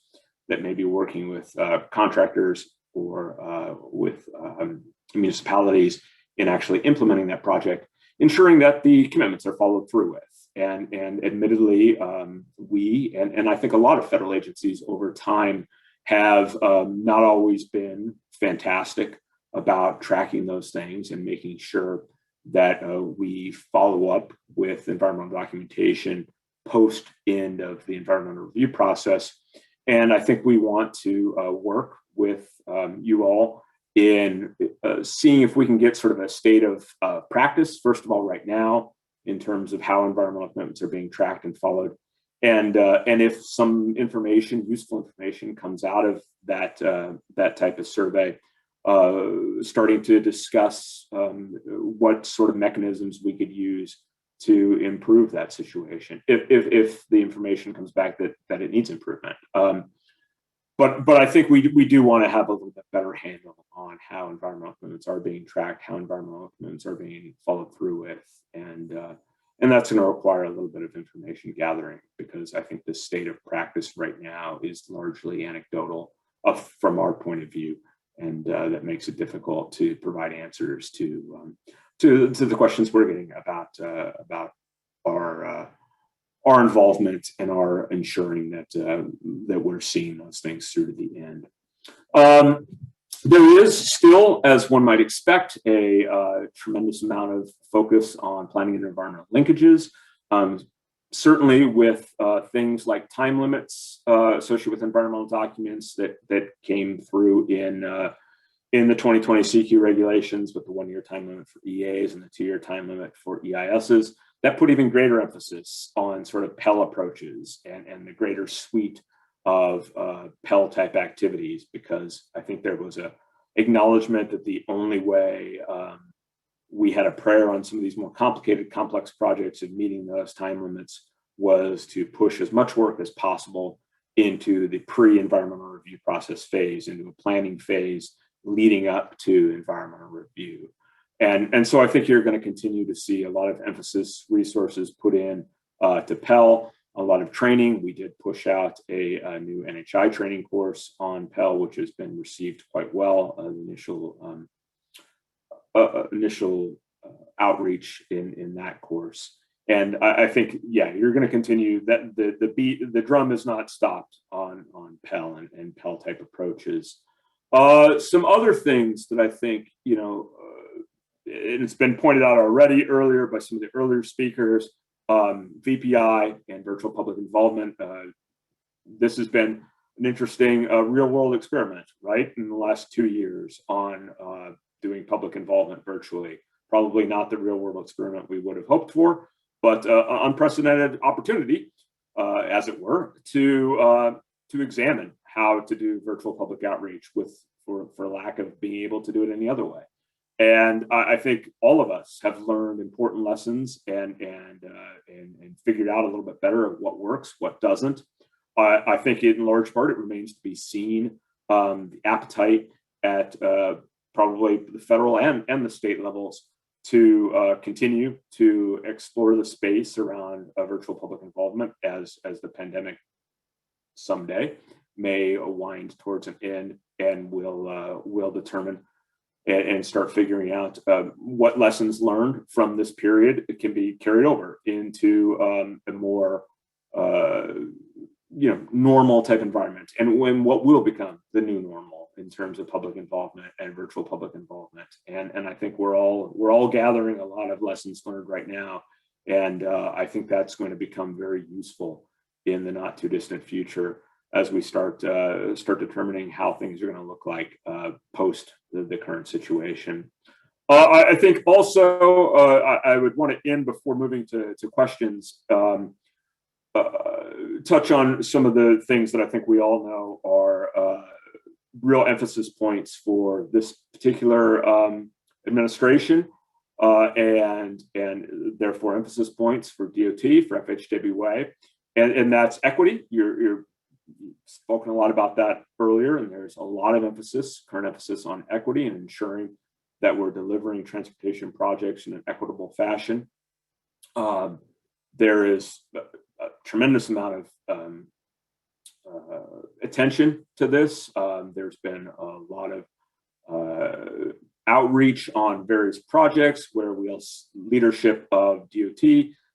[SPEAKER 12] that may be working with contractors or with municipalities in actually implementing that project, ensuring that the commitments are followed through with. And admittedly, we and I think a lot of federal agencies over time have not always been fantastic about tracking those things and making sure that we follow up with environmental documentation post end of the environmental review process. And I think we want to work with you all in seeing if we can get sort of a state of practice, first of all, right now, in terms of how environmental commitments are being tracked and followed. And if some information, useful information, comes out of that type of survey, starting to discuss what sort of mechanisms we could use to improve that situation if the information comes back that it needs improvement. But I think we do want to have a little bit better handle on how environmental commitments are being tracked, how environmental commitments are being followed through with, and that's going to require a little bit of information gathering, because I think the state of practice right now is largely anecdotal from our point of view, and that makes it difficult to provide answers to the questions we're getting about our involvement and our ensuring that we're seeing those things through to the end. There is still, as one might expect, a tremendous amount of focus on planning and environmental linkages. Certainly with things like time limits associated with environmental documents that came through in the 2020 CQ regulations, with the 1-year time limit for EAs and the 2-year time limit for EISs. That put even greater emphasis on sort of Pell approaches and the greater suite of Pell type activities, because I think there was a acknowledgement that the only way we had a prayer on some of these more complicated, complex projects of meeting those time limits was to push as much work as possible into the pre-environmental review process phase, into a planning phase leading up to environmental review. And so I think you're going to continue to see a lot of emphasis, resources put in to Pell, a lot of training. We did push out a new NHI training course on Pell, which has been received quite well. Initial outreach in that course. And I think, yeah, you're going to continue that the drum is not stopped on Pell and Pell type approaches. Some other things that I think, it's been pointed out already earlier by some of the earlier speakers, VPI and virtual public involvement. This has been an interesting real world experiment, right? In the last 2 years on doing public involvement virtually. Probably not the real world experiment we would have hoped for, but unprecedented opportunity, as it were, to examine how to do virtual public outreach for lack of being able to do it any other way. And I think all of us have learned important lessons and figured out a little bit better of what works, what doesn't. I think in large part it remains to be seen the appetite at probably the federal and the state levels to continue to explore the space around virtual public involvement as the pandemic someday may wind towards an end, and will determine and start figuring out what lessons learned from this period can be carried over into a more normal type environment, and when what will become the new normal in terms of public involvement and virtual public involvement. And I think we're all gathering a lot of lessons learned right now, and I think that's going to become very useful in the not too distant future as we start determining how things are going to look like post the current situation. I think also I would want to end before moving to questions, touch on some of the things that I think we all know are real emphasis points for this particular administration, and therefore emphasis points for DOT, for FHWA, and that's equity. You've spoken a lot about that earlier, and there's a lot of current emphasis on equity and ensuring that we're delivering transportation projects in an equitable fashion. There is a tremendous amount of attention to this. There's been a lot of outreach on various projects where leadership of DOT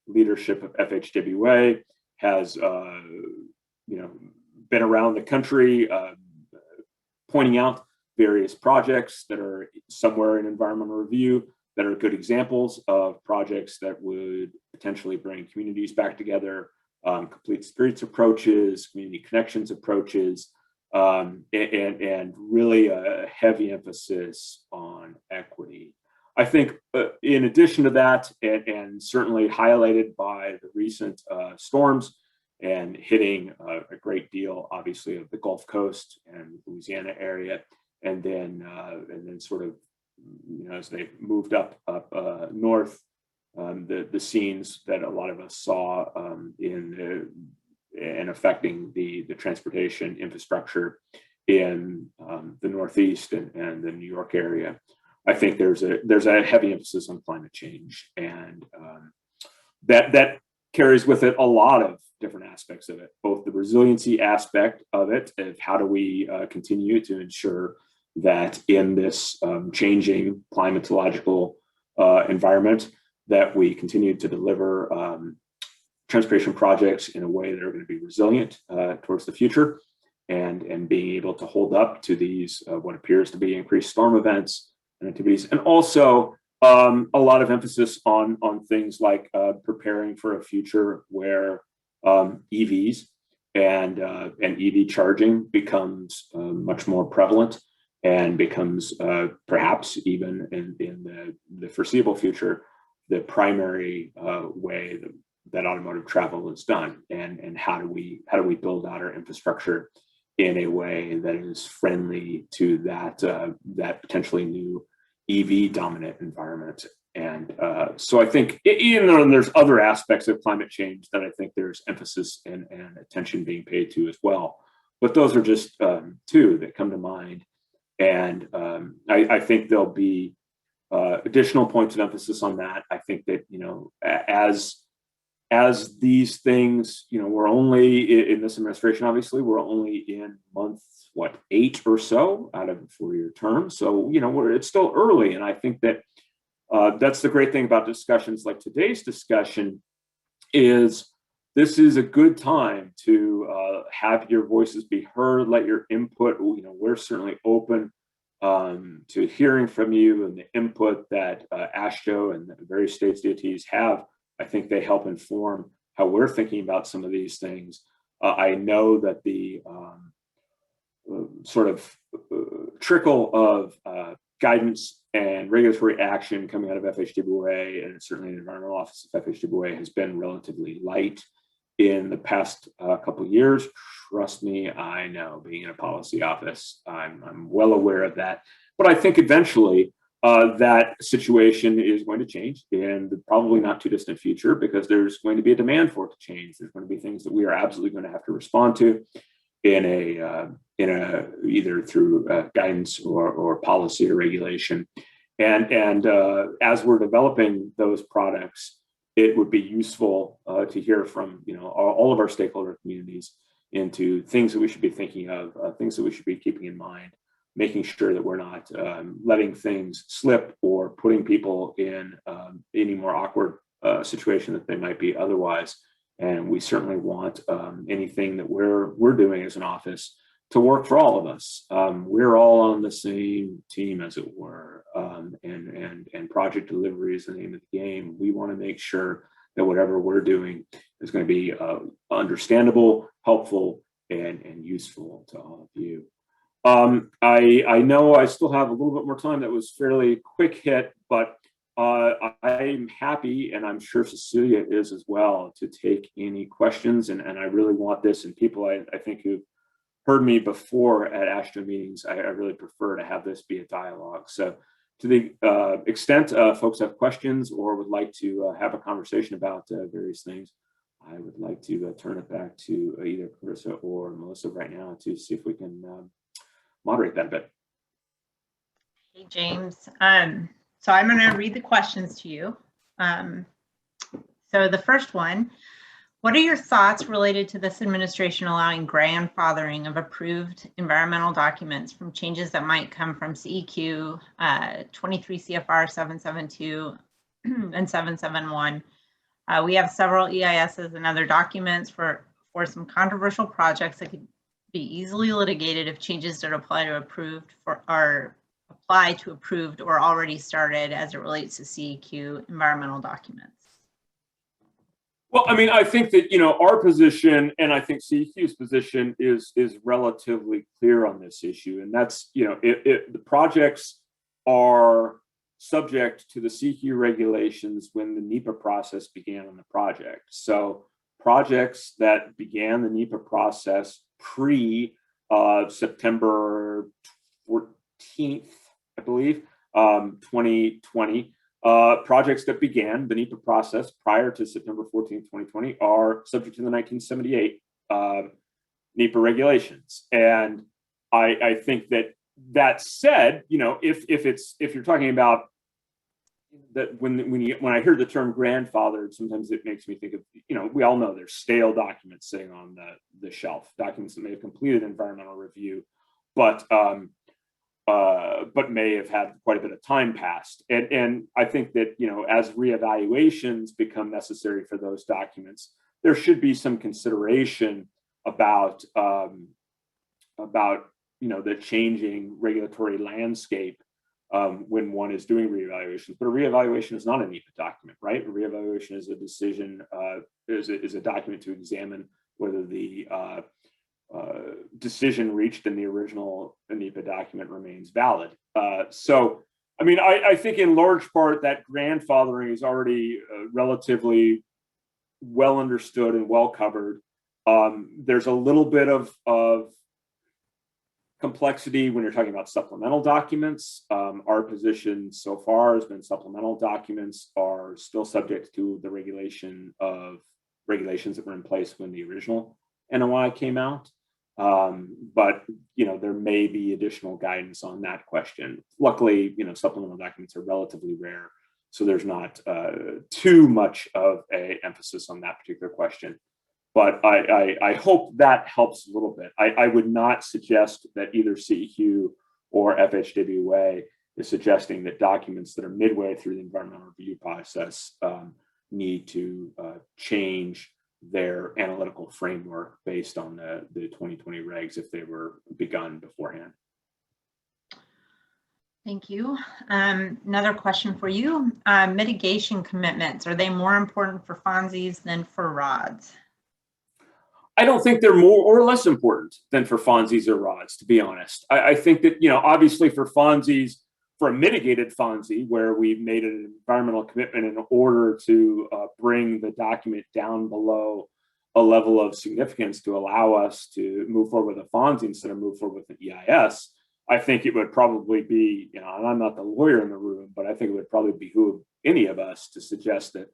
[SPEAKER 12] leadership of FHWA has been around the country pointing out various projects that are somewhere in environmental review that are good examples of projects that would potentially bring communities back together, complete streets approaches, community connections approaches, and really a heavy emphasis on equity. I think in addition to that, and certainly highlighted by the recent storms and hitting a great deal, obviously, of the Gulf Coast and Louisiana area, and then sort of, as they moved up north, the scenes that a lot of us saw and affecting the transportation infrastructure in the Northeast and the New York area. I think there's a heavy emphasis on climate change, and that carries with it a lot of different aspects of it, both the resiliency aspect of it, of how do we continue to ensure that in this changing climatological environment, that we continue to deliver transportation projects in a way that are going to be resilient towards the future, and being able to hold up to these what appears to be increased storm events and activities, and also a lot of emphasis on things like preparing for a future where EVs and EV charging becomes much more prevalent, and becomes perhaps even in the foreseeable future the primary way that automotive travel is done, and how do we build out our infrastructure in a way that is friendly to that potentially new EV dominant environment. And so I think, even though there's other aspects of climate change that I think there's emphasis and attention being paid to as well, but those are just two that come to mind. And I think there'll be additional points of emphasis on that. I think that, as these things, we're only in this administration, obviously, we're only in month 8 or so out of a 4-year term. So, it's still early. And I think that that's the great thing about discussions like today's discussion, is this is a good time to have your voices be heard, let your input, we're certainly open to hearing from you, and the input that AASHTO and the various states DOTs have. I think they help inform how we're thinking about some of these things. I know that the sort of trickle of guidance and regulatory action coming out of FHWA, and certainly the Environmental Office of FHWA, has been relatively light in the past couple of years. Trust me, I know, being in a policy office, I'm well aware of that. But I think eventually that situation is going to change in the probably not too distant future, because there's going to be a demand for it to change. There's going to be things that we are absolutely going to have to respond to in a either through guidance or policy or regulation. And as we're developing those products, it would be useful to hear from all of our stakeholder communities into things that we should be thinking of, things that we should be keeping in mind, making sure that we're not letting things slip or putting people in any more awkward situation that they might be otherwise. And we certainly want anything that we're doing as an office to work for all of us. We're all on the same team, as it were, and project delivery is the name of the game. We want to make sure that whatever we're doing is going to be understandable, helpful, and useful to all of you. I know I still have a little bit more time. That was fairly quick hit, but I'm happy, and I'm sure Cecilia is as well, to take any questions. And I really want this, and people I think who've heard me before at AASHTO meetings, I really prefer to have this be a dialogue. So to the extent folks have questions or would like to have a conversation about various things, I would like to turn it back to either Carissa or Melissa right now to see if we can moderate that a bit.
[SPEAKER 13] Hey, James. So I'm going to read the questions to you. So the first one, what are your thoughts related to this administration allowing grandfathering of approved environmental documents from changes that might come from CEQ 23 CFR 772 and 771 We have several EISs and other documents for some controversial projects that could be easily litigated if changes don't apply to approved or already started as it relates to CEQ environmental documents.
[SPEAKER 12] Well, I mean, I think that, our position, and I think CEQ's position is relatively clear on this issue. And that's, the projects are subject to the CEQ regulations when the NEPA process began on the project. So projects that began the NEPA process pre September 14th, I believe, 2020, projects that began the NEPA process prior to September 14th, 2020 are subject to the 1978 NEPA regulations. And I think that said, if you're talking about that, when I hear the term grandfathered, sometimes it makes me think of, we all know there's stale documents sitting on the shelf, documents that may have completed environmental review, but may have had quite a bit of time passed. And I think that, as reevaluations become necessary for those documents, there should be some consideration about the changing regulatory landscape when one is doing reevaluations. But a reevaluation is not a NEPA document, right? A reevaluation is a decision, is a document to examine whether the decision reached in the original NEPA document remains valid. So, I mean, I think in large part that grandfathering is already relatively well understood and well covered. There's a little bit of complexity when you're talking about supplemental documents. Our position so far has been supplemental documents are still subject to the regulations that were in place when the original NOI came out. But there may be additional guidance on that question. Luckily, supplemental documents are relatively rare, so there's not too much of an emphasis on that particular question. But I hope that helps a little bit. I would not suggest that either CEQ or FHWA is suggesting that documents that are midway through the environmental review process need to change their analytical framework based on the 2020 regs if they were begun beforehand.
[SPEAKER 13] Thank you. Another question for you. Mitigation commitments, are they more important for FONSIs than for RODs?
[SPEAKER 12] I don't think they're more or less important than for FONSIs or RODs, to be honest. I think that, obviously for FONSIs, for a mitigated FONSI, where we made an environmental commitment in order to bring the document down below a level of significance to allow us to move forward with a FONSI instead of move forward with an EIS, I think it would probably be, and I'm not the lawyer in the room, but I think it would probably behoove any of us to suggest that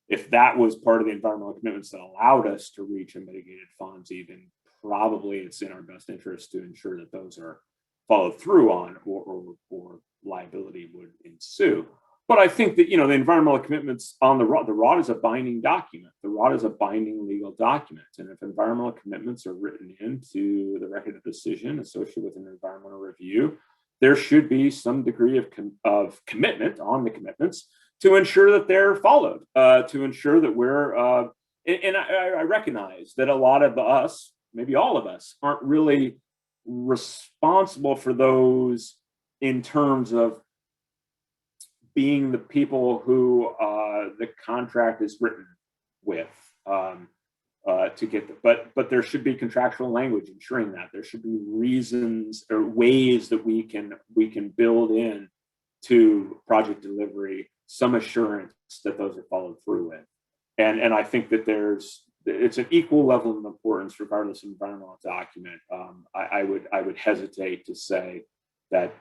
[SPEAKER 12] if that was part of the environmental commitments that allowed us to reach a mitigated FONSI, then probably it's in our best interest to ensure that those are followed through on, or liability would ensue. But I think that, the environmental commitments on the ROD is a binding document. The ROD is a binding legal document. And if environmental commitments are written into the record of decision associated with an environmental review, there should be some degree of commitment on the commitments to ensure that they're followed, to ensure that we're, and I recognize that a lot of us, maybe all of us, aren't really responsible for those in terms of being the people who the contract is written with to get but there should be contractual language ensuring that there should be reasons or ways that we can build in to project delivery some assurance that those are followed through with. And I think that it's an equal level of importance regardless of environmental document. I would hesitate to say that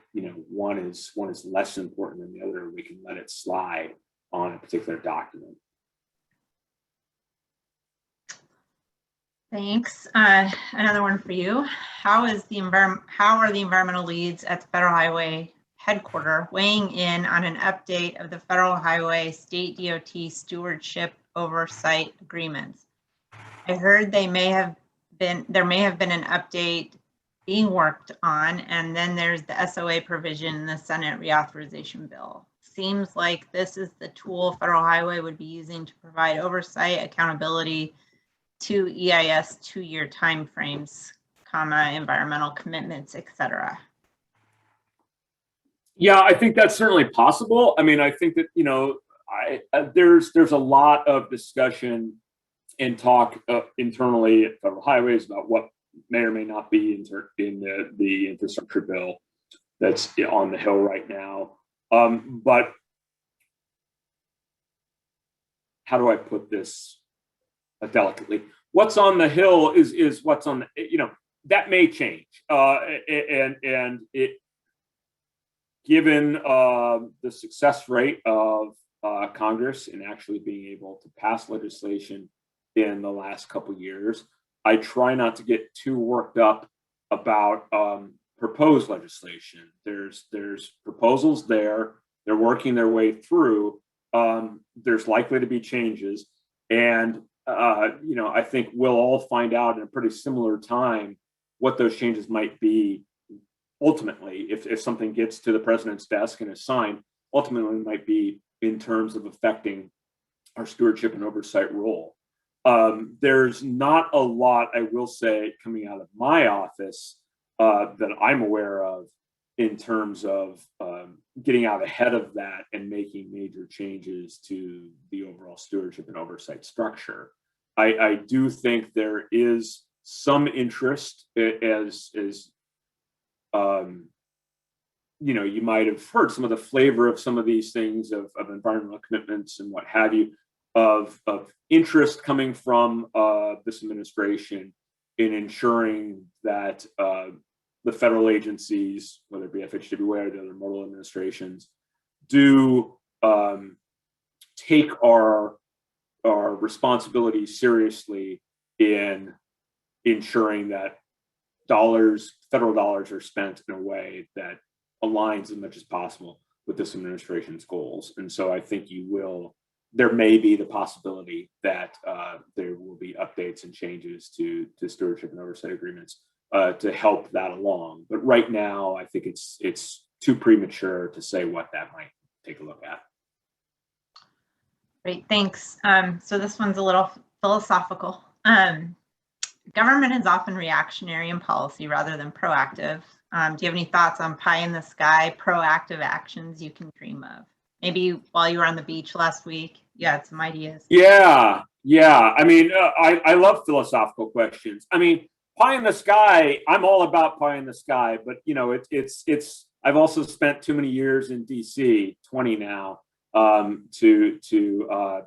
[SPEAKER 12] one is less important than the other. We can let it slide on a particular document.
[SPEAKER 13] Thanks. Another one for you. How are the environmental leads at the Federal Highway headquarters weighing in on an update of the Federal Highway State DOT stewardship oversight agreements? I heard there may have been an update being worked on, and then there's the SOA provision in the Senate reauthorization bill. Seems like this is the tool Federal Highway would be using to provide oversight, accountability to EIS 2-year timeframes, environmental commitments, etc.
[SPEAKER 12] Yeah, I think that's certainly possible. I mean, I think that, there's a lot of discussion and talk internally at Federal Highways about what may or may not be in the infrastructure bill that's on the Hill right now. But how do I put this delicately? What's on the Hill is what's on the, that may change. And it, given the success rate of Congress in actually being able to pass legislation in the last couple of years, I try not to get too worked up about proposed legislation. There's proposals there. They're working their way through. There's likely to be changes, and I think we'll all find out in a pretty similar time what those changes might be. Ultimately, if something gets to the president's desk and is signed, ultimately it might be in terms of affecting our stewardship and oversight role. There's not a lot, I will say, coming out of my office that I'm aware of in terms of getting out ahead of that and making major changes to the overall stewardship and oversight structure. I do think there is some interest, as you might have heard some of the flavor of some of these things of environmental commitments and what have you, of interest coming from this administration in ensuring that the federal agencies, whether it be FHWA or the other modal administrations, do take our responsibilities seriously in ensuring that federal dollars are spent in a way that aligns as much as possible with this administration's goals. And so I think there may be the possibility that there will be updates and changes to stewardship and oversight agreements to help that along. But right now, I think it's too premature to say what that might take a look at.
[SPEAKER 13] Great, thanks. So this one's a little philosophical. Government is often reactionary in policy rather than proactive. Do you have any thoughts on pie in the sky, proactive actions you can dream of? Maybe while you were on the beach last week, you had some ideas.
[SPEAKER 12] Yeah. I mean, I love philosophical questions. I mean, pie in the sky, I'm all about pie in the sky, but it's I've also spent too many years in DC, 20 now, to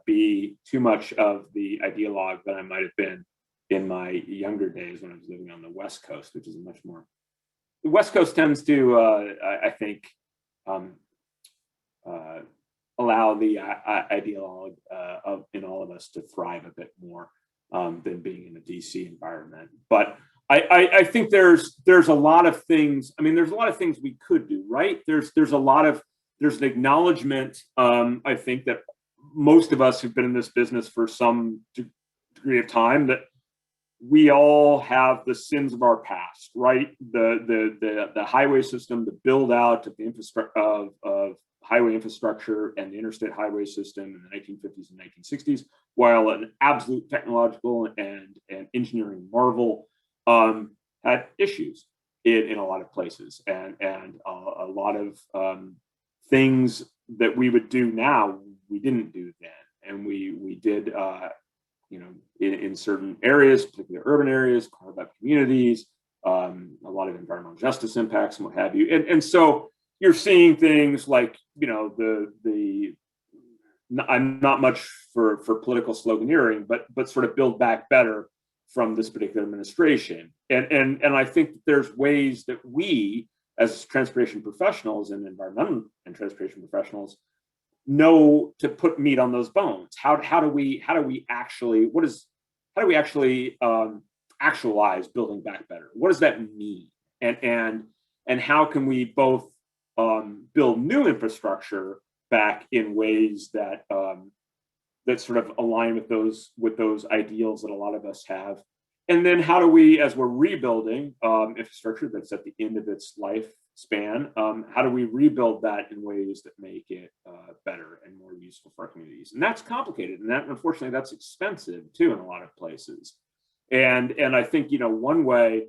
[SPEAKER 12] be too much of the ideologue that I might have been in my younger days when I was living on the West Coast, which is much more. The West Coast tends to, I think, allow the ideologue in all of us to thrive a bit more than being in a DC environment. But I think there's a lot of things. I mean, there's a lot of things we could do, right? There's an acknowledgement. I think that most of us who've been in this business for some degree of time that we all have the sins of our past, right? The highway system, the build out of the infrastructure of highway infrastructure and the interstate highway system in the 1950s and 1960s, while an absolute technological and engineering marvel, had issues in a lot of places, and a lot of things that we would do now we didn't do then, and we did. In certain areas, particularly urban areas, carve up communities, a lot of environmental justice impacts and what have you. And so you're seeing things like, I'm not much for political sloganeering, but sort of build back better from this particular administration. And I think that there's ways that we, as transportation professionals and environmental and transportation professionals, know to put meat on those bones. How do we actually actualize building back better? What does that mean? And how can we both build new infrastructure back in ways that that sort of align with those ideals that a lot of us have, And then how do we, as we're rebuilding infrastructure that's at the end of its lifespan, how do we rebuild that in ways that make it better and more useful for our communities? And that's complicated, and that, unfortunately, that's expensive too in a lot of places. And I think, you know, one way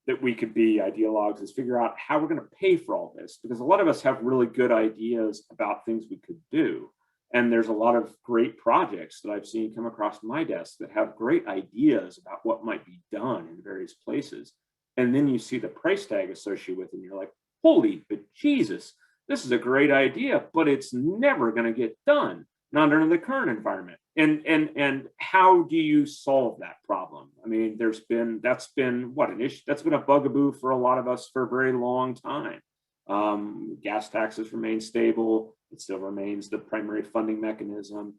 [SPEAKER 12] that we could be ideologues is figure out how we're going to pay for all this, because a lot of us have really good ideas about things we could do. And there's a lot of great projects that I've seen come across my desk that have great ideas about what might be done in various places. And then you see the price tag associated with it, and you're like, holy but Jesus, this is a great idea, but it's never going to get done, not under the current environment. And how do you solve that problem? I mean, that's been what an issue. That's been a bugaboo for a lot of us for a very long time. Gas taxes remain stable. It still remains the primary funding mechanism.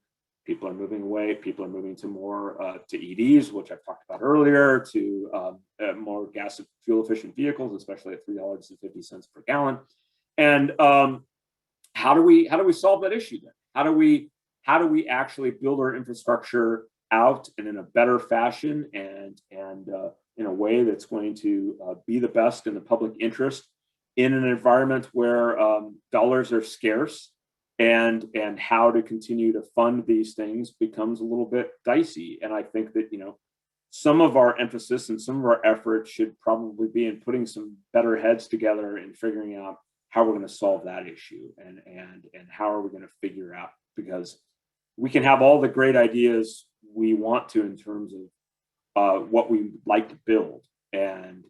[SPEAKER 12] People are moving away. People are moving to more to EVs, which I've talked about earlier, to more gas and fuel efficient vehicles, especially at $3.50 per gallon. And how do we solve that issue then? How do we actually build our infrastructure out and in a better fashion and in a way that's going to be the best in the public interest in an environment where dollars are scarce, and how to continue to fund these things becomes a little bit dicey. And I think that, you know, some of our emphasis and some of our efforts should probably be in putting some better heads together and figuring out how we're going to solve that issue and how are we going to figure out, because we can have all the great ideas we want to in terms of what we like to build, and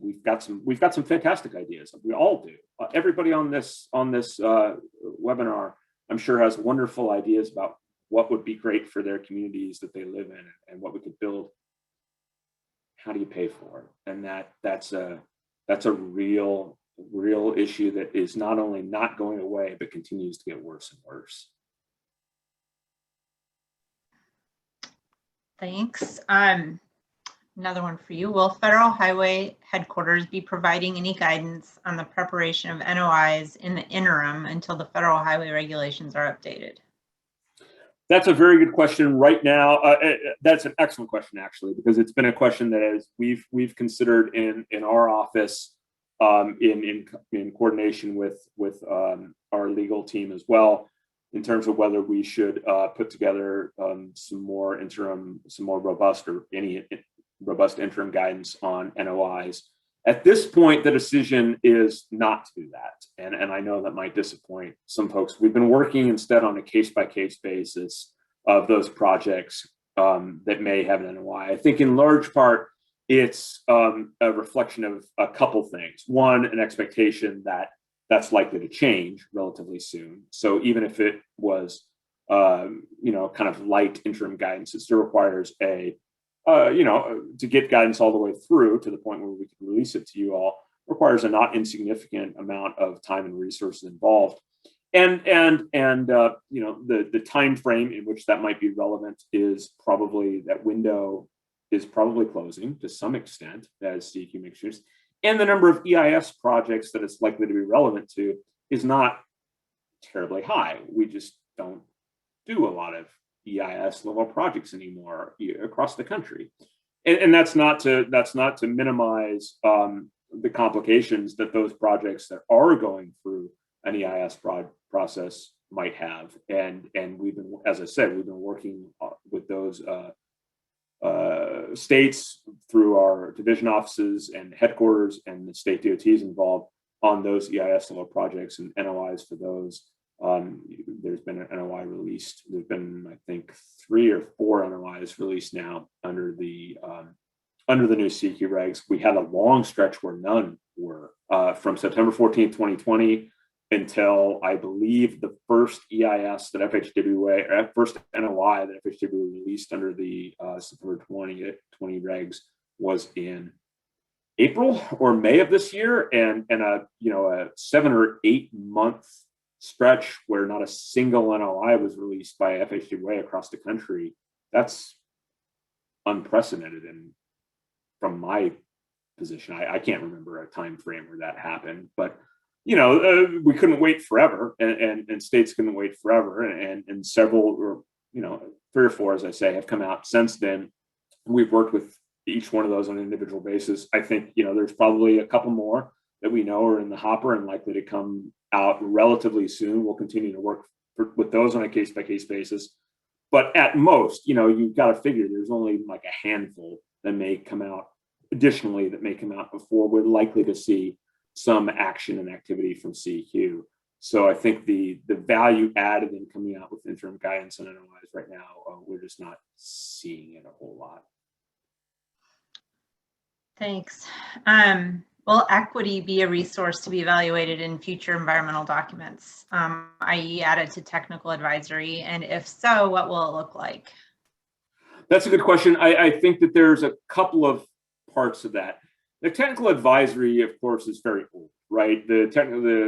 [SPEAKER 12] we've got some fantastic ideas. We all do. Everybody on this webinar, I'm sure, has wonderful ideas about what would be great for their communities that they live in and what we could build. How do you pay for it? And that's a real issue that is not only not going away but continues to get worse and worse.
[SPEAKER 13] Thanks. Another one for you. Will Federal Highway Headquarters be providing any guidance on the preparation of NOIs in the interim until the federal highway regulations are updated?
[SPEAKER 12] That's a very good question right now. That's an excellent question, actually, because it's been a question that we've considered in our office in coordination with our legal team as well, in terms of whether we should put together some more robust or any robust interim guidance on NOIs. At this point, the decision is not to do that. And I know that might disappoint some folks. We've been working instead on a case-by-case basis of those projects that may have an NOI. I think in large part, it's a reflection of a couple things. One, an expectation that that's likely to change relatively soon. So even if it was, kind of light interim guidance, it still requires to get guidance all the way through to the point where we can release it to you all, requires a not insignificant amount of time and resources involved. And the time frame in which that might be relevant is probably, that window is probably closing to some extent as CEQ makes changes. And the number of EIS projects that it's likely to be relevant to is not terribly high. We just don't do a lot of EIS level projects anymore across the country, and that's not to minimize the complications that those projects that are going through an EIS process might have. And we've been, as I said, we've been working with those states through our division offices and headquarters, and the state DOTs involved on those EIS level projects and NOIs for those. There's been an NOI released. There's been, I think, 3 or 4 NOIs released now under the new CEQ regs. We had a long stretch where none were from September 14th, 2020 until I believe the first EIS that FHWA, or first NOI that FHWA released under the September 2020 regs was in April or May of this year, and a 7 or 8 month stretch where not a single NOI was released by FHWA across the country. That's unprecedented, and from my position, I can't remember a time frame where that happened. But we couldn't wait forever, and states couldn't wait forever, and several, or 3 or 4, as I say, have come out since then. We've worked with each one of those on an individual basis. I think, there's probably a couple more that we know are in the hopper and likely to come out relatively soon. We'll continue to work with those on a case-by-case basis. But at most, you've got to figure there's only like a handful that may come out additionally that may come out before we're likely to see some action and activity from CEQ. So I think the value added in coming out with interim guidance and NOIs right now, we're just not seeing it a whole lot.
[SPEAKER 13] Thanks. Will equity be a resource to be evaluated in future environmental documents, i.e. added to technical advisory? And if so, what will it look like?
[SPEAKER 12] That's a good question. I think that there's a couple of parts of that. The technical advisory, of course, is very old, right? The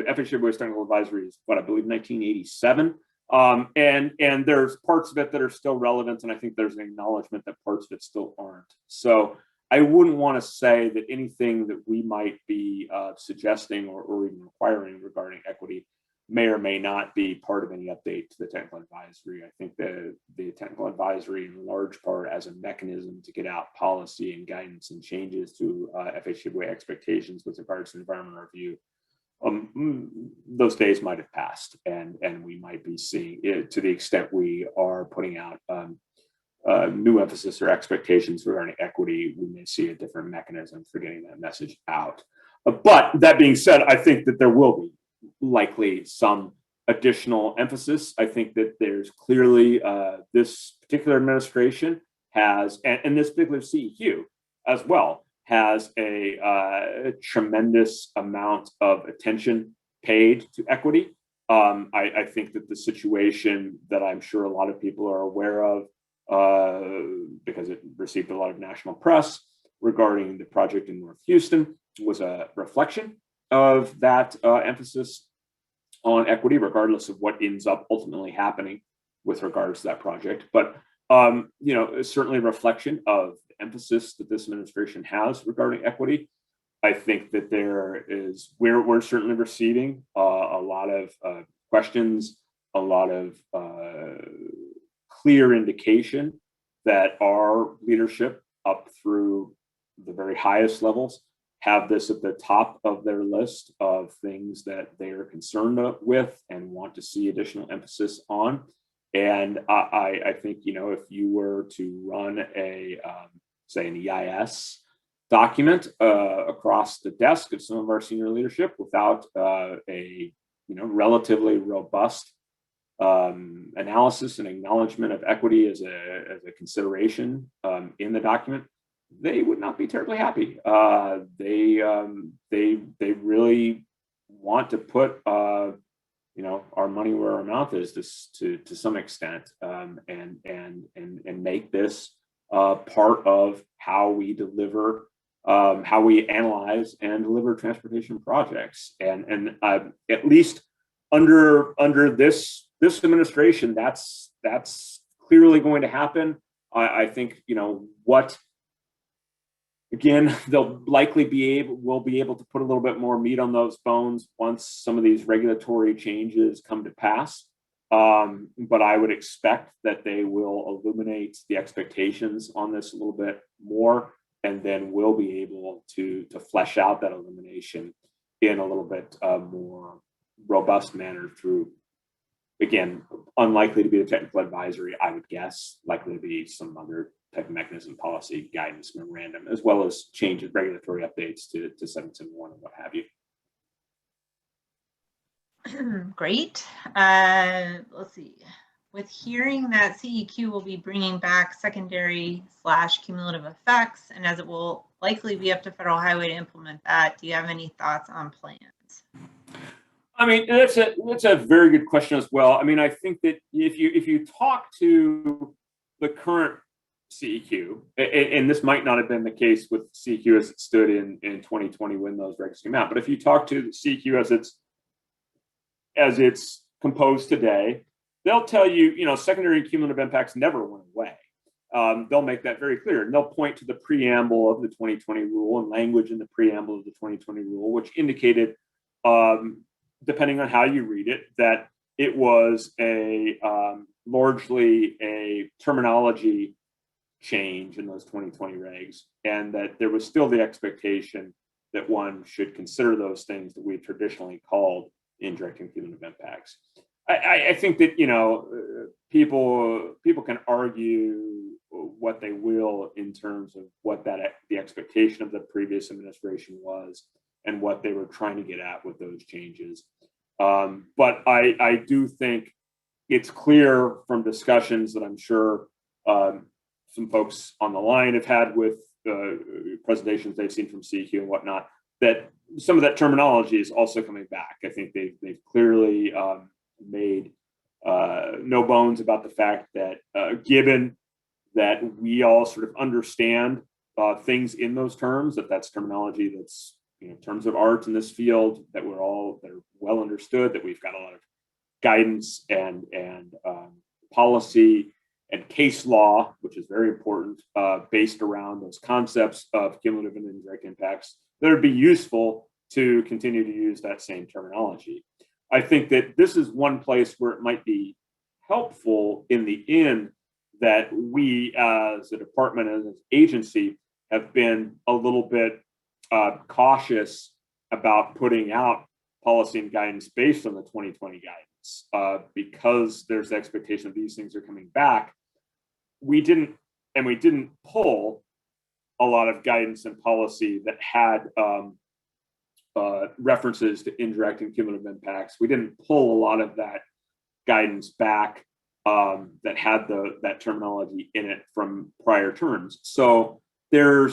[SPEAKER 12] FHWA's technical advisory is what I believe 1987. And there's parts of it that are still relevant, and I think there's an acknowledgement that parts of it still aren't. So I wouldn't want to say that anything that we might be suggesting or even requiring regarding equity may or may not be part of any update to the technical advisory. I think the technical advisory in large part as a mechanism to get out policy and guidance and changes to FHWA expectations with regards to environmental review. Those days might have passed, and we might be seeing it to the extent we are putting out new emphasis or expectations regarding equity. We may see a different mechanism for getting that message out. But that being said, I think that there will be likely some additional emphasis. I think that there's clearly this particular administration has, and this particular CEQ as well, has a tremendous amount of attention paid to equity. I think that the situation that I'm sure a lot of people are aware of, because it received a lot of national press regarding the project in North Houston, was a reflection of that emphasis on equity, regardless of what ends up ultimately happening with regards to that project. But it's certainly a reflection of the emphasis that this administration has regarding equity. I think that we're certainly receiving a lot of questions, a lot of clear indication that our leadership up through the very highest levels have this at the top of their list of things that they are concerned with and want to see additional emphasis on. And I think, if you were to run say an EIS document across the desk of some of our senior leadership without a relatively robust analysis and acknowledgement of equity as a consideration in the document, they would not be terribly happy. They really want to put our money where our mouth is to some extent, and make this part of how we deliver, how we analyze and deliver transportation projects. And at least under this administration, that's clearly going to happen. I think again, they'll likely will be able to put a little bit more meat on those bones once some of these regulatory changes come to pass. But I would expect that they will illuminate the expectations on this a little bit more, and then we'll be able to flesh out that illumination in a little bit more robust manner through, again, unlikely to be the technical advisory, I would guess, likely to be some other type of mechanism, policy, guidance, memorandum, as well as changes, regulatory updates to 771 and what have you.
[SPEAKER 13] Great. Let's see. With hearing that CEQ will be bringing back secondary/cumulative effects, and as it will likely be up to Federal Highway to implement that, do you have any thoughts on plans?
[SPEAKER 12] I mean, that's a very good question as well. I mean, I think that if you talk to the current CEQ, and this might not have been the case with CEQ as it stood in 2020 when those regs came out, but if you talk to the CEQ as it's composed today, they'll tell you, secondary and cumulative impacts never went away. They'll make that very clear, and they'll point to the preamble of the 2020 rule and language in the preamble of the 2020 rule, which indicated, depending on how you read it, that it was largely a terminology change in those 2020 regs, and that there was still the expectation that one should consider those things that we traditionally called indirect and cumulative impacts. I think that, you know, people can argue what they will in terms of what the expectation of the previous administration was and what they were trying to get at with those changes. But I do think it's clear from discussions that I'm sure some folks on the line have had with presentations they've seen from CEQ and whatnot, that some of that terminology is also coming back. I think they've clearly made no bones about the fact that given that we all sort of understand things in those terms, that's terminology that's, you know, terms of art in this field that that are well understood, that we've got a lot of guidance and policy and case law, which is very important, based around those concepts of cumulative and indirect impacts, that would be useful to continue to use that same terminology. I think that this is one place where it might be helpful in the end that we as a department, as an agency, have been a little bit cautious about putting out policy and guidance based on the 2020 guidance, because there's the expectation that these things are coming back. We didn't pull a lot of guidance and policy that had references to indirect and cumulative impacts. We didn't pull a lot of that guidance back that had that terminology in it from prior terms. So we're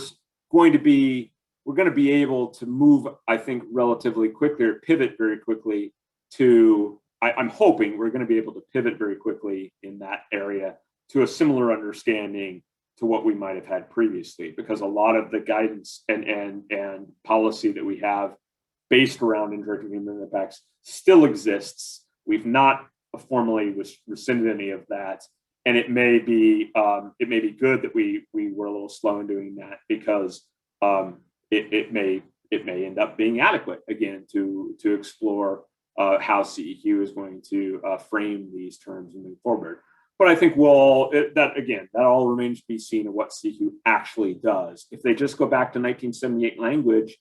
[SPEAKER 12] going to be able to move, I think, relatively quickly, or pivot very quickly to, I'm hoping we're going to be able to pivot very quickly in that area to a similar understanding to what we might have had previously, because a lot of the guidance and policy that we have based around indirect and cumulative impacts still exists. We've not formally rescinded any of that, and it may be good that we were a little slow in doing that, because it may end up being adequate again to explore how CEQ is going to frame these terms and move forward. But I think that all remains to be seen of what CEQ actually does. If they just go back to 1978 language,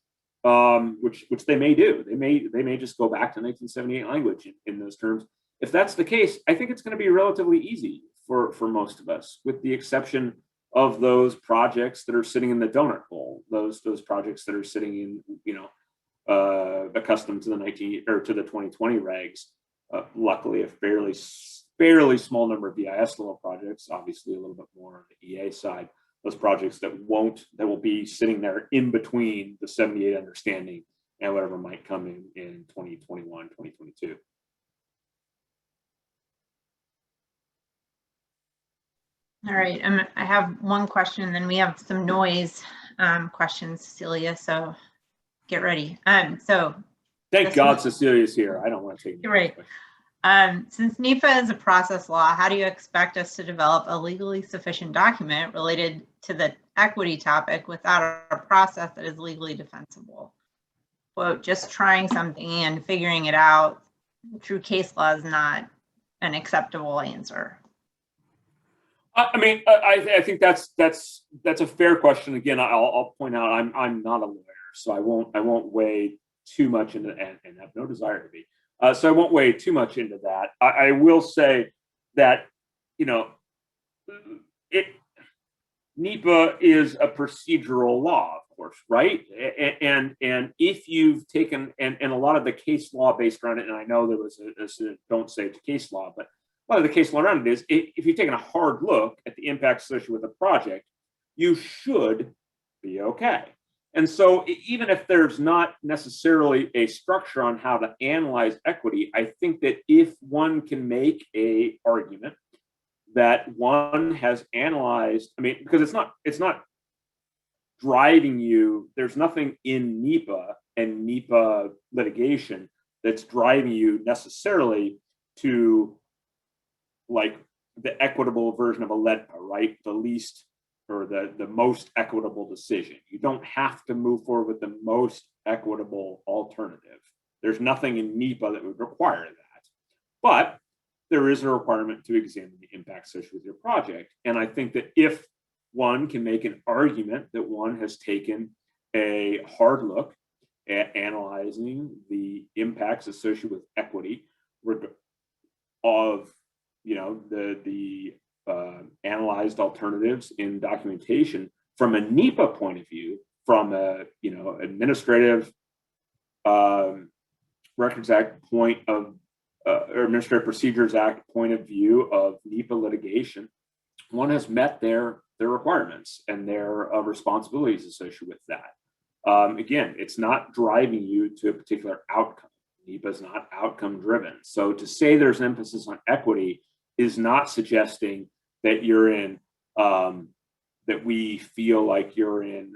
[SPEAKER 12] which they may do, they may just go back to 1978 language in those terms. If that's the case, I think it's going to be relatively easy for most of us, with the exception of those projects that are sitting in the donut hole, those projects that are sitting in, you know, accustomed to the 2020 regs. Luckily, a fairly small number of EIS level projects, obviously a little bit more on the EA side. Those projects that will be sitting there in between the 78 understanding and whatever might come in 2021, 2022.
[SPEAKER 13] All right, I have one question, and then we have some noise questions, Cecilia, so get ready.
[SPEAKER 12] Thank God Cecilia's here. I don't want to take
[SPEAKER 13] You're right. Since NEPA is a process law, how do you expect us to develop a legally sufficient document related to the equity topic without a process that is legally defensible? Quote, just trying something and figuring it out through case law is not an acceptable answer.
[SPEAKER 12] I mean, I think that's a fair question. Again, I'll point out I'm not a lawyer, so I won't weigh too much into, and have no desire to be. So I won't weigh too much into that. I will say that, you know, NEPA is a procedural law, of course, right? And if you've taken, and a lot of the case law based around it, and I know there was a don't say it's case law, but a lot of the case law around it is, if you've taken a hard look at the impacts associated with a project, you should be okay. And so even if there's not necessarily a structure on how to analyze equity, I think that if one can make a argument that one has analyzed, I mean, because it's not driving you, there's nothing in NEPA and NEPA litigation that's driving you necessarily to like the equitable version of a LEDPA, right? The least or the most equitable decision. You don't have to move forward with the most equitable alternative. There's nothing in NEPA that would require that. But there is a requirement to examine the impacts associated with your project. And I think that if one can make an argument that one has taken a hard look at analyzing the impacts associated with equity of, you know, the analyzed alternatives in documentation from a NEPA point of view, from a, you know, administrative Records Act point of, or Administrative Procedures Act point of view of NEPA litigation. One has met their requirements and their responsibilities associated with that. Again, it's not driving you to a particular outcome. NEPA is not outcome driven. So to say there's an emphasis on equity is not suggesting that you're in, that we feel like you're in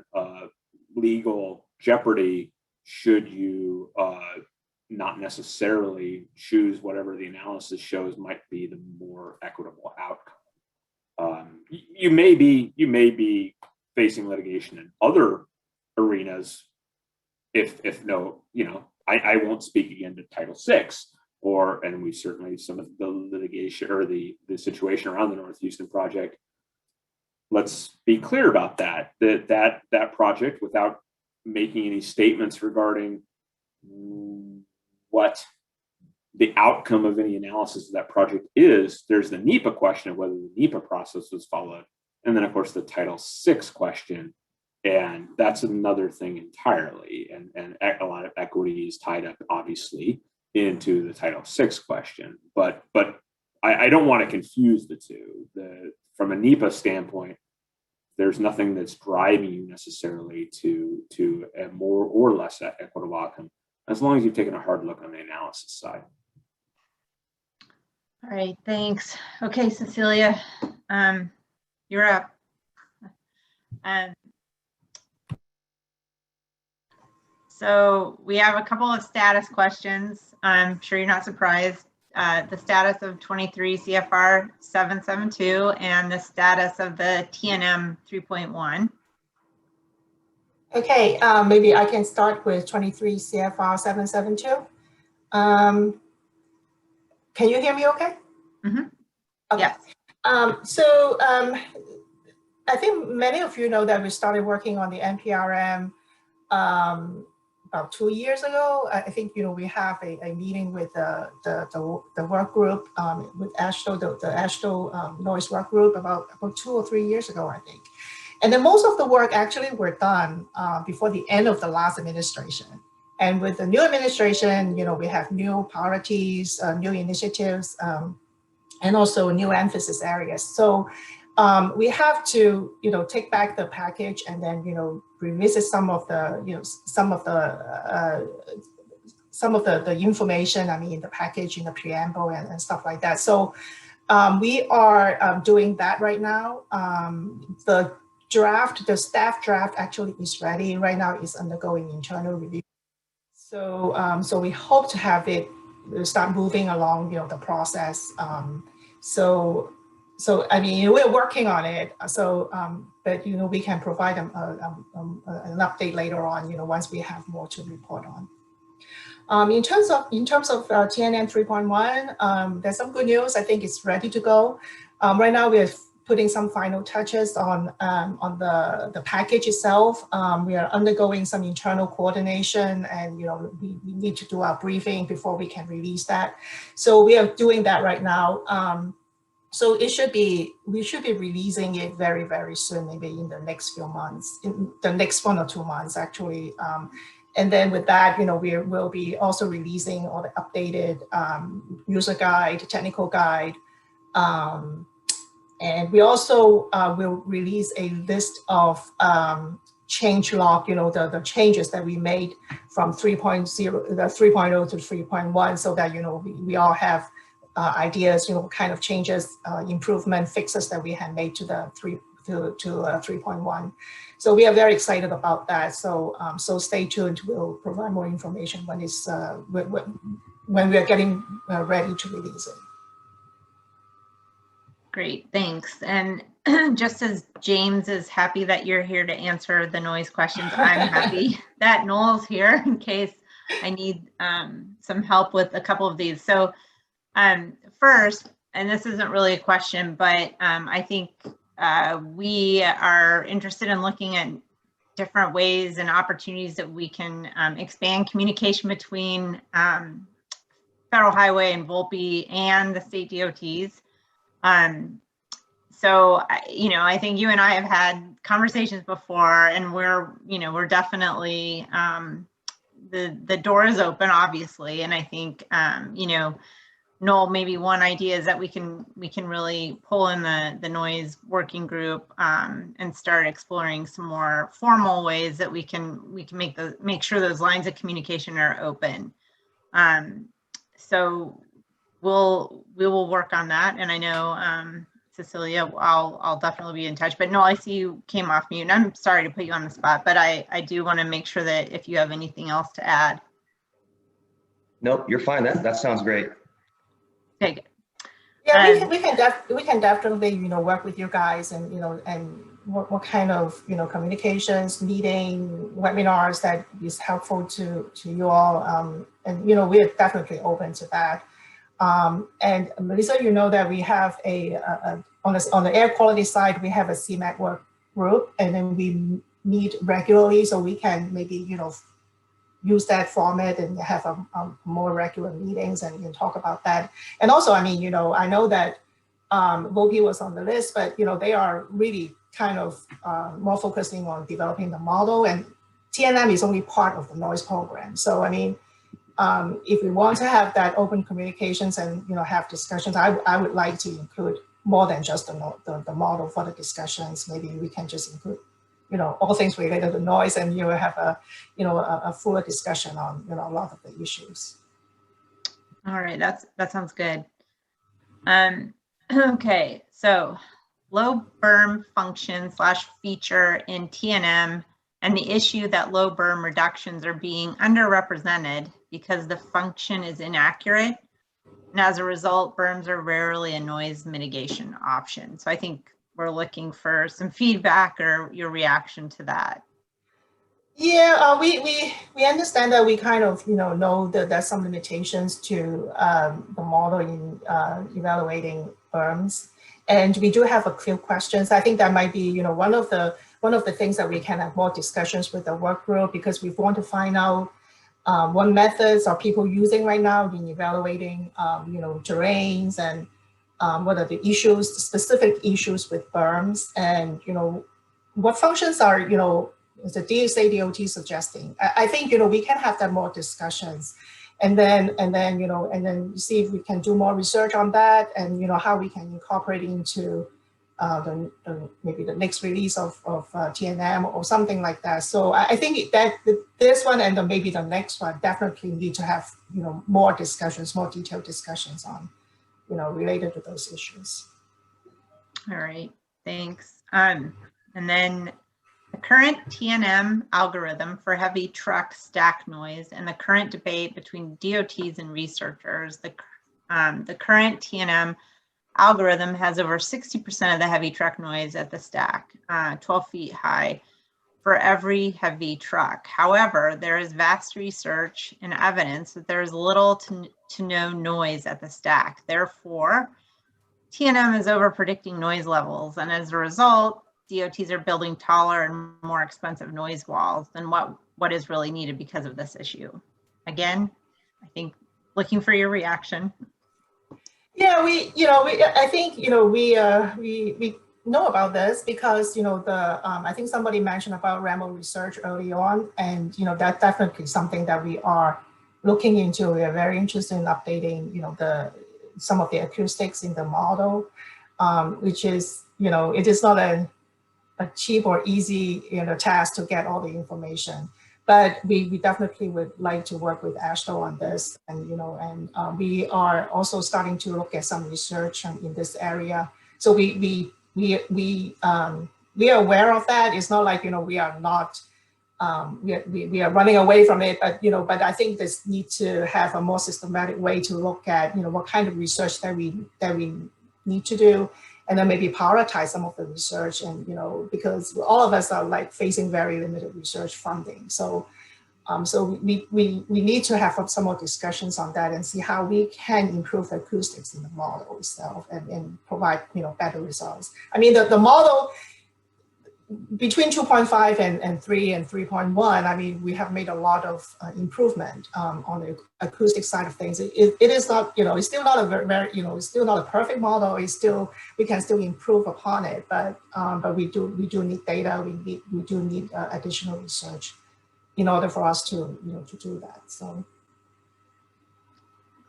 [SPEAKER 12] legal jeopardy should you not necessarily choose whatever the analysis shows might be the more equitable outcome. You may be facing litigation in other arenas if no, you know, I won't speak again to Title VI, and we certainly, some of the litigation or the situation around the North Houston project, let's be clear about that project, without making any statements regarding what the outcome of any analysis of that project is. There's the NEPA question of whether the NEPA process was followed. And then of course the Title VI question, and that's another thing entirely. And a lot of equity is tied up obviously into the Title VI question, but I don't want to confuse the two. From a NEPA standpoint, there's nothing that's driving you necessarily to a more or less equitable outcome, as long as you've taken a hard look on the analysis side.
[SPEAKER 13] All right, thanks. Okay, Cecilia, you're up. So we have a couple of status questions. I'm sure you're not surprised. The status of 23 CFR 772 and the status of the TNM 3.1.
[SPEAKER 14] Okay, maybe I can start with 23 CFR 772. Can you hear me okay?
[SPEAKER 13] Mm-hmm.
[SPEAKER 14] Okay.
[SPEAKER 13] Yes.
[SPEAKER 14] I think many of you know that we started working on the NPRM about 2 years ago. I think, you know, we have a meeting with the work group with AASHTO, the AASHTO noise work group about 2 or 3 years ago, I think. And then most of the work actually were done before the end of the last administration. And with the new administration, you know, we have new priorities, new initiatives, and also new emphasis areas. So we have to, you know, take back the package and then, you know, revisit some of the, you know, some of the information, I mean, in the package, in the preamble and stuff like that. So we are doing that right now. The staff draft actually is ready right now, is undergoing internal review. So so we hope to have it start moving along, you know, the process. So I mean, we're working on it. So but you know, we can provide them an update later on, you know, once we have more to report on. In terms of TNM 3.1, there's some good news. I think it's ready to go. Right now we're putting some final touches on the package itself. We are undergoing some internal coordination, and you know, we need to do our briefing before we can release that. So we are doing that right now. So we should be releasing it very, very soon, maybe in the next few months, in the next 1 or 2 months actually. And then with that, you know, we will be also releasing all the updated user guide, technical guide. And we also will release a list of change log, you know, the changes that we made from 3.0 to 3.1, so that, you know, we all have ideas, you know, kind of changes, improvement, fixes that we had made to the 3.1. So we are very excited about that. So so stay tuned. We'll provide more information when it's when we are getting ready to release it.
[SPEAKER 13] Great, thanks. And just as James is happy that you're here to answer the noise questions, I'm happy that Noel's here in case I need some help with a couple of these. So first, and this isn't really a question, but I think we are interested in looking at different ways and opportunities that we can expand communication between Federal Highway and Volpe and the state DOTs. So, I think you and I have had conversations before, and we're definitely, the door is open, obviously. And I think, Noel, maybe one idea is that we can really pull in the noise working group and start exploring some more formal ways that we can make sure those lines of communication are open. So we will work on that. And I know, Cecilia, I'll definitely be in touch. But no, I see you came off mute, and I'm sorry to put you on the spot, but I do want to make sure that if you have anything else to add.
[SPEAKER 8] Nope, you're fine. That sounds great.
[SPEAKER 13] Okay, good.
[SPEAKER 14] Yeah, we can definitely work with you guys, and and what kind of communications, meeting, webinars that is helpful to you all, and we're definitely open to that. And Melissa, that we have on the air quality side, we have a CMAC work group, and then we meet regularly, so we can maybe use that format and have a more regular meetings and talk about that. And also, I mean, I know that Volpe was on the list, but they are really kind of more focusing on developing the model, and TNM is only part of the noise program. So I mean, if we want to have that open communications and have discussions, I would like to include more than just the model for the discussions. Maybe we can just include all things related to noise, and have a fuller discussion on a lot of the issues.
[SPEAKER 13] All right, that sounds good. Okay, so low berm function / feature in TNM, and the issue that low berm reductions are being underrepresented because the function is inaccurate. And as a result, berms are rarely a noise mitigation option. So I think we're looking for some feedback or your reaction to that.
[SPEAKER 14] Yeah, we understand that we kind of know that there's some limitations to the model in evaluating berms, and we do have a few questions. I think that might be one of the things that we can have more discussions with the work group, because we want to find out what methods are people using right now in evaluating terrains, and what are the issues, specific issues with berms, and what functions are is the DSA DOT suggesting. I think we can have that more discussions, and then see if we can do more research on that, and how we can incorporate into maybe the next release of TNM or something like that. So I think that this one and then maybe the next one definitely need to have more discussions, more detailed discussions on related to those issues.
[SPEAKER 13] All right, thanks. And then the current TNM algorithm for heavy truck stack noise and the current debate between DOTs and researchers, the current TNM algorithm has over 60% of the heavy truck noise at the stack, 12 feet high for every heavy truck. However, there is vast research and evidence that there is little to no noise at the stack. Therefore, TNM is over predicting noise levels, and as a result, DOTs are building taller and more expensive noise walls than what is really needed because of this issue. Again, I think looking for your reaction.
[SPEAKER 14] Yeah, I think we know about this because I think somebody mentioned about Rambo research early on, and that's definitely something that we are looking into. We are very interested in updating some of the acoustics in the model, which is it is not a cheap or easy task to get all the information. But we definitely would like to work with AASHTO on this, and we are also starting to look at some research in this area. So we are aware of that. It's not like we are not we are running away from it, but I think this need to have a more systematic way to look at what kind of research that we need to do, and then maybe prioritize some of the research, and because all of us are like facing very limited research funding. So So we need to have some more discussions on that and see how we can improve the acoustics in the model itself and provide better results. I mean, the model between 2.5 and 3 and 3.1, I mean, we have made a lot of improvement on the acoustic side of things. It is not, it's still not a very, it's still not a perfect model. It's still, we can still improve upon it, but we do need data. We do need additional research in order for us to, to do that. So.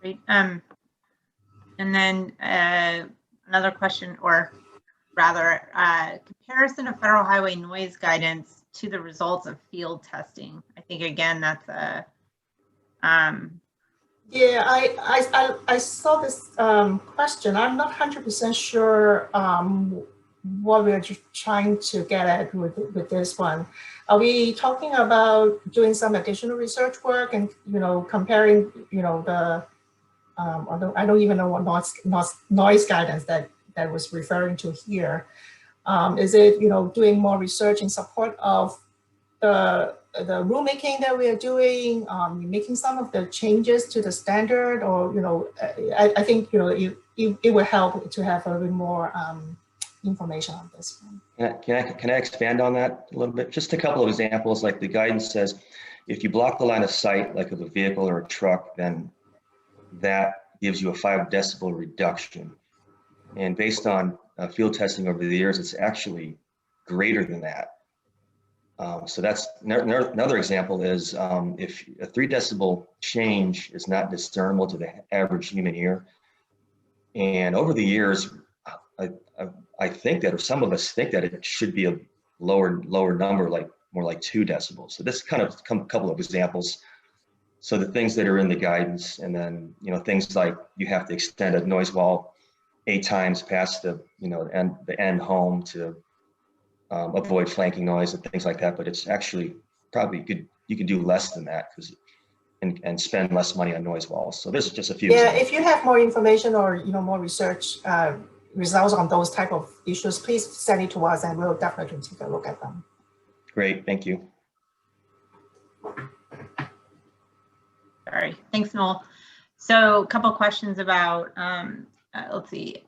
[SPEAKER 13] Great. And then another question, or rather, comparison of federal highway noise guidance to the results of field testing. I think again that's a.
[SPEAKER 14] Yeah, I saw this question. I'm not 100% sure what we're trying to get at with this one. Are we talking about doing some additional research work and comparing the I don't even know what noise guidance that was referring to here. Is it doing more research in support of the rulemaking that we are doing, making some of the changes to the standard, or I think it will help to have a little bit more information on this one.
[SPEAKER 8] Can I expand on that a little bit? Just a couple of examples, like the guidance says, if you block the line of sight, like of a vehicle or a truck, then that gives you a 5 decibel reduction. And based on field testing over the years, it's actually greater than that. So that's another example is if a 3 decibel change is not discernible to the average human ear. And over the years, I think that, or some of us think that it should be a lower number, like more like 2 decibels. So this kind of a couple of examples. So the things that are in the guidance, and then things like you have to extend a noise wall 8 times past the the end home to avoid flanking noise and things like that. But it's actually probably good. You can do less than that and spend less money on noise walls. So this is just a few.
[SPEAKER 14] Yeah, if you have more information or more research results on those type of issues, please send it to us, and we'll definitely take a look at them.
[SPEAKER 8] Great, thank you.
[SPEAKER 13] All right, thanks, Noel. So a couple questions about, let's see,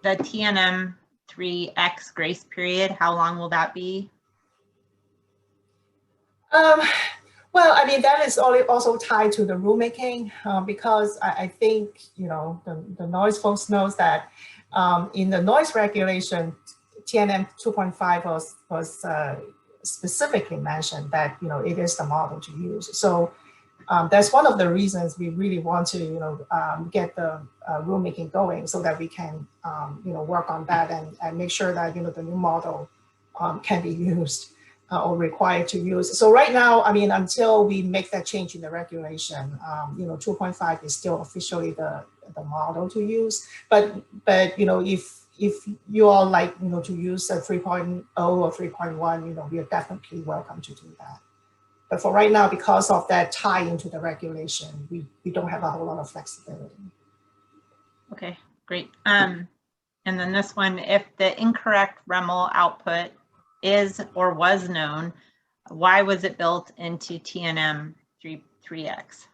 [SPEAKER 13] the TNM 3X grace period. How long will that be?
[SPEAKER 14] Well, I mean, that is also tied to the rulemaking because I think, the noise folks knows that in the noise regulation, TNM 2.5 was specifically mentioned that, it is the model to use. So that's one of the reasons we really want to, get the rulemaking going so that we can, work on that and make sure that, the new model can be used or required to use. So right now, I mean, until we make that change in the regulation, 2.5 is still officially the model to use. But if you all like, to use a 3.0 or 3.1, we are definitely welcome to do that. But for right now, because of that tie into the regulation, we don't have a whole lot of flexibility.
[SPEAKER 13] Okay, great. And then this one, if the incorrect REML output is or was known, why was it built into TNM 3X?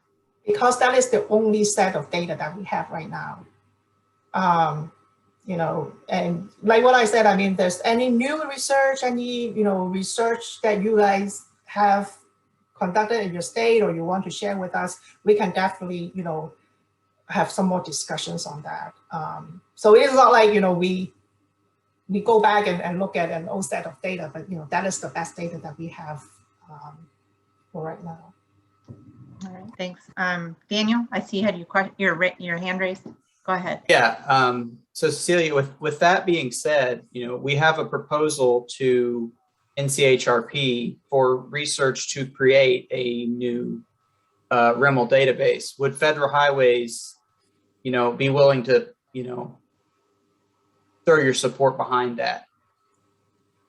[SPEAKER 14] Because that is the only set of data that we have right now. And like what I said, I mean, there's any new research, any, research that you guys have conducted in your state or you want to share with us, we can definitely, have some more discussions on that. So it's not like, we go back and look at an old set of data, but, that is the best data that we have for right now.
[SPEAKER 13] All right, thanks. Daniel, I see you had your hand raised. Go ahead.
[SPEAKER 11] Yeah, so Cecilia, with that being said, we have a proposal to NCHRP for research to create a new REML database. Would Federal Highways, be willing to, throw your support behind that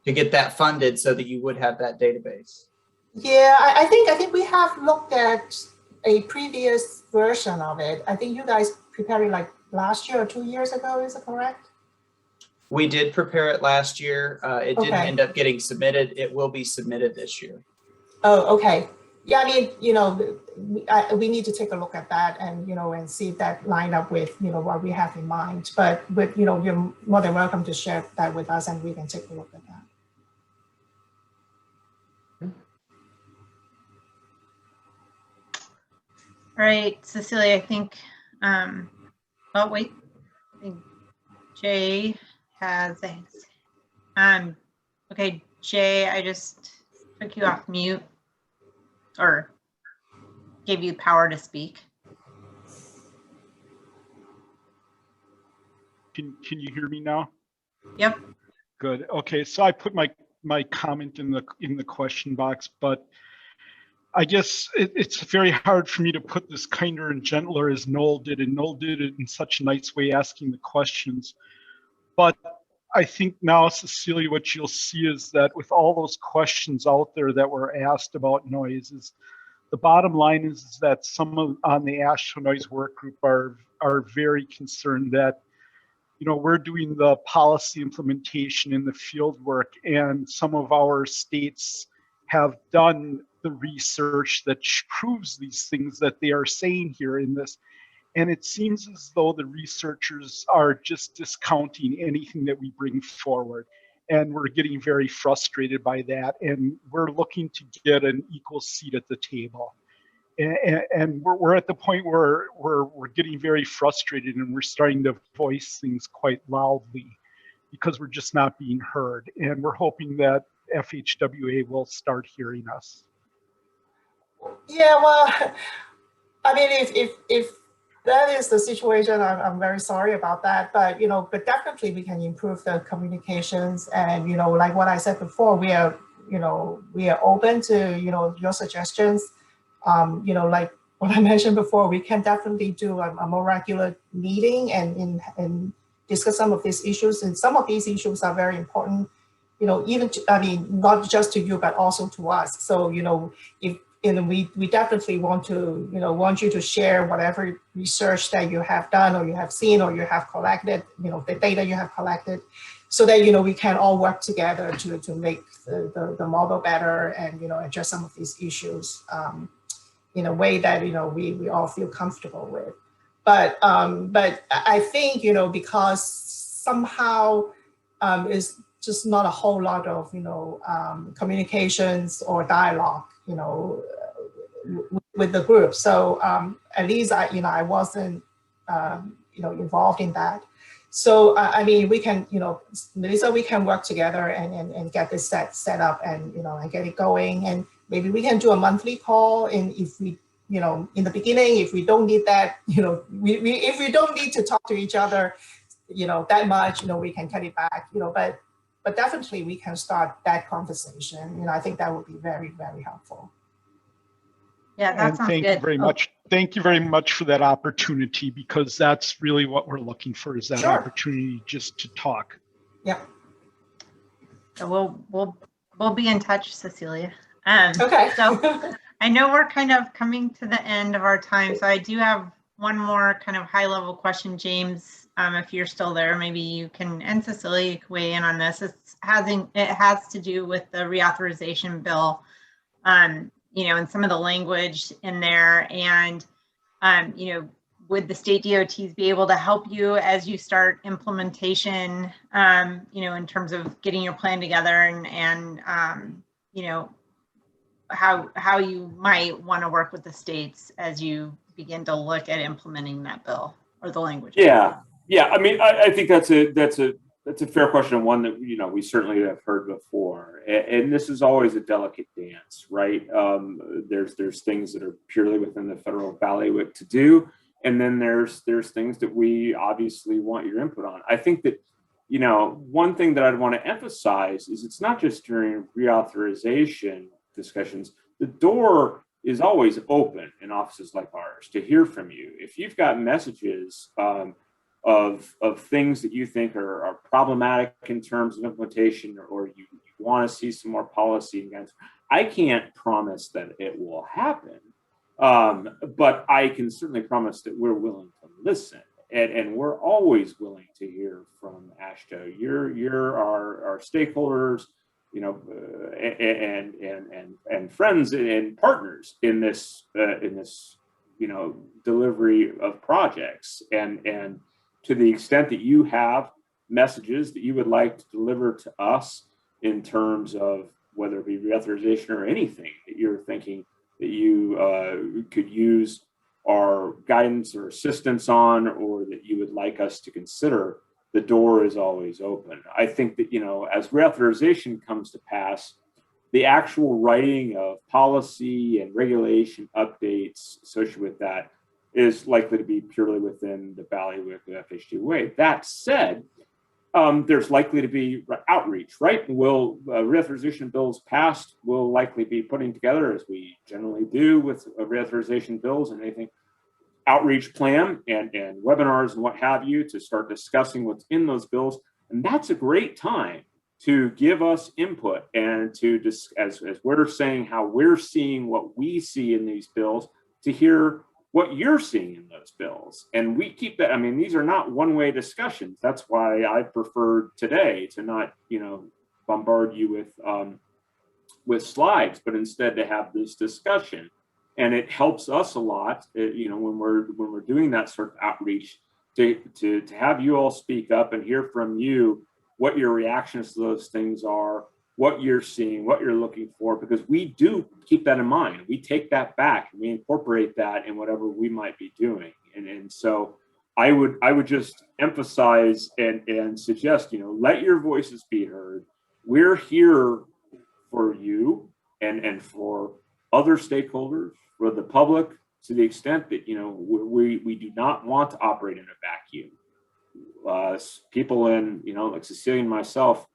[SPEAKER 11] to get that funded so that you would have that database?
[SPEAKER 14] Yeah, I think we have looked at a previous version of it. I think you guys prepared it like last year or 2 years ago, is it correct?
[SPEAKER 11] We did prepare it last year. It didn't
[SPEAKER 14] Okay.
[SPEAKER 11] end up getting submitted. It will be submitted this year.
[SPEAKER 14] Oh, okay. Yeah, I mean, we need to take a look at that and, and see if that line up with, what we have in mind. But, you're more than welcome to share that with us and we can take a look at that.
[SPEAKER 13] All right, Cecilia, I think, oh, wait, I think Jay has things. Okay, Jay, I just took you off mute or gave you power to speak.
[SPEAKER 15] Can you hear me now?
[SPEAKER 13] Yep.
[SPEAKER 15] Good. Okay, so I put my comment in the question box, but I guess it's very hard for me to put this kinder and gentler as Noel did, and Noel did it in such a nice way, asking the questions. But I think now, Cecilia, what you'll see is that with all those questions out there that were asked about noise, is the bottom line is that some on the AASHTO Noise Work Group are very concerned that we're doing the policy implementation in the field work, and some of our states have done the research that proves these things that they are saying here in this. And it seems as though the researchers are just discounting anything that we bring forward. And we're getting very frustrated by that. And we're looking to get an equal seat at the table. And we're at the point where we're getting very frustrated and we're starting to voice things quite loudly because we're just not being heard. And we're hoping that FHWA will start hearing us.
[SPEAKER 14] Yeah, well, I mean, if that is the situation, I'm very sorry about that. But but definitely we can improve the communications. And like what I said before, we are open to your suggestions. Like what I mentioned before, we can definitely do a more regular meeting and discuss some of these issues. And some of these issues are very important, even not just to you, but also to us. So, if we definitely want you to share whatever research that you have done or you have seen or you have collected, the data you have collected, so that we can all work together to make the model better and address some of these issues in a way that we all feel comfortable with. But I think because somehow is just not a whole lot of communications or dialogue with the group. So at least I wasn't involved in that. So I mean, we can Melissa, we can work together and get this set up and and get it going, and maybe we can do a monthly call. And if we in the beginning, if we don't need that, if we don't need to talk to each other that much, we can cut it back, but definitely we can start that conversation. I think that would be very, very helpful.
[SPEAKER 13] Yeah, that sounds good.
[SPEAKER 15] Thank you very much. Thank you very much for that opportunity, because that's really what we're looking for, is that opportunity just to talk.
[SPEAKER 14] Yep.
[SPEAKER 13] So we'll be in touch, Cecilia.
[SPEAKER 14] Okay.
[SPEAKER 13] So I know we're kind of coming to the end of our time, so I do have one more kind of high level question, James. If you're still there, maybe you can, and Cecilia, can weigh in on this. It has to do with the reauthorization bill, and some of the language in there, and would the state DOTs be able to help you as you start implementation, in terms of getting your plan together and how you might want to work with the states as you begin to look at implementing that bill or the language?
[SPEAKER 12] Yeah. I mean, I think that's a fair question, and one that we certainly have heard before. And this is always a delicate dance, right? There's things that are purely within the federal bailiwick to do, and then there's things that we obviously want your input on. I think that one thing that I'd want to emphasize is it's not just during reauthorization discussions. The door is always open in offices like ours to hear from you. If you've got messages of things that you think are problematic in terms of implementation, or you want to see some more policy and guidance, I can't promise that it will happen, but I can certainly promise that we're willing to listen, and we're always willing to hear from AASHTO. You're our stakeholders and friends and partners in this delivery of projects. And to the extent that you have messages that you would like to deliver to us in terms of whether it be reauthorization or anything that you're thinking that you could use our guidance or assistance on, or that you would like us to consider, the door is always open. I think that, as reauthorization comes to pass, the actual writing of policy and regulation updates associated with that is likely to be purely within the bailiwick of FHWA. That said, there's likely to be outreach, right? Will reauthorization bills passed, we'll likely be putting together, as we generally do with reauthorization bills and anything, outreach plan and webinars and what have you to start discussing what's in those bills. And that's a great time to give us input and to just, as we're saying how we're seeing what we see in these bills, to hear what you're seeing in those bills. And we keep that, these are not one-way discussions. That's why I prefer today to not, bombard you with slides, but instead to have this discussion. And it helps us a lot, when we're doing that sort of outreach, to have you all speak up and hear from you what your reactions to those things are, what you're seeing, what you're looking for, because we do keep that in mind. We take that back and we incorporate that in whatever we might be doing. And so I would just emphasize and suggest, let your voices be heard. We're here for you and for other stakeholders, for the public, to the extent that, we do not want to operate in a vacuum. People in, like Cecilia and myself,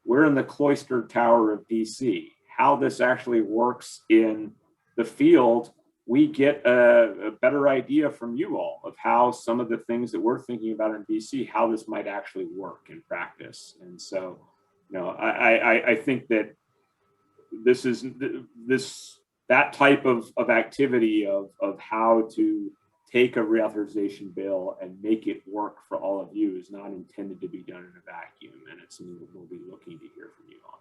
[SPEAKER 12] we're in the cloistered tower of DC. How this actually works in the field, we get a better idea from you all of how some of the things that we're thinking about in DC, how this might actually work in practice. And so, I think that this is that type of activity of how to take a reauthorization bill and make it work for all of you is not intended to be done in a vacuum, and it's something that we'll be looking to hear from you on.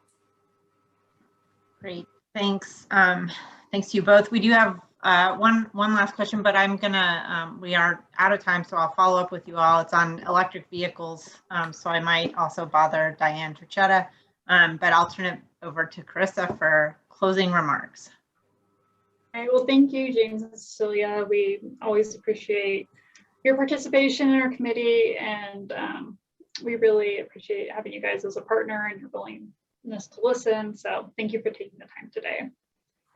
[SPEAKER 13] Great, thanks. Thanks to you both. We do have one last question, but I'm gonna, we are out of time, so I'll follow up with you all. It's on electric vehicles, so I might also bother Diane Turchetta, but I'll turn it over to Carissa for closing remarks.
[SPEAKER 2] All right, well, thank you, James and Cecilia. We always appreciate your participation in our committee, and we really appreciate having you guys as a partner and your willingness to listen. So thank you for taking the time today.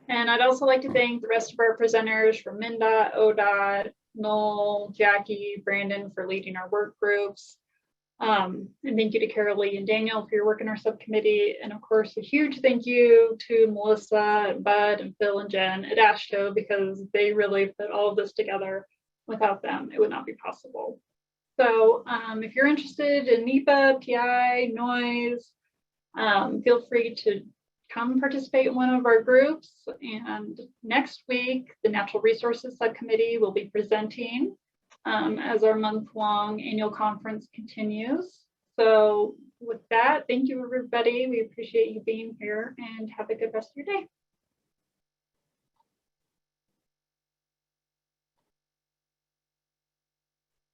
[SPEAKER 2] And I'd also like to thank the rest of our presenters from MnDOT, ODOT, Noel, Jackie, Brandon for leading our work groups. And thank you to Carol Lee and Daniel for your work in our subcommittee. And of course, a huge thank you to Melissa, Bud, and Phil and Jen at AASHTO, because they really put all of this together. Without them, it would not be possible. So if you're interested in NEPA, PI, noise, feel free to come participate in one of our groups. And next week, the Natural Resources Subcommittee will be presenting as our month-long annual conference continues. So with that, thank you, everybody. We appreciate you being here, and have a good rest of your day.